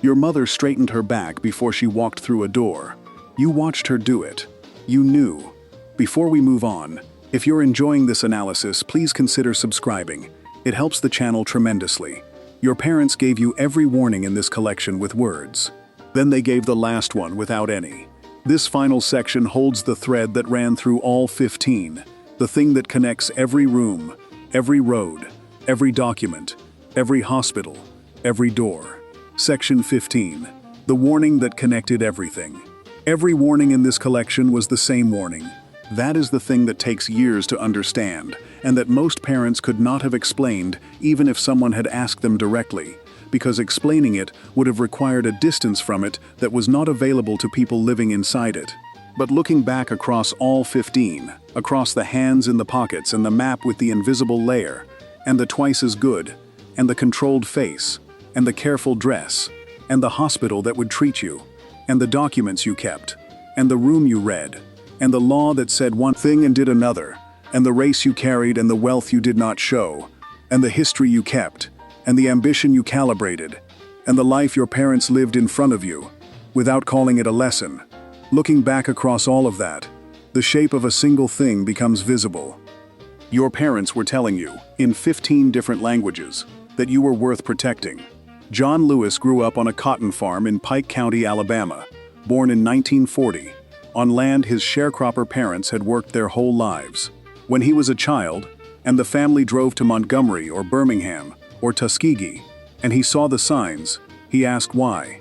S1: Your mother straightened her back before she walked through a door. You watched her do it. You knew. Before we move on, if you're enjoying this analysis, please consider subscribing. It helps the channel tremendously. Your parents gave you every warning in this collection with words. Then they gave the last one without any. This final section holds the thread that ran through all 15, the thing that connects every room, every road, every document, every hospital, every door. Section 15, the warning that connected everything. Every warning in this collection was the same warning. That is the thing that takes years to understand, and that most parents could not have explained even if someone had asked them directly, because explaining it would have required a distance from it that was not available to people living inside it. But looking back across all 15, across the hands in the pockets and the map with the invisible layer, and the twice as good, and the controlled face, and the careful dress, and the hospital that would treat you, and the documents you kept, and the room you read, and the law that said one thing and did another, and the race you carried and the wealth you did not show, and the history you kept, and the ambition you calibrated, and the life your parents lived in front of you, without calling it a lesson. Looking back across all of that, the shape of a single thing becomes visible. Your parents were telling you, in 15 different languages, that you were worth protecting. John Lewis grew up on a cotton farm in Pike County, Alabama, born in 1940. On land his sharecropper parents had worked their whole lives. When he was a child, and the family drove to Montgomery or Birmingham or Tuskegee, and he saw the signs, he asked why.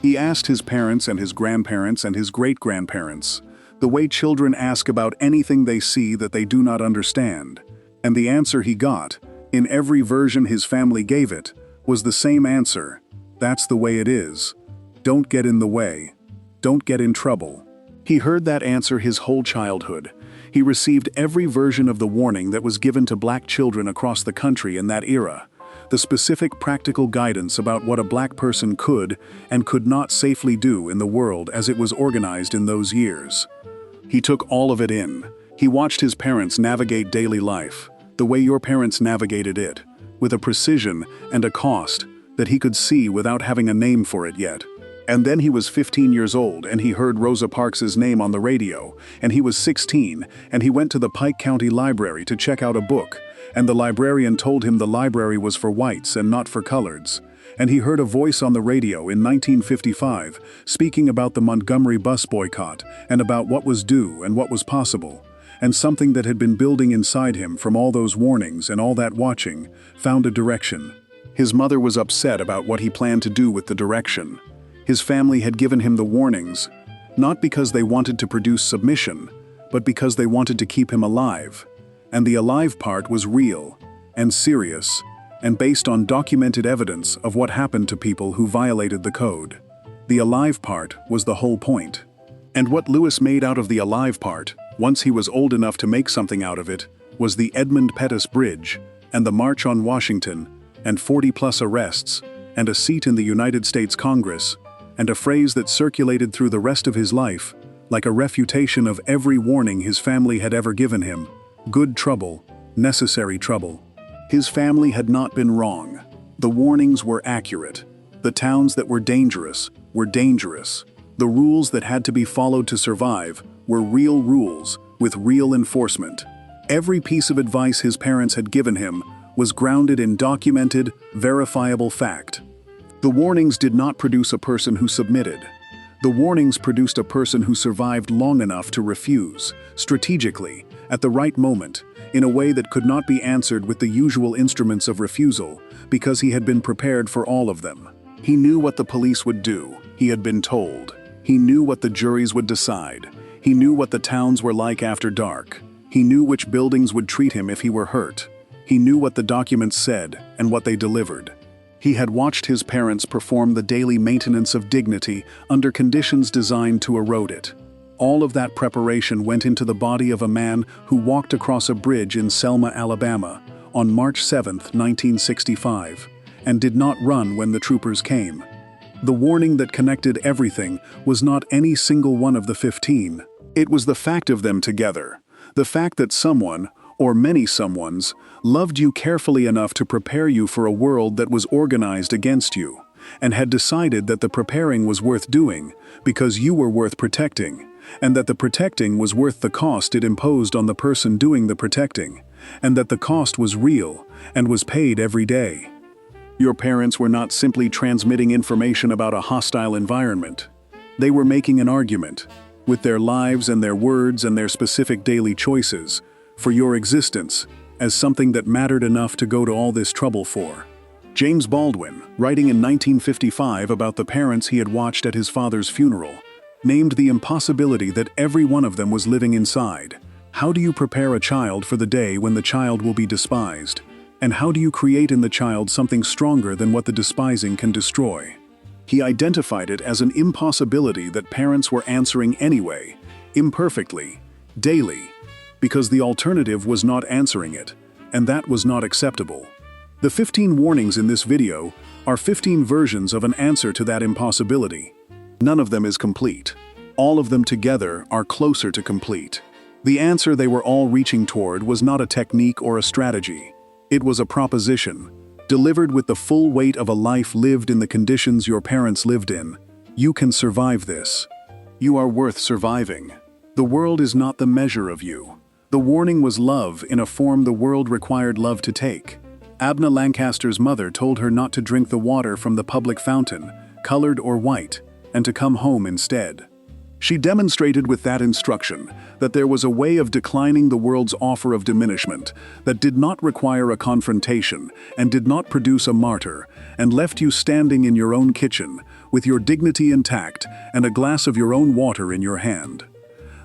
S1: He asked his parents and his grandparents and his great-grandparents, the way children ask about anything they see that they do not understand. And the answer he got, in every version his family gave it, was the same answer. That's the way it is. Don't get in the way. Don't get in trouble. He heard that answer his whole childhood. He received every version of the warning that was given to black children across the country in that era, the specific practical guidance about what a black person could and could not safely do in the world as it was organized in those years. He took all of it in. He watched his parents navigate daily life, the way your parents navigated it, with a precision and a cost that he could see without having a name for it yet. And then he was 15 years old and he heard Rosa Parks' name on the radio, and he was 16 and he went to the Pike County Library to check out a book, and the librarian told him the library was for whites and not for coloreds. And he heard a voice on the radio in 1955 speaking about the Montgomery bus boycott and about what was due and what was possible. And something that had been building inside him from all those warnings and all that watching found a direction. His mother was upset about what he planned to do with the direction. His family had given him the warnings, not because they wanted to produce submission, but because they wanted to keep him alive. And the alive part was real and serious and based on documented evidence of what happened to people who violated the code. The alive part was the whole point. And what Lewis made out of the alive part, once he was old enough to make something out of it, was the Edmund Pettus Bridge, and the March on Washington, and 40+ arrests, and a seat in the United States Congress, and a phrase that circulated through the rest of his life, like a refutation of every warning his family had ever given him: good trouble, necessary trouble. His family had not been wrong. The warnings were accurate. The towns that were dangerous were dangerous. The rules that had to be followed to survive were real rules with real enforcement. Every piece of advice his parents had given him was grounded in documented, verifiable fact. The warnings did not produce a person who submitted. The warnings produced a person who survived long enough to refuse, strategically, at the right moment, in a way that could not be answered with the usual instruments of refusal, because he had been prepared for all of them. He knew what the police would do. He had been told. He knew what the juries would decide. He knew what the towns were like after dark. He knew which buildings would treat him if he were hurt. He knew what the documents said and what they delivered. He had watched his parents perform the daily maintenance of dignity under conditions designed to erode it. All of that preparation went into the body of a man who walked across a bridge in Selma, Alabama, on March 7, 1965, and did not run when the troopers came. The warning that connected everything was not any single one of the 15. It was the fact of them together. The fact that someone, or many someones, loved you carefully enough to prepare you for a world that was organized against you, and had decided that the preparing was worth doing because you were worth protecting, and that the protecting was worth the cost it imposed on the person doing the protecting, and that the cost was real and was paid every day. Your parents were not simply transmitting information about a hostile environment. They were making an argument, with their lives and their words and their specific daily choices, for your existence as something that mattered enough to go to all this trouble for. James Baldwin, writing in 1955 about the parents he had watched at his father's funeral, named the impossibility that every one of them was living inside. How do you prepare a child for the day when the child will be despised? And how do you create in the child something stronger than what the despising can destroy? He identified it as an impossibility that parents were answering anyway, imperfectly, daily, because the alternative was not answering it, and that was not acceptable. The 15 warnings in this video are 15 versions of an answer to that impossibility. None of them is complete. All of them together are closer to complete. The answer they were all reaching toward was not a technique or a strategy. It was a proposition, delivered with the full weight of a life lived in the conditions your parents lived in. You can survive this. You are worth surviving. The world is not the measure of you. The warning was love in a form the world required love to take. Abna Lancaster's mother told her not to drink the water from the public fountain, colored or white, and to come home instead. She demonstrated with that instruction that there was a way of declining the world's offer of diminishment that did not require a confrontation and did not produce a martyr, and left you standing in your own kitchen with your dignity intact and a glass of your own water in your hand.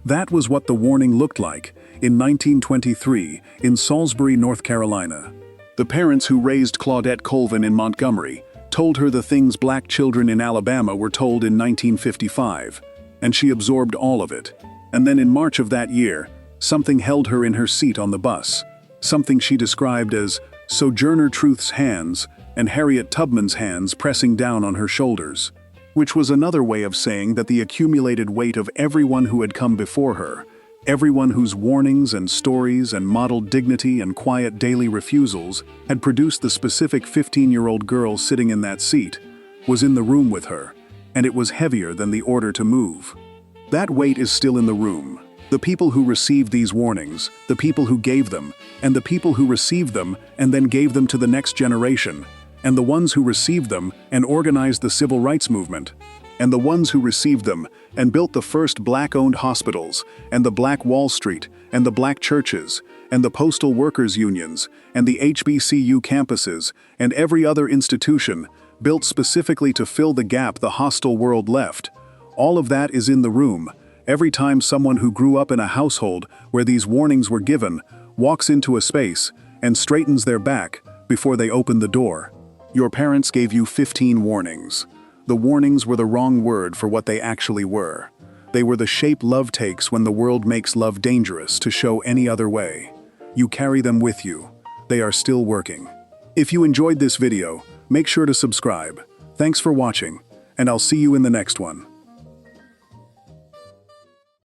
S1: That was what the warning looked like in 1923 in Salisbury, North Carolina. The parents who raised Claudette Colvin in Montgomery told her the things black children in Alabama were told in 1955. And she absorbed all of it. And then in March of that year, something held her in her seat on the bus, something she described as Sojourner Truth's hands and Harriet Tubman's hands pressing down on her shoulders, which was another way of saying that the accumulated weight of everyone who had come before her, everyone whose warnings and stories and modeled dignity and quiet daily refusals had produced the specific 15-year-old girl sitting in that seat, was in the room with her, and it was heavier than the order to move. That weight is still in the room. The people who received these warnings, the people who gave them, and the people who received them and then gave them to the next generation, and the ones who received them and organized the civil rights movement, and the ones who received them and built the first black-owned hospitals, and the Black Wall Street, and the black churches, and the postal workers' unions, and the HBCU campuses, and every other institution built specifically to fill the gap the hostile world left. All of that is in the room. Every time someone who grew up in a household where these warnings were given walks into a space and straightens their back before they open the door. Your parents gave you 15 warnings. The warnings were the wrong word for what they actually were. They were the shape love takes when the world makes love dangerous to show any other way. You carry them with you. They are still working. If you enjoyed this video, make sure to subscribe. Thanks for watching, and I'll see you in the next one.